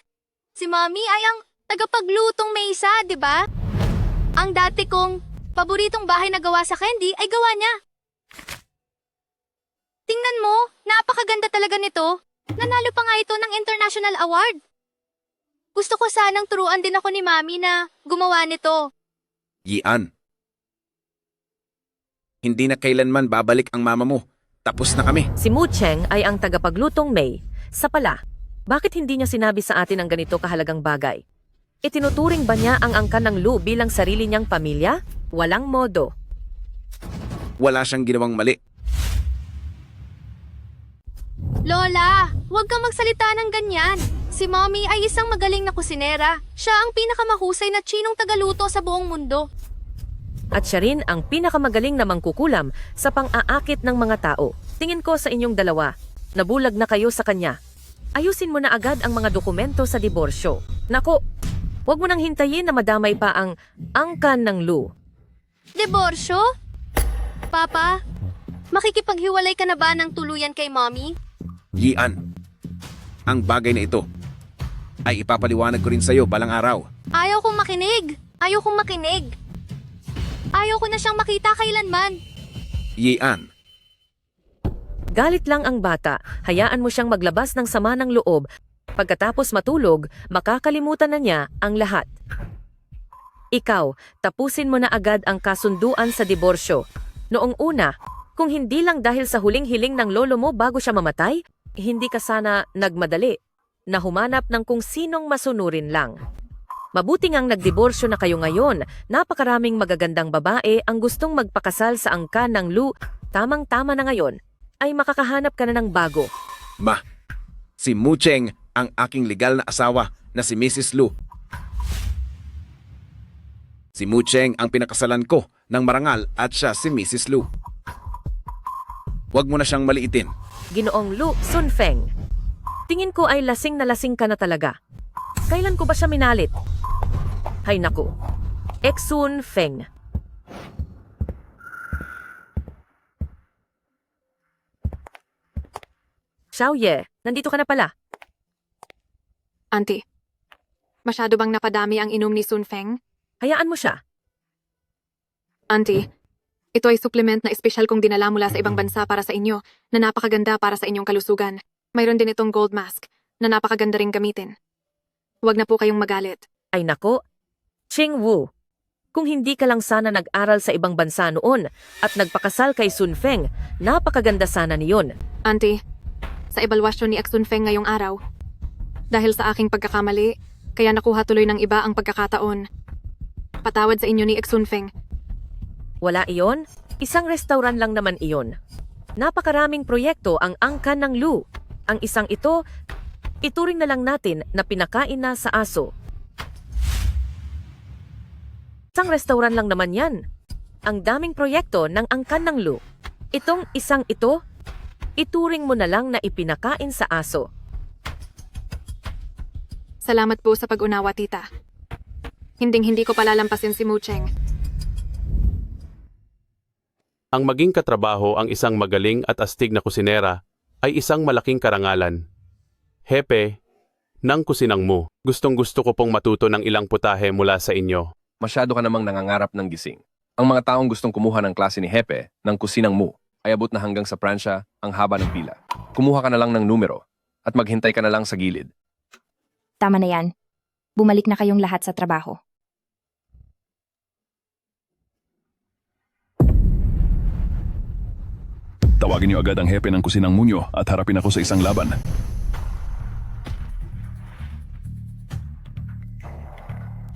si Mommy ay ang tagapaglutong mesa, di ba? Ang dati kong paboritong bahay na gawa sa candy ay gawa niya. Tingnan mo, napakaganda talaga nito. Nanalo pa nga ito ng international award. Gusto ko sanang turuan din ako ni Mami na gumawa nito. Yian. Hindi na kailanman babalik ang mama mo. Tapos na kami. Si Mucheng ay ang tagapaglutong May. Sa pala, bakit hindi niya sinabi sa atin ang ganito kahalagang bagay? Itinuturing ba niya ang angkan ng Lu bilang sarili niyang pamilya? Walang modo. Wala siyang ginawang mali. Lola, huwag kang magsalita ng ganyan. Si Mommy ay isang magaling na kusinera. Siya ang pinakamahusay na Chinong tagaluto sa buong mundo. At siya rin ang pinakamagaling na mangkukulam sa pang-aakit ng mga tao. Tingin ko sa inyong dalawa, nabulag na kayo sa kanya. Ayusin mo na agad ang mga dokumento sa diborsyo. Nako, huwag mo nang hintayin na madamay pa ang angkan ng Lu. Diborsyo? Papa, makikipaghiwalay ka na ba ng tuluyan kay Mommy? Yian. Ang bagay na ito ay ipapaliwanag ko rin sa iyo balang araw. Ayaw kong makinig. Ayaw kong makinig. Ayaw ko na siyang makita kailanman. Yian. Galit lang ang bata, hayaan mo siyang maglabas ng sama ng loob. Pagkatapos matulog, makakalimutan na niya ang lahat. Ikaw, tapusin mo na agad ang kasunduan sa diborsyo. Noong una, kung hindi lang dahil sa huling hiling ng lolo mo bago siya mamatay, hindi ka sana nagmadali na humanap ng kung sinong masunurin lang. Mabuti ngang nagdiborsyo na kayo ngayon, napakaraming magagandang babae ang gustong magpakasal sa angkan ng Lu. Tamang-tama na ngayon, ay makakahanap ka na ng bago. Ma, si Mucheng ang aking legal na asawa na si Mrs. Lu. Si Mucheng ang pinakasalan ko ng marangal at siya si Mrs. Lu. Huwag mo na siyang maliitin. Ginoong Lu Sunfeng. Tingin ko ay lasing na lasing ka na talaga. Kailan ko ba siya minalit? Hay naku. Exun Feng. Xiaoye, nandito ka na pala. Auntie, masyado bang napadami ang inom ni Sun Feng? Hayaan mo siya. Auntie, ito ay supplement na espesyal kong dinala mula sa ibang bansa para sa inyo na napakaganda para sa inyong kalusugan. Mayroon din itong gold mask na napakaganda ring gamitin. Huwag na po kayong magalit. Ay nako, Ching Wu. Kung hindi ka lang sana nag-aral sa ibang bansa noon at nagpakasal kay Sun Feng, napakaganda sana niyon. Auntie, sa ebalwasyon ni Sun Feng ngayong araw, dahil sa aking pagkakamali, kaya nakuha tuloy ng iba ang pagkakataon. Patawad sa inyo ni Sun Feng. Wala iyon? Isang restaurant lang naman iyon. Napakaraming proyekto ang angkan ng Lu. Ang isang ito, ituring na lang natin na pinakain na sa aso. Isang restaurant lang naman yan. Ang daming proyekto ng angkan ng Lu. Itong isang ito, ituring mo na lang na ipinakain sa aso. Salamat po sa pag-unawa, tita. Hinding-hindi ko palalampasin si Mucheng. Ang maging katrabaho ang isang magaling at astig na kusinera ay isang malaking karangalan. Hepe, ng kusinang mo, gustong-gusto ko pong matuto ng ilang putahe mula sa inyo. Masyado ka namang nangangarap ng gising. Ang mga taong gustong kumuha ng klase ni Hepe ng kusinang mo ay abot na hanggang sa Pransya ang haba ng pila. Kumuha ka na lang ng numero at maghintay ka na lang sa gilid. Tama na yan. Bumalik na kayong lahat sa trabaho. Tawagin niyo agad ang hepe ng kusinang Munyo at harapin ako sa isang laban.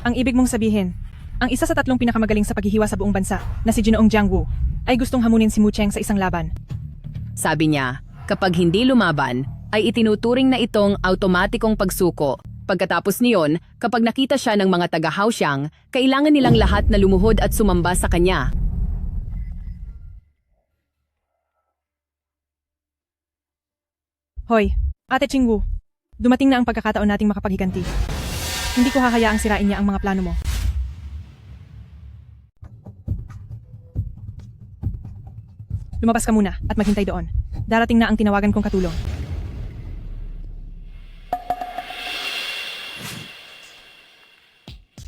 Ang ibig mong sabihin, ang isa sa 3 pinakamagaling sa paghihiwa sa buong bansa, na si Ginoong Jiang Wu, ay gustong hamunin si Mu Cheng sa isang laban. Sabi niya, kapag hindi lumaban, ay itinuturing na itong automatikong pagsuko. Pagkatapos niyon, kapag nakita siya ng mga taga-Haoxiang, kailangan nilang lahat na lumuhod at sumamba sa kanya. Hoy, Ate Chingwu, dumating na ang pagkakataon nating makapaghiganti. Hindi ko hahayaang sirain niya ang mga plano mo. Lumabas ka muna at maghintay doon. Darating na ang tinawagan kong katulong.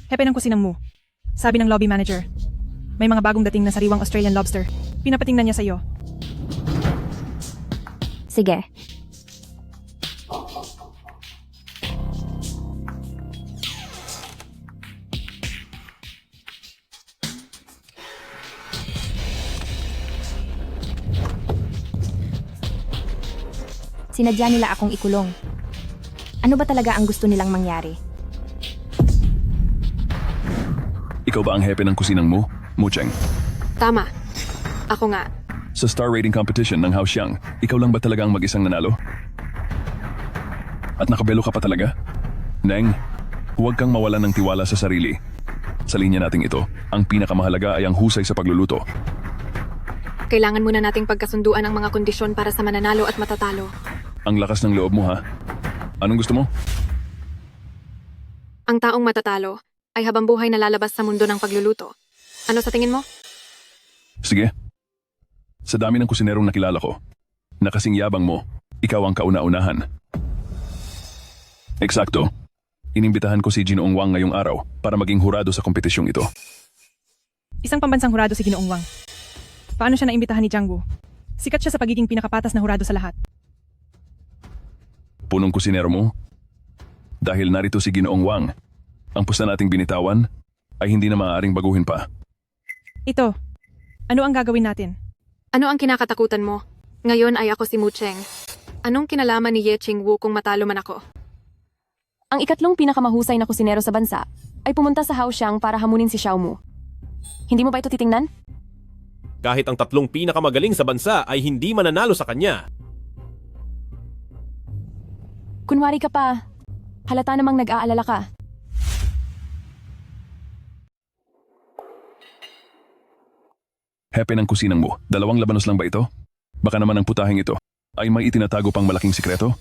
Hepe ng kusinang Mu. Sabi ng lobby manager. May mga bagong dating na sariwang Australian lobster. Pinapatingnan niya sa iyo. Sige. Sinadya nila akong ikulong. Ano ba talaga ang gusto nilang mangyari? Ikaw ba ang hepe ng kusinang mo, Mu Cheng? Tama. Ako nga. Sa star rating competition ng Haoxiang, ikaw lang ba talaga ang mag-isang nanalo? At nakabelo ka pa talaga? Neng, huwag kang mawalan ng tiwala sa sarili. Sa linya nating ito, ang pinakamahalaga ay ang husay sa pagluluto. Kailangan muna nating pagkasunduan ang mga kondisyon para sa mananalo at matatalo. Ang lakas ng loob mo, ha? Anong gusto mo? Ang taong matatalo ay habang buhay na lalabas sa mundo ng pagluluto. Ano sa tingin mo? Sige. Sa dami ng kusinerong nakilala ko, na kasing yabang mo, ikaw ang kauna-unahan. Eksakto. Inimbitahan ko si Ginoong Wang ngayong araw para maging hurado sa kompetisyong ito. Isang pambansang hurado si Ginoong Wang. Paano siya naimbitahan ni Jiang Wu? Sikat siya sa pagiging pinakapatas na hurado sa lahat. Punong kusinero mo? Dahil narito si Ginoong Wang, ang pusta nating binitawan ay hindi na maaaring baguhin pa. Ito, ano ang gagawin natin? Ano ang kinakatakutan mo? Ngayon ay ako si Mu Cheng. Anong kinalaman ni Ye Chingwu kung matalo man ako? Ang ikatlong pinakamahusay na kusinero sa bansa ay pumunta sa Haoxiang para hamunin si Xiao Mu. Hindi mo ba ito titingnan? Kahit ang 3 pinakamagaling sa bansa ay hindi mananalo sa kanya. Kunwari ka pa. Halata namang nag-aalala ka. Hepe ng kusinang mo, 2 labanos lang ba ito? Baka naman ang putahing ito ay may itinatago pang malaking sikreto?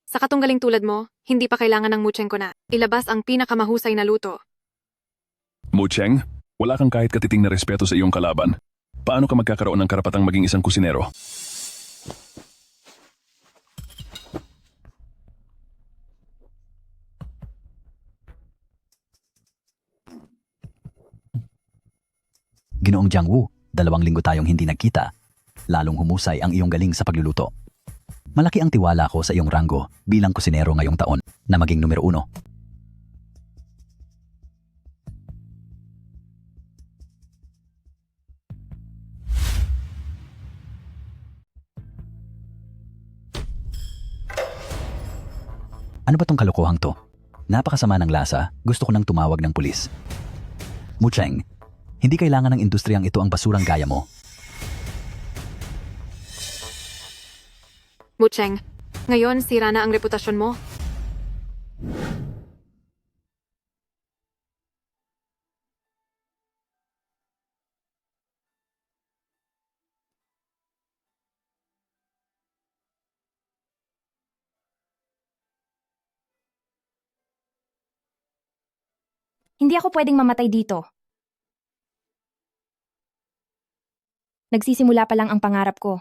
Sa katunggaling tulad mo, hindi pa kailangan ng Mu Cheng ko na. Ilabas ang pinakamahusay na luto. Mu Cheng, wala kang kahit katiting na respeto sa iyong kalaban. Paano ka magkakaroon ng karapatang maging isang kusinero? Ginoong Jiang Wu, 2 linggo tayong hindi nagkita. Lalong humusay ang iyong galing sa pagluluto. Malaki ang tiwala ko sa iyong ranggo bilang kusinero ngayong taon na maging numero 1. Ano ba tong kalokohang to? Napakasama ng lasa, gusto ko nang tumawag ng pulis. Mu Cheng, hindi kailangan ng industriyang ito ang basurang gaya mo. Mu Cheng, ngayon sira na ang reputasyon mo. Hindi ako pwedeng mamatay dito. Nagsisimula pa lang ang pangarap ko.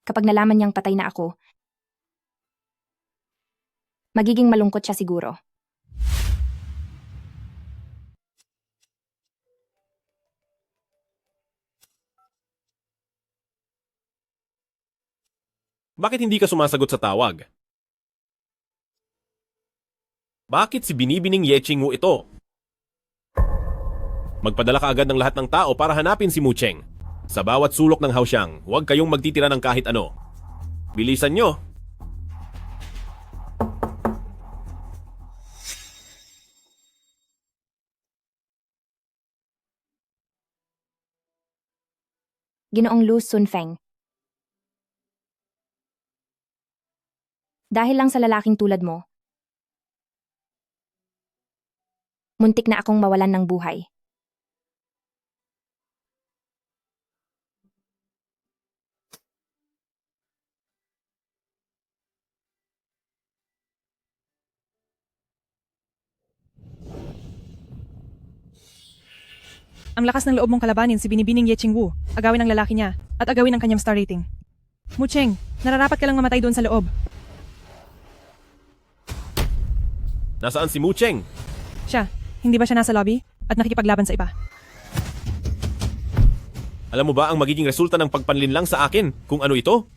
Kapag nalaman niyang patay na ako, magiging malungkot siya siguro. Bakit hindi ka sumasagot sa tawag? Bakit si Binibining Yeching Wu ito? Magpadala ka agad ng lahat ng tao para hanapin si Mu Cheng. Sa bawat sulok ng Haoxiang, huwag kayong magtitira ng kahit ano. Bilisan nyo! Ginoong Lu Sunfeng. Dahil lang sa lalaking tulad mo, muntik na akong mawalan ng buhay. Ang lakas ng loob mong kalabanin si Binibining Yeching Wu, agawin ang lalaki niya, at agawin ang kanyang star rating. Mu Cheng, nararapat ka lang mamatay doon sa loob. Nasaan si Mu Cheng? Siya, hindi ba siya nasa lobby at nakikipaglaban sa iba? Alam mo ba ang magiging resulta ng pagpanlinlang sa akin kung ano ito?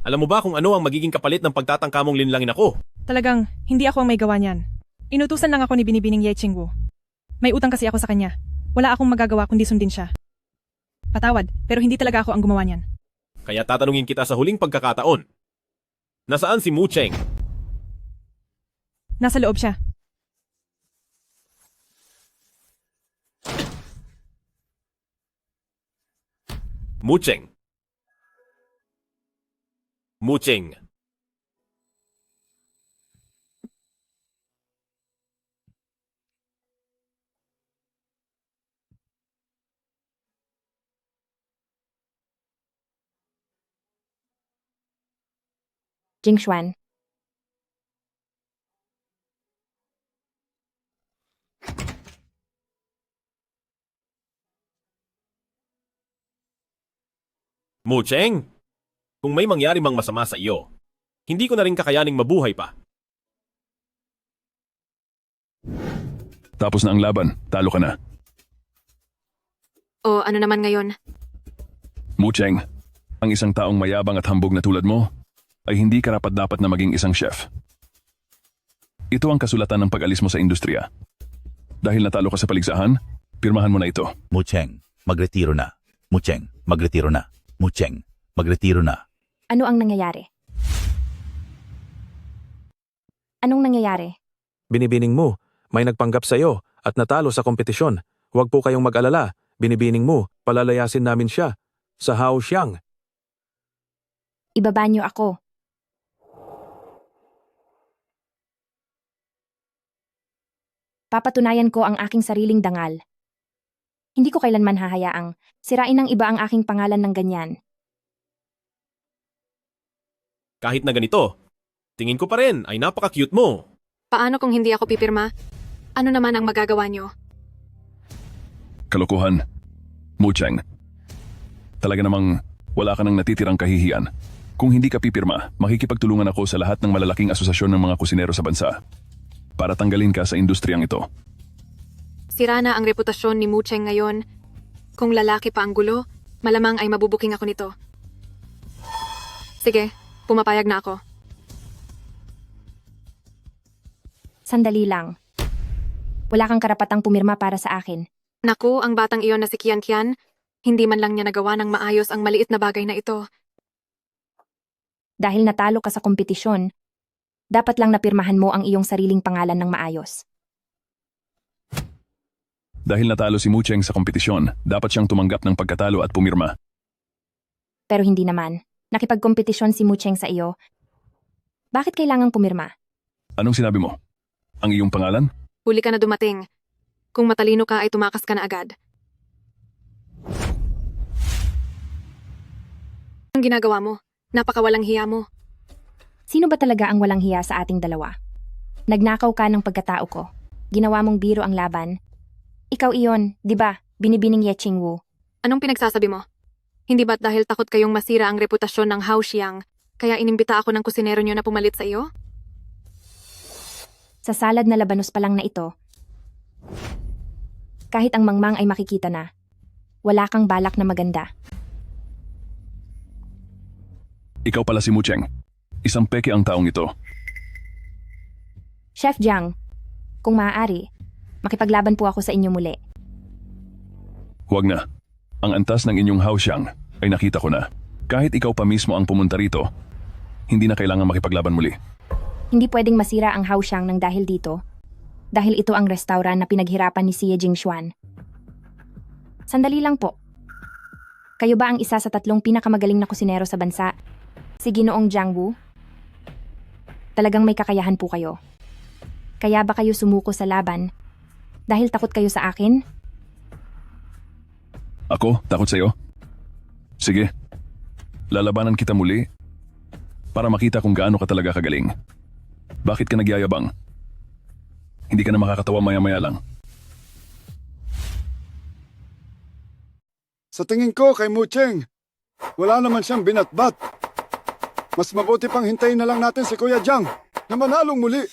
Alam mo ba kung ano ang magiging kapalit ng pagtatangka mong linlangin ako? Talagang, hindi ako ang may gawa niyan. Inutusan lang ako ni Binibining Yeching Wu. May utang kasi ako sa kanya. Wala akong magagawa kundi sundin siya. Patawad, pero hindi talaga ako ang gumawa niyan. Kaya tatanungin kita sa huling pagkakataon. Nasaan si Mu Cheng? Nasa loob siya. Mu Cheng. Mu Cheng. Jingshuan. Mu Cheng, kung may mangyari mang masama sa iyo, hindi ko na rin kakayaning mabuhay pa. Tapos na ang laban, talo ka na. O ano naman ngayon? Mu Cheng, ang isang taong mayabang at hambog na tulad mo, ay hindi karapat-dapat na maging isang chef. Ito ang kasulatan ng pag-alis mo sa industriya. Dahil natalo ka sa paligsahan, pirmahan mo na ito. Mu Cheng, magretiro na. Mu Cheng, magretiro na. Mu Cheng, magretiro na. Ano ang nangyayari? Anong nangyayari? Binibining mo, may nagpanggap sa iyo at natalo sa kompetisyon. Huwag po kayong mag-alala. Binibining mo, palalayasin namin siya. Sa Haoxiang. Ibaba niyo ako. Papatunayan ko ang aking sariling dangal. Hindi ko kailanman hahayaang sirain ng iba ang aking pangalan ng ganyan. Kahit na ganito, tingin ko pa rin ay napaka-cute mo. Paano kung hindi ako pipirma? Ano naman ang magagawa niyo? Kalokohan. Mu Cheng. Talaga namang wala ka nang natitirang kahihiyan. Kung hindi ka pipirma, makikipagtulungan ako sa lahat ng malalaking asosasyon ng mga kusinero sa bansa para tanggalin ka sa industriyang ito. Sira na ang reputasyon ni Mu Cheng ngayon. Kung lalaki pa ang gulo, malamang ay mabubuking ako nito. Sige, pumapayag na ako. Sandali lang. Wala kang karapatang pumirma para sa akin. Naku, ang batang iyon na si Kian Kian, hindi man lang niya nagawa ng maayos ang maliit na bagay na ito. Dahil natalo ka sa kompetisyon, dapat lang napirmahan mo ang iyong sariling pangalan ng maayos. Dahil natalo si Mu Cheng sa kompetisyon, dapat siyang tumanggap ng pagkatalo at pumirma. Pero hindi naman. Nakipagkompetisyon si Mu Cheng sa iyo. Bakit kailangang pumirma? Anong sinabi mo? Ang iyong pangalan? Huli ka na dumating. Kung matalino ka ay tumakas ka na agad. Ang ginagawa mo? Napakawalang hiya mo. Sino ba talaga ang walang hiya sa ating dalawa? Nagnakaw ka ng pagkatao ko. Ginawa mong biro ang laban. Ikaw iyon, di ba? Binibining Yeching Wu. Anong pinagsasabi mo? Hindi ba't dahil takot kayong masira ang reputasyon ng Haoxiang, kaya inimbita ako ng kusinero niyo na pumalit sa iyo? Sa salad na labanos pa lang na ito, kahit ang mangmang ay makikita na, wala kang balak na maganda. Ikaw pala si Mucheng. Isang peke ang taong ito. Chef Jiang, kung maaari, makipaglaban po ako sa inyo muli. Huwag na. Ang antas ng inyong hausyang ay nakita ko na. Kahit ikaw pa mismo ang pumunta rito, hindi na kailangan makipaglaban muli. Hindi pwedeng masira ang Haoxiang ng dahil dito. Dahil ito ang restaurant na pinaghirapan ni Xie Jingxuan. Sandali lang po. Kayo ba ang isa sa 3 pinakamagaling na kusinero sa bansa? Si Ginoong Jiang Wu? Talagang may kakayahan po kayo. Kaya ba kayo sumuko sa laban? Dahil takot kayo sa akin? Ako? Takot sa'yo? Sige. Lalabanan kita muli para makita kung gaano ka talaga kagaling. Bakit ka nagyayabang? Hindi ka na makakatawa maya-maya lang. Sa tingin ko kay Mucheng, wala naman siyang binatbat. Mas mabuti pang hintayin na lang natin si Kuya Jiang na manalong muli.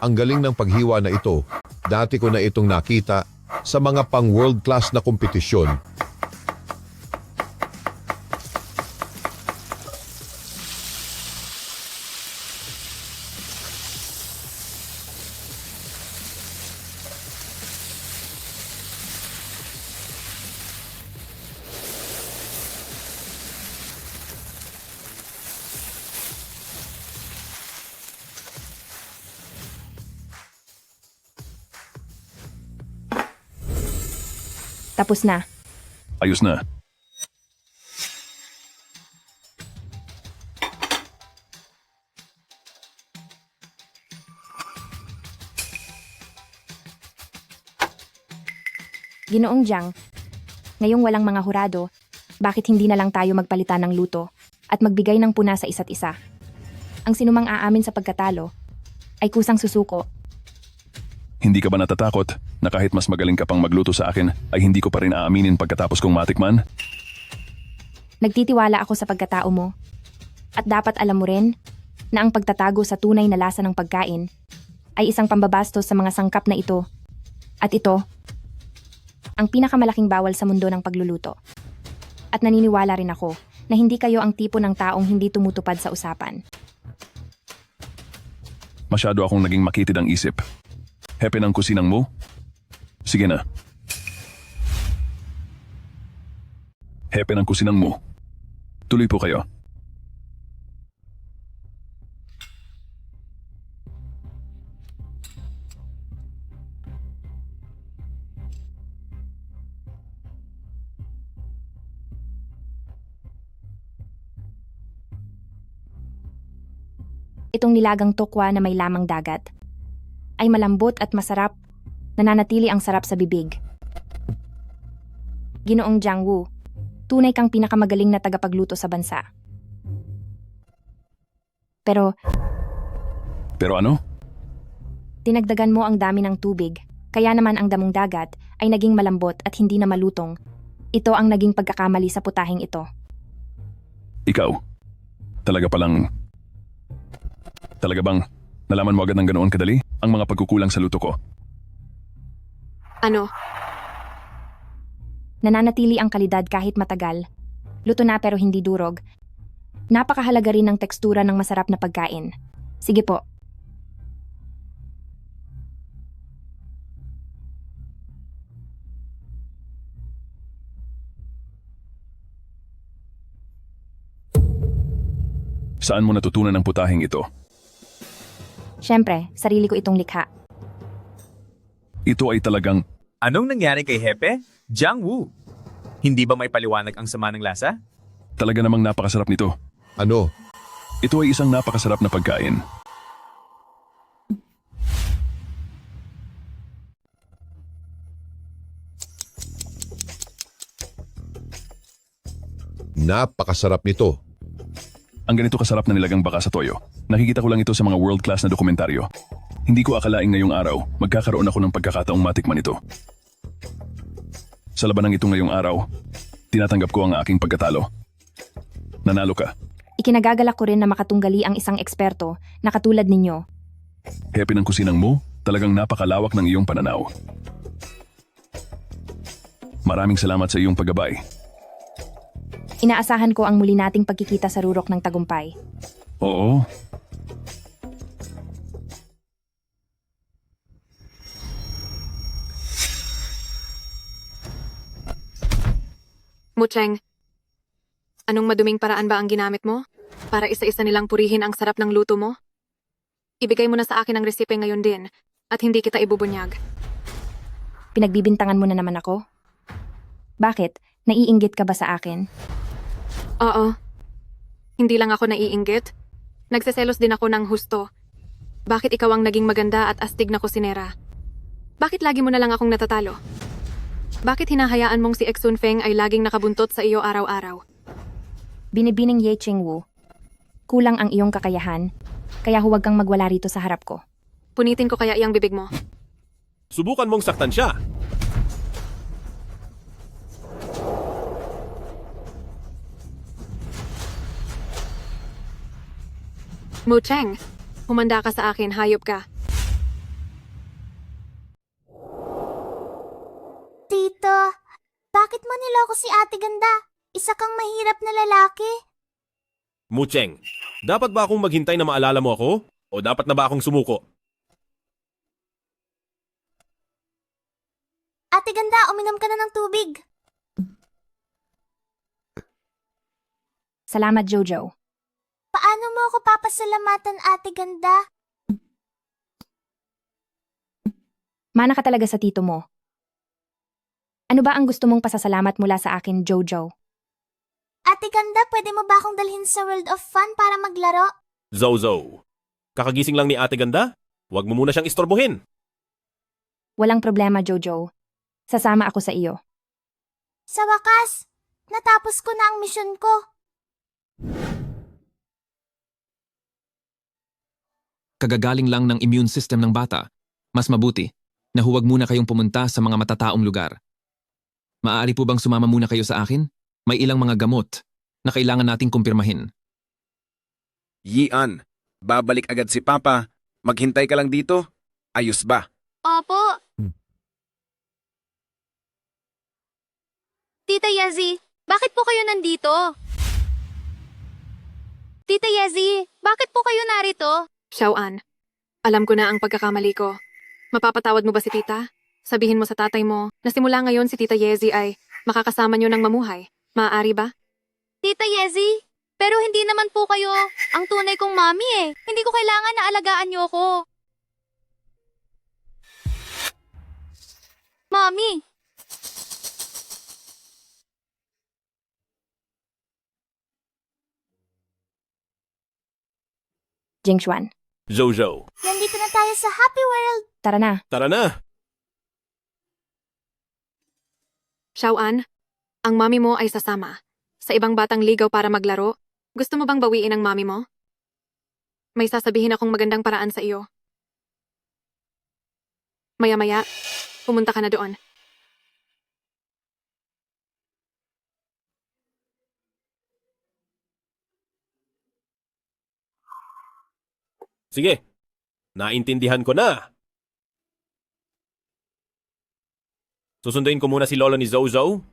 Ang galing ng paghiwa na ito. Dati ko na itong nakita sa mga pang world class na kompetisyon. Tapos na. Ayos na. Ginoong Jiang, ngayong walang mga hurado, bakit hindi na lang tayo magpalitan ng luto at magbigay ng puna sa isa't isa? Ang sinumang aamin sa pagkatalo ay kusang susuko. Hindi ka ba natatakot na kahit mas magaling ka pang magluto sa akin ay hindi ko pa rin aaminin pagkatapos kong matikman? Nagtitiwala ako sa pagkatao mo. At dapat alam mo rin na ang pagtatago sa tunay na lasa ng pagkain ay isang pambabastos sa mga sangkap na ito. At ito, ang pinakamalaking bawal sa mundo ng pagluluto. At naniniwala rin ako na hindi kayo ang tipo ng taong hindi tumutupad sa usapan. Masyado akong naging makitid ang isip. Hepe ng kusinang mo? Sige na. Hepe ng kusinang mo. Tuloy po kayo. Itong nilagang tokwa na may lamang dagat ay malambot at masarap, nananatili ang sarap sa bibig. Ginoong Jiang Wu, tunay kang pinakamagaling na tagapagluto sa bansa. Pero ano? Dinagdagan mo ang dami ng tubig, kaya naman ang damong dagat ay naging malambot at hindi na malutong. Ito ang naging pagkakamali sa putahing ito. Ikaw, Talaga bang nalaman mo agad ng ganoon kadali ang mga pagkukulang sa luto ko? Ano? Nananatili ang kalidad kahit matagal. Luto na pero hindi durog. Napakahalaga rin ng tekstura ng masarap na pagkain. Sige po. Saan mo natutunan ang putahing ito? Siyempre, sarili ko itong likha. Ito ay talagang... Anong nangyari kay Hepe? Jiang Wu. Hindi ba may paliwanag ang sama ng lasa? Talaga namang napakasarap nito. Ano? Ito ay isang napakasarap na pagkain. Napakasarap nito. Ang ganito kasarap na nilagang baka sa toyo. Nakikita ko lang ito sa mga world-class na dokumentaryo. Hindi ko akalaing ngayong araw, magkakaroon ako ng pagkakataong matikman ito. Sa labanang ito ngayong araw, tinatanggap ko ang aking pagkatalo. Nanalo ka. Ikinagagalak ko rin na makatunggali ang isang eksperto na katulad ninyo. Happy ng kusinang mo, talagang napakalawak ng iyong pananaw. Maraming salamat sa iyong paggabay. Inaasahan ko ang muli nating pagkikita sa rurok ng tagumpay. Oo. Mucheng, anong maduming paraan ba ang ginamit mo? Para isa-isa nilang purihin ang sarap ng luto mo? Ibigay mo na sa akin ang resipe ngayon din, at hindi kita ibubunyag. Pinagbibintangan mo na naman ako? Bakit? Naiinggit ka ba sa akin? Oo. Hindi lang ako naiinggit. Nagseselos din ako ng husto. Bakit ikaw ang naging maganda at astig na kusinera? Bakit lagi mo na lang akong natatalo? Bakit hinahayaan mong si Exun Feng ay laging nakabuntot sa iyo araw-araw? Binibining Ye Chingwu. Kulang ang iyong kakayahan, kaya huwag kang magwala rito sa harap ko. Punitin ko kaya iyang bibig mo. Subukan mong saktan siya. Mucheng, humanda ka sa akin, hayop ka. Tito, bakit mo niloko si Ate Ganda? Isa kang mahirap na lalaki. Mucheng, dapat ba akong maghintay na maalala mo ako? O dapat na ba akong sumuko? Ate Ganda, uminom ka na ng tubig. Salamat, Jojo. Paano mo ako papasalamatan, Ate Ganda? Mana ka talaga sa tito mo. Ano ba ang gusto mong pasasalamat mula sa akin, Jojo? Ate Ganda, pwede mo ba akong dalhin sa World of Fun para maglaro? Zozo, kakagising lang ni Ate Ganda? Huwag mo muna siyang istorbohin. Walang problema, Jojo. Sasama ako sa iyo. Sa wakas, natapos ko na ang misyon ko. Kagagaling lang ng immune system ng bata. Mas mabuti na huwag muna kayong pumunta sa mga matataong lugar. Maaari po bang sumama muna kayo sa akin? May ilang mga gamot na kailangan nating kumpirmahin. Yian, babalik agad si Papa. Maghintay ka lang dito. Ayos ba? Opo. Tita Yezi, bakit po kayo nandito? Tita Yezi, bakit po kayo narito? Xiaoan, alam ko na ang pagkakamali ko. Mapapatawad mo ba si tita? Sabihin mo sa tatay mo na simula ngayon si Tita Yezi ay makakasama niyo ng mamuhay. Maaari ba? Tita Yezi, pero hindi naman po kayo ang tunay kong mami eh. Hindi ko kailangan na alagaan niyo ako. Mami! Jingshuan. Zozo, Nandito na tayo sa Happy World. Tara na. tara na. Xiaoan, ang mami mo ay sasama. Sa ibang batang ligaw para maglaro, gusto mo bang bawiin ang mami mo? May sasabihin akong magandang paraan sa iyo. Maya-maya, pumunta ka na doon. Sige, naintindihan ko na. Susunduin ko muna si lolo ni Zozo.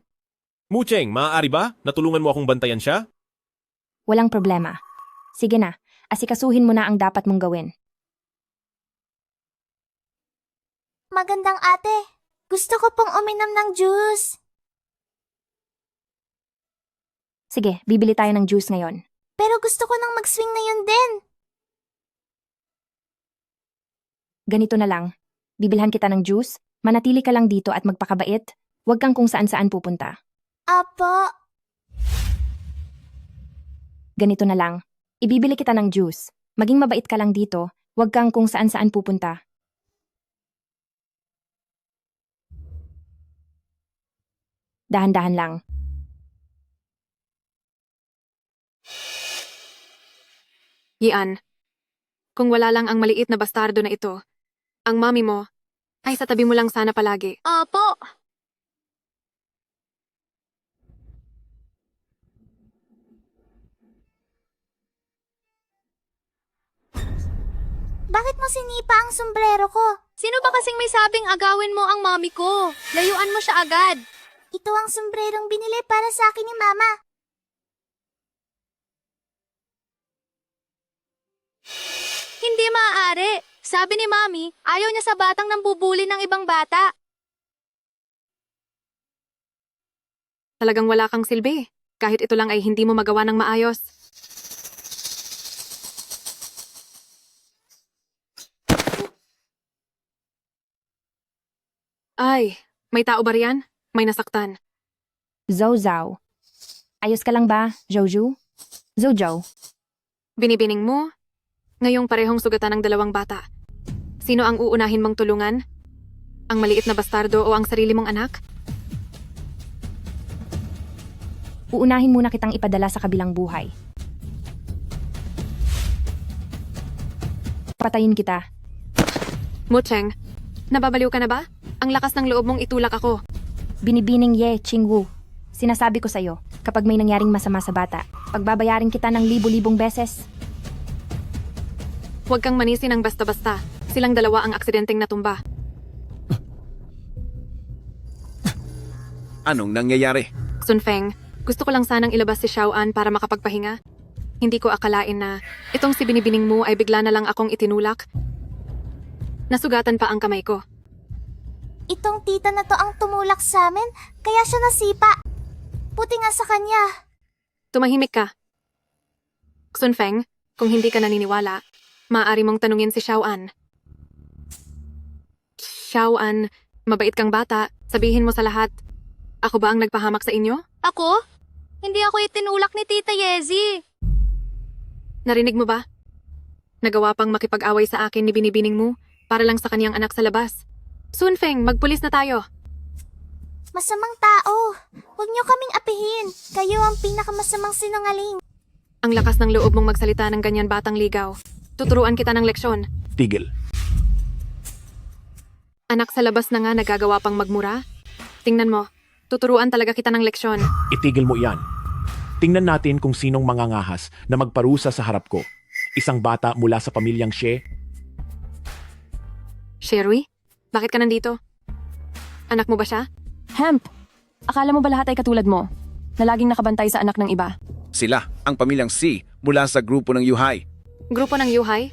Mucheng, maaari ba? Natulungan mo akong bantayan siya? Walang problema. Sige na, asikasuhin mo na ang dapat mong gawin. Magandang ate. Gusto ko pong uminom ng juice. Sige, bibili tayo ng juice ngayon. Pero gusto ko nang mag-swing ngayon din. Ganito na lang. Bibilhan kita ng juice, manatili ka lang dito at magpakabait. Huwag kang kung saan-saan pupunta. Apo. Ganito na lang. Ibibili kita ng juice. Maging mabait ka lang dito. Huwag kang kung saan-saan pupunta. Dahan-dahan lang. Yian, kung wala lang ang maliit na bastardo na ito, ang mami mo ay sa tabi mo lang sana palagi. Opo. Bakit mo sinipa ang sombrero ko? Sino ba kasing may sabing agawin mo ang mami ko? Layuan mo siya agad. Ito ang sombrerong binili para sa akin ni Mama. Hindi maaari. Sabi ni Mami, ayaw niya sa batang nambubuli ng ibang bata. Talagang wala kang silbi. Kahit ito lang ay hindi mo magawa ng maayos. Ay, may tao ba riyan? May nasaktan. Zhou Zhao. Ayos ka lang ba, Zhou? Zhou. Binibining mo? Ngayong parehong sugatan ng dalawang bata. Sino ang uunahin mong tulungan? Ang maliit na bastardo o ang sarili mong anak? Uunahin muna kitang ipadala sa kabilang buhay. Patayin kita. Mucheng, nababaliw ka na ba? Ang lakas ng loob mong itulak ako. Binibining Ye Qingwu. Sinasabi ko sa'yo, kapag may nangyaring masama sa bata, pagbabayarin kita ng libo-libong beses. Huwag kang manisi ng basta-basta. Silang dalawa ang aksidenteng natumba. Anong nangyayari? Sun Feng, gusto ko lang sanang ilabas si Xiao An para makapagpahinga. Hindi ko akalain na itong si binibining mo ay bigla na lang akong itinulak. Nasugatan pa ang kamay ko. Itong tita na to ang tumulak sa amin, kaya siya nasipa. Puti nga sa kanya. Tumahimik ka. Sun Feng, kung hindi ka naniniwala, maaari mong tanungin si Xiao An. Xiao An, mabait kang bata, sabihin mo sa lahat. Ako ba ang nagpahamak sa inyo? Ako? Hindi ako itinulak ni Tita Yezi. Narinig mo ba? Nagawa pang makipag-away sa akin ni binibining mo para lang sa kaniyang anak sa labas. Sun Feng, magpulis na tayo. Masamang tao. Huwag niyo kaming apihin. Kayo ang pinakamasamang sinungaling. Ang lakas ng loob mong magsalita ng ganyan batang ligaw. Tuturuan kita ng leksyon. Tigil. Anak sa labas na nga nagagawa pang magmura. Tingnan mo, tuturuan talaga kita ng leksyon. Itigil mo iyan. Tingnan natin kung sinong mangangahas na magparusa sa harap ko. Isang bata mula sa pamilyang Xie. Sherry, bakit ka nandito? Anak mo ba siya? Hemp, akala mo ba lahat ay katulad mo, na laging nakabantay sa anak ng iba? Sila, ang pamilyang Si, mula sa grupo ng Yuhai. Grupo ng Yuhai?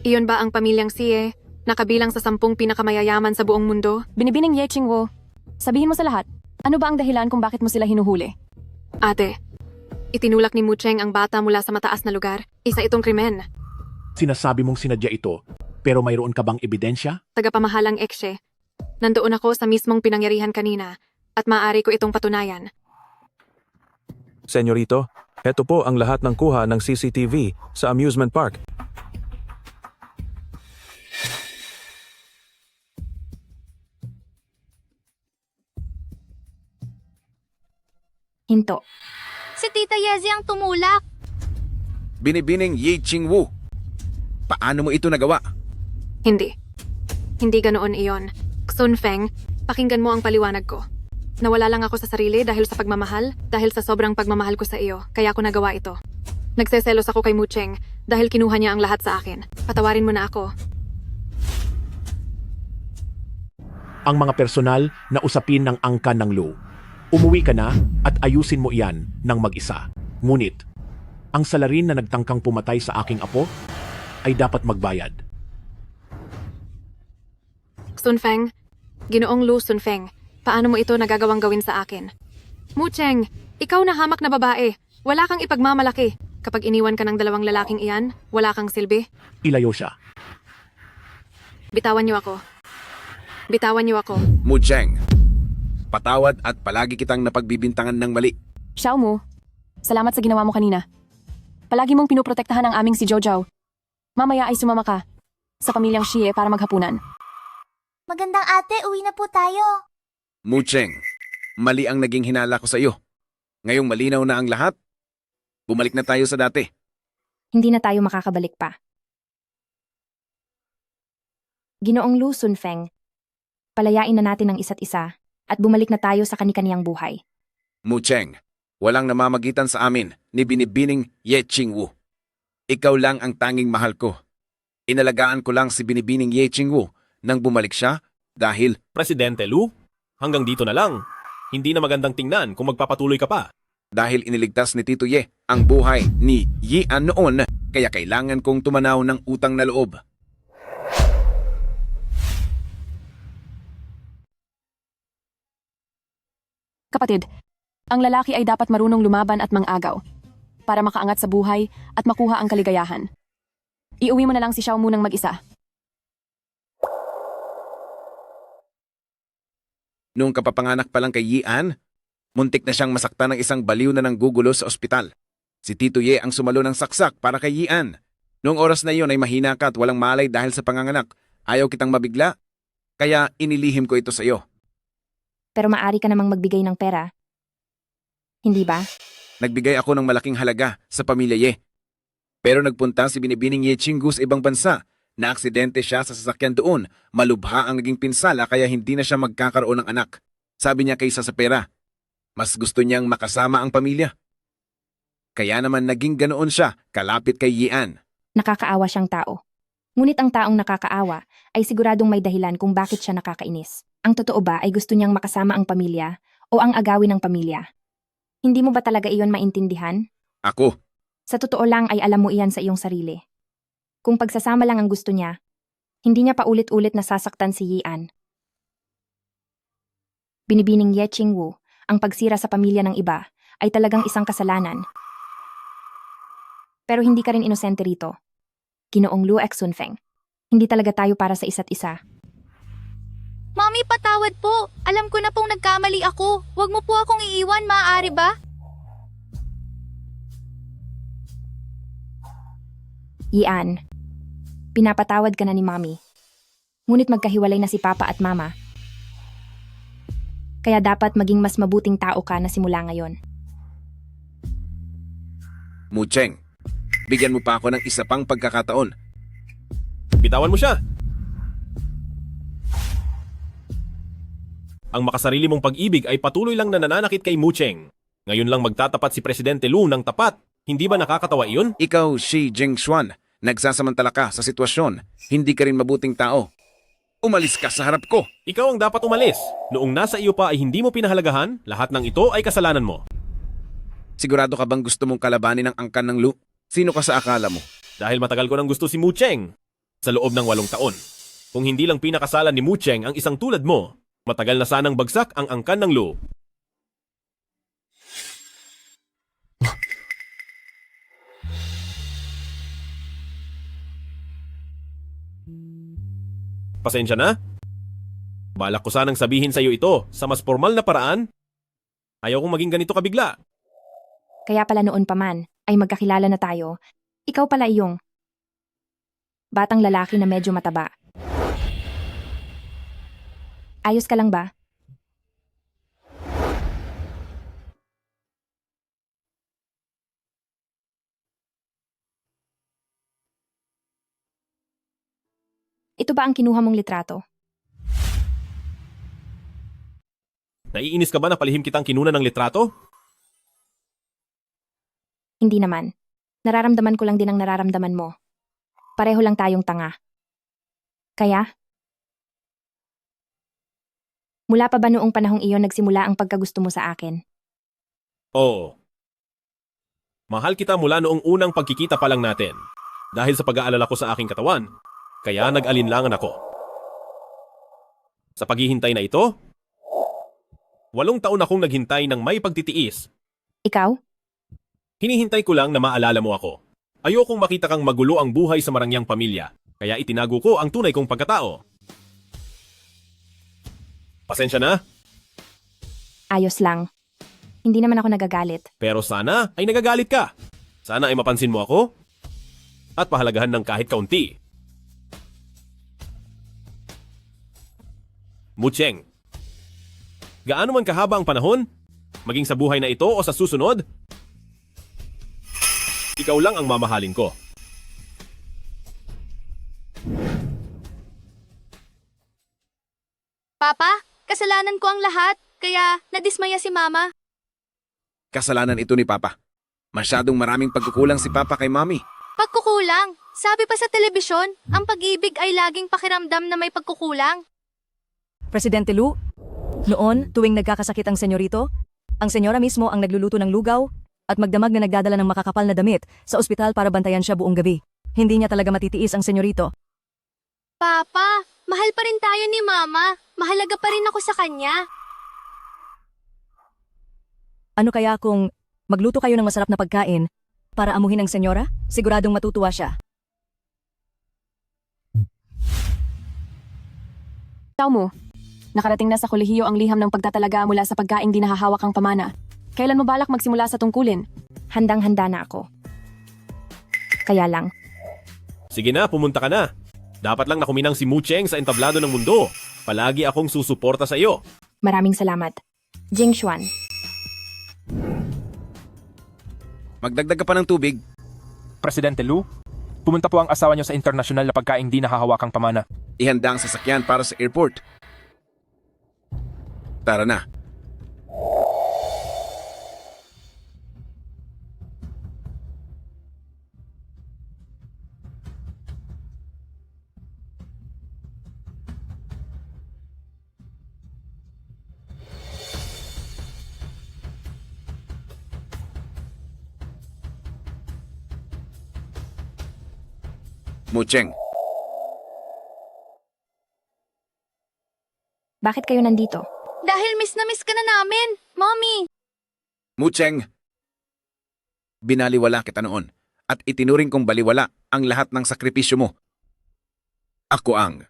Iyon ba ang pamilyang Sie, nakabilang sa 10 pinakamayayaman sa buong mundo? Binibining Ye Qingwu, sabihin mo sa lahat, ano ba ang dahilan kung bakit mo sila hinuhuli? Ate, itinulak ni Mucheng ang bata mula sa mataas na lugar. Isa itong krimen. Sinasabi mong sinadya ito, pero mayroon ka bang ebidensya? Tagapamahalang eksye. Nandoon ako sa mismong pinangyarihan kanina at maaari ko itong patunayan. Senyorito, eto po ang lahat ng kuha ng CCTV sa amusement park. Hinto. Si Tita Yezi ang tumulak. Binibining Ye Qingwu. Paano mo ito nagawa? Hindi. Hindi ganoon iyon. Sun Feng, pakinggan mo ang paliwanag ko. Nawala lang ako sa sarili dahil sa pagmamahal, dahil sa sobrang pagmamahal ko sa iyo, kaya ako nagawa ito. Nagseselos ako kay Mucheng dahil kinuha niya ang lahat sa akin. Patawarin mo na ako. Ang mga personal na usapin ng angkan ng Lu. Umuwi ka na at ayusin mo iyan ng mag-isa. Ngunit, ang salarin na nagtangkang pumatay sa aking apo ay dapat magbayad. Sun Feng, Ginoong Lu Sun Feng, paano mo ito nagagawang gawin sa akin? Mucheng, ikaw na hamak na babae. Wala kang ipagmamalaki. Kapag iniwan ka ng dalawang lalaking iyan, wala kang silbi. Ilayo siya. Bitawan niyo ako. Bitawan niyo ako. Mucheng, patawad at palagi kitang napagbibintangan ng mali. Xiao Mu, salamat sa ginawa mo kanina. Palagi mong pinoprotektahan ang aming si Jojo. Mamaya ay sumama ka sa pamilyang Xie para maghapunan. Magandang ate, uwi na po tayo. Mucheng, mali ang naging hinala ko sa iyo. Ngayong malinaw na ang lahat, bumalik na tayo sa dati. Hindi na tayo makakabalik pa. Ginoong Lu Sun Feng, palayain na natin ang isa't isa at bumalik na tayo sa kani-kaniyang buhay. Mucheng, walang namamagitan sa amin ni binibining Ye Qingwu. Ikaw lang ang tanging mahal ko. Inalagaan ko lang si binibining Ye Qingwu nang bumalik siya dahil... Presidente Lu, hanggang dito na lang. Hindi na magandang tingnan kung magpapatuloy ka pa. Dahil iniligtas ni Tito Ye ang buhay ni Yian noon, kaya kailangan kong tumanaw ng utang na loob. Kapatid, ang lalaki ay dapat marunong lumaban at mangagaw para makaangat sa buhay at makuha ang kaligayahan. Iuwi mo na lang si Xiao munang mag-isa. Noong kapapanganak pa lang kay Yian, muntik na siyang masaktan ng isang baliw na nanggugulo sa ospital. Si Tito Ye ang sumalo ng saksak para kay Yian. Noong oras na iyon ay mahina ka at walang malay dahil sa panganganak. Ayaw kitang mabigla, kaya inilihim ko ito sa iyo. Pero maari ka namang magbigay ng pera. Hindi ba? Nagbigay ako ng malaking halaga sa pamilya Ye. Pero nagpunta si Binibining Ye Chingu sa ibang bansa. Naaksidente siya sa sasakyan doon. Malubha ang naging pinsala kaya hindi na siya magkakaroon ng anak. Sabi niya kaysa sa pera, mas gusto niyang makasama ang pamilya. Kaya naman naging ganoon siya, kalapit kay Yian. Nakakaawa siyang tao. Ngunit ang taong nakakaawa ay siguradong may dahilan kung bakit siya nakakainis. Ang totoo ba ay gusto niyang makasama ang pamilya o ang agawin ng pamilya? Hindi mo ba talaga iyon maintindihan? Ako. Sa totoo lang ay alam mo iyan sa iyong sarili. Kung pagsasama lang ang gusto niya, hindi niya paulit-ulit nasasaktan si Yian. Binibining Ye Qingwu, ang pagsira sa pamilya ng iba ay talagang isang kasalanan. Pero hindi ka rin inosente rito. Ginoong Luo Xunfeng. Hindi talaga tayo para sa isa't isa. Mami, patawad po. Alam ko na pong nagkamali ako. Huwag mo po akong iiwan, maaari ba? Yian, pinapatawad ka na ni Mami. Ngunit magkahiwalay na si Papa at Mama. Kaya dapat maging mas mabuting tao ka na simula ngayon. Mucheng, bigyan mo pa ako ng isa pang pagkakataon. Bitawan mo siya. Ang makasarili mong pag-ibig ay patuloy lang na nananakit kay Mucheng. Ngayon lang magtatapat si Presidente Lu ng tapat. Hindi ba nakakatawa iyon? Ikaw, Xi Jingshuan, nagsasamantala ka sa sitwasyon. Hindi ka rin mabuting tao. Umalis ka sa harap ko. Ikaw ang dapat umalis. Noong nasa iyo pa ay hindi mo pinahalagahan, lahat ng ito ay kasalanan mo. Sigurado ka bang gusto mong kalabanin ang angkan ng Lu? Sino ka sa akala mo? Dahil matagal ko nang gusto si Mucheng sa loob ng 8 taon. Kung hindi lang pinakasalan ni Mucheng ang isang tulad mo, matagal na sanang bagsak ang angkan ng Lu. Pasensya na. Balak ko sanang sabihin sa iyo ito sa mas formal na paraan. Ayaw kong maging ganito kabigla. Kaya pala noon pa man ay magkakilala na tayo. Ikaw pala iyong batang lalaki na medyo mataba. Ayos ka lang ba? Ito ba ang kinuha mong litrato? Naiinis ka ba na palihim kitang kinuna ng litrato? Hindi naman. Nararamdaman ko lang din ang nararamdaman mo. Pareho lang tayong tanga. Kaya? Mula pa ba noong panahong iyon nagsimula ang pagkagusto mo sa akin? Oo. Mahal kita mula noong unang pagkikita pa lang natin. Dahil sa pag-aalala ko sa aking katawan, kaya nag-alinlangan ako. Sa paghihintay na ito, 8 taon akong naghintay ng may pagtitiis. Ikaw? Hinihintay ko lang na maalala mo ako. Ayokong makita kang magulo ang buhay sa marangyang pamilya, kaya itinago ko ang tunay kong pagkatao. Pasensya na, Ayos lang. Hindi naman ako nagagalit. pero sana ay nagagalit ka. Sana ay mapansin mo ako at pahalagahan ng kahit kaunti. Mucheng, gaano man kahaba ang panahon, maging sa buhay na ito o sa susunod, ikaw lang ang mamahalin ko. Papa, kasalanan ko ang lahat, kaya nadismaya si Mama. Kasalanan ito ni Papa. Masyadong maraming pagkukulang si Papa kay Mami. Pagkukulang. Sabi pa sa telebisyon, ang pag-ibig ay laging pakiramdam na may pagkukulang. Presidente Lu, Noon, tuwing nagkakasakit ang senyorito, ang senyora mismo ang nagluluto ng lugaw at magdamag na nagdadala ng makakapal na damit sa ospital para bantayan siya buong gabi. Hindi niya talaga matitiis ang senyorito. Papa, mahal pa rin tayo ni Mama. Mahalaga pa rin ako sa kanya. Ano kaya kung magluto kayo ng masarap na pagkain para amuhin ang senyora? Siguradong matutuwa siya. Tao mo, nakarating na sa kolehiyo ang liham ng pagtatalaga mula sa pagkaing di nahahawak ang pamana. Kailan mo balak magsimula sa tungkulin? Handang-handa na ako. Kaya lang, Sige na, pumunta ka na. Dapat lang nakuminang si Mu Cheng sa entablado ng mundo. Palagi akong susuporta sa iyo. maraming salamat. Jing Xuan, Magdagdag ka pa ng tubig. Presidente Lu, pumunta po ang asawa niyo sa internasyonal na pagkaing di nahahawakang pamana. Ihanda ang sasakyan para sa airport. Tara na. Mu Cheng, bakit kayo nandito? Dahil miss na miss ka na namin, Mommy. Mu Cheng, binaliwala kita noon at itinuring kong baliwala ang lahat ng sakripisyo mo. Ako ang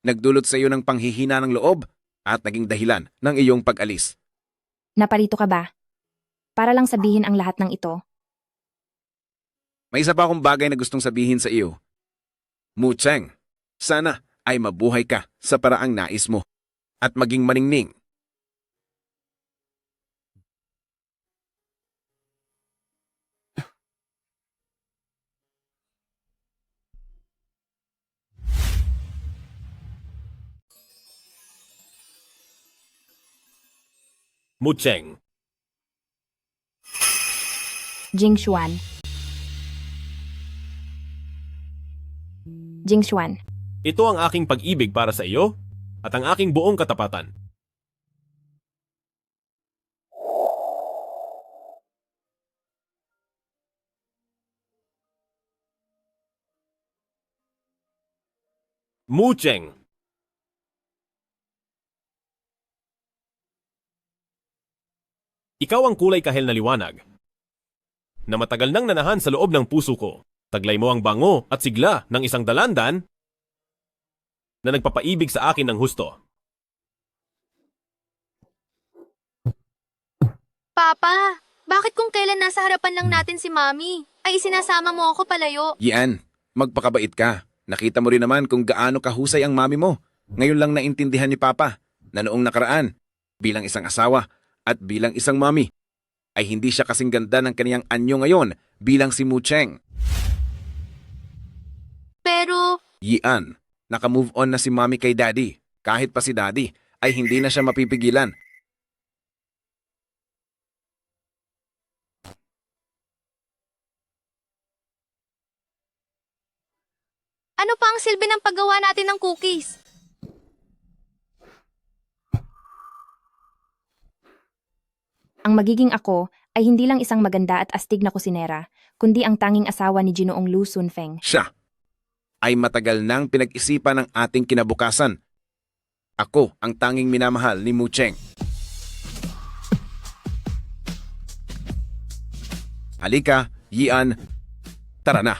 nagdulot sa iyo ng panghihina ng loob at naging dahilan ng iyong pag-alis. Naparito ka ba? Para lang sabihin ang lahat ng ito. May isa pa akong bagay na gustong sabihin sa iyo. Mu Cheng, sana ay mabuhay ka sa paraang nais mo at maging maningning. Mu Cheng, Jing Xuan. Jing Xuan, ito ang aking pag-ibig para sa iyo at ang aking buong katapatan. Mu Cheng, ikaw ang kulay kahel na liwanag na matagal nang nanahan sa loob ng puso ko. Taglay mo ang bango at sigla ng isang dalandan na nagpapaibig sa akin ng husto. Papa, bakit kung kailan nasa harapan lang natin si Mami, ay sinasama mo ako palayo? Yan, magpakabait ka. Nakita mo rin naman kung gaano kahusay ang mami mo. Ngayon lang naintindihan ni Papa na noong nakaraan, bilang isang asawa at bilang isang mami, ay hindi siya kasing ganda ng kaniyang anyo ngayon bilang si Mu Cheng. Pero, Yian, naka-move on na si mami kay daddy. Kahit pa si daddy, ay hindi na siya mapipigilan. ano pa ang silbi ng paggawa natin ng cookies? Ang magiging ako ay hindi lang isang maganda at astig na kusinera, kundi ang tanging asawa ni Ginoong Lu Sunfeng. Siya ay matagal nang pinag-isipan ng ating kinabukasan. Ako ang tanging minamahal ni Mu Cheng. Halika, Yian, tara na.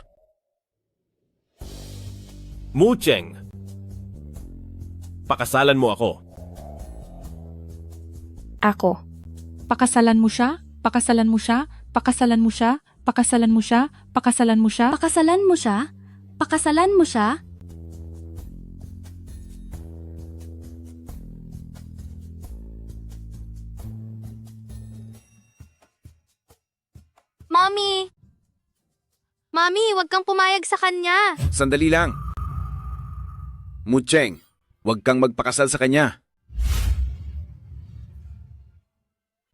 Mu Cheng, pakasalan mo ako. Ako. Pakasalan mo siya? Pakasalan mo siya? Pakasalan mo siya? Pakasalan mo siya? Pakasalan mo siya? Pakasalan mo siya? Pakasalan mo siya? Mommy! Mami, huwag kang pumayag sa kanya. Sandali lang. Mu Cheng, huwag kang magpakasal sa kanya.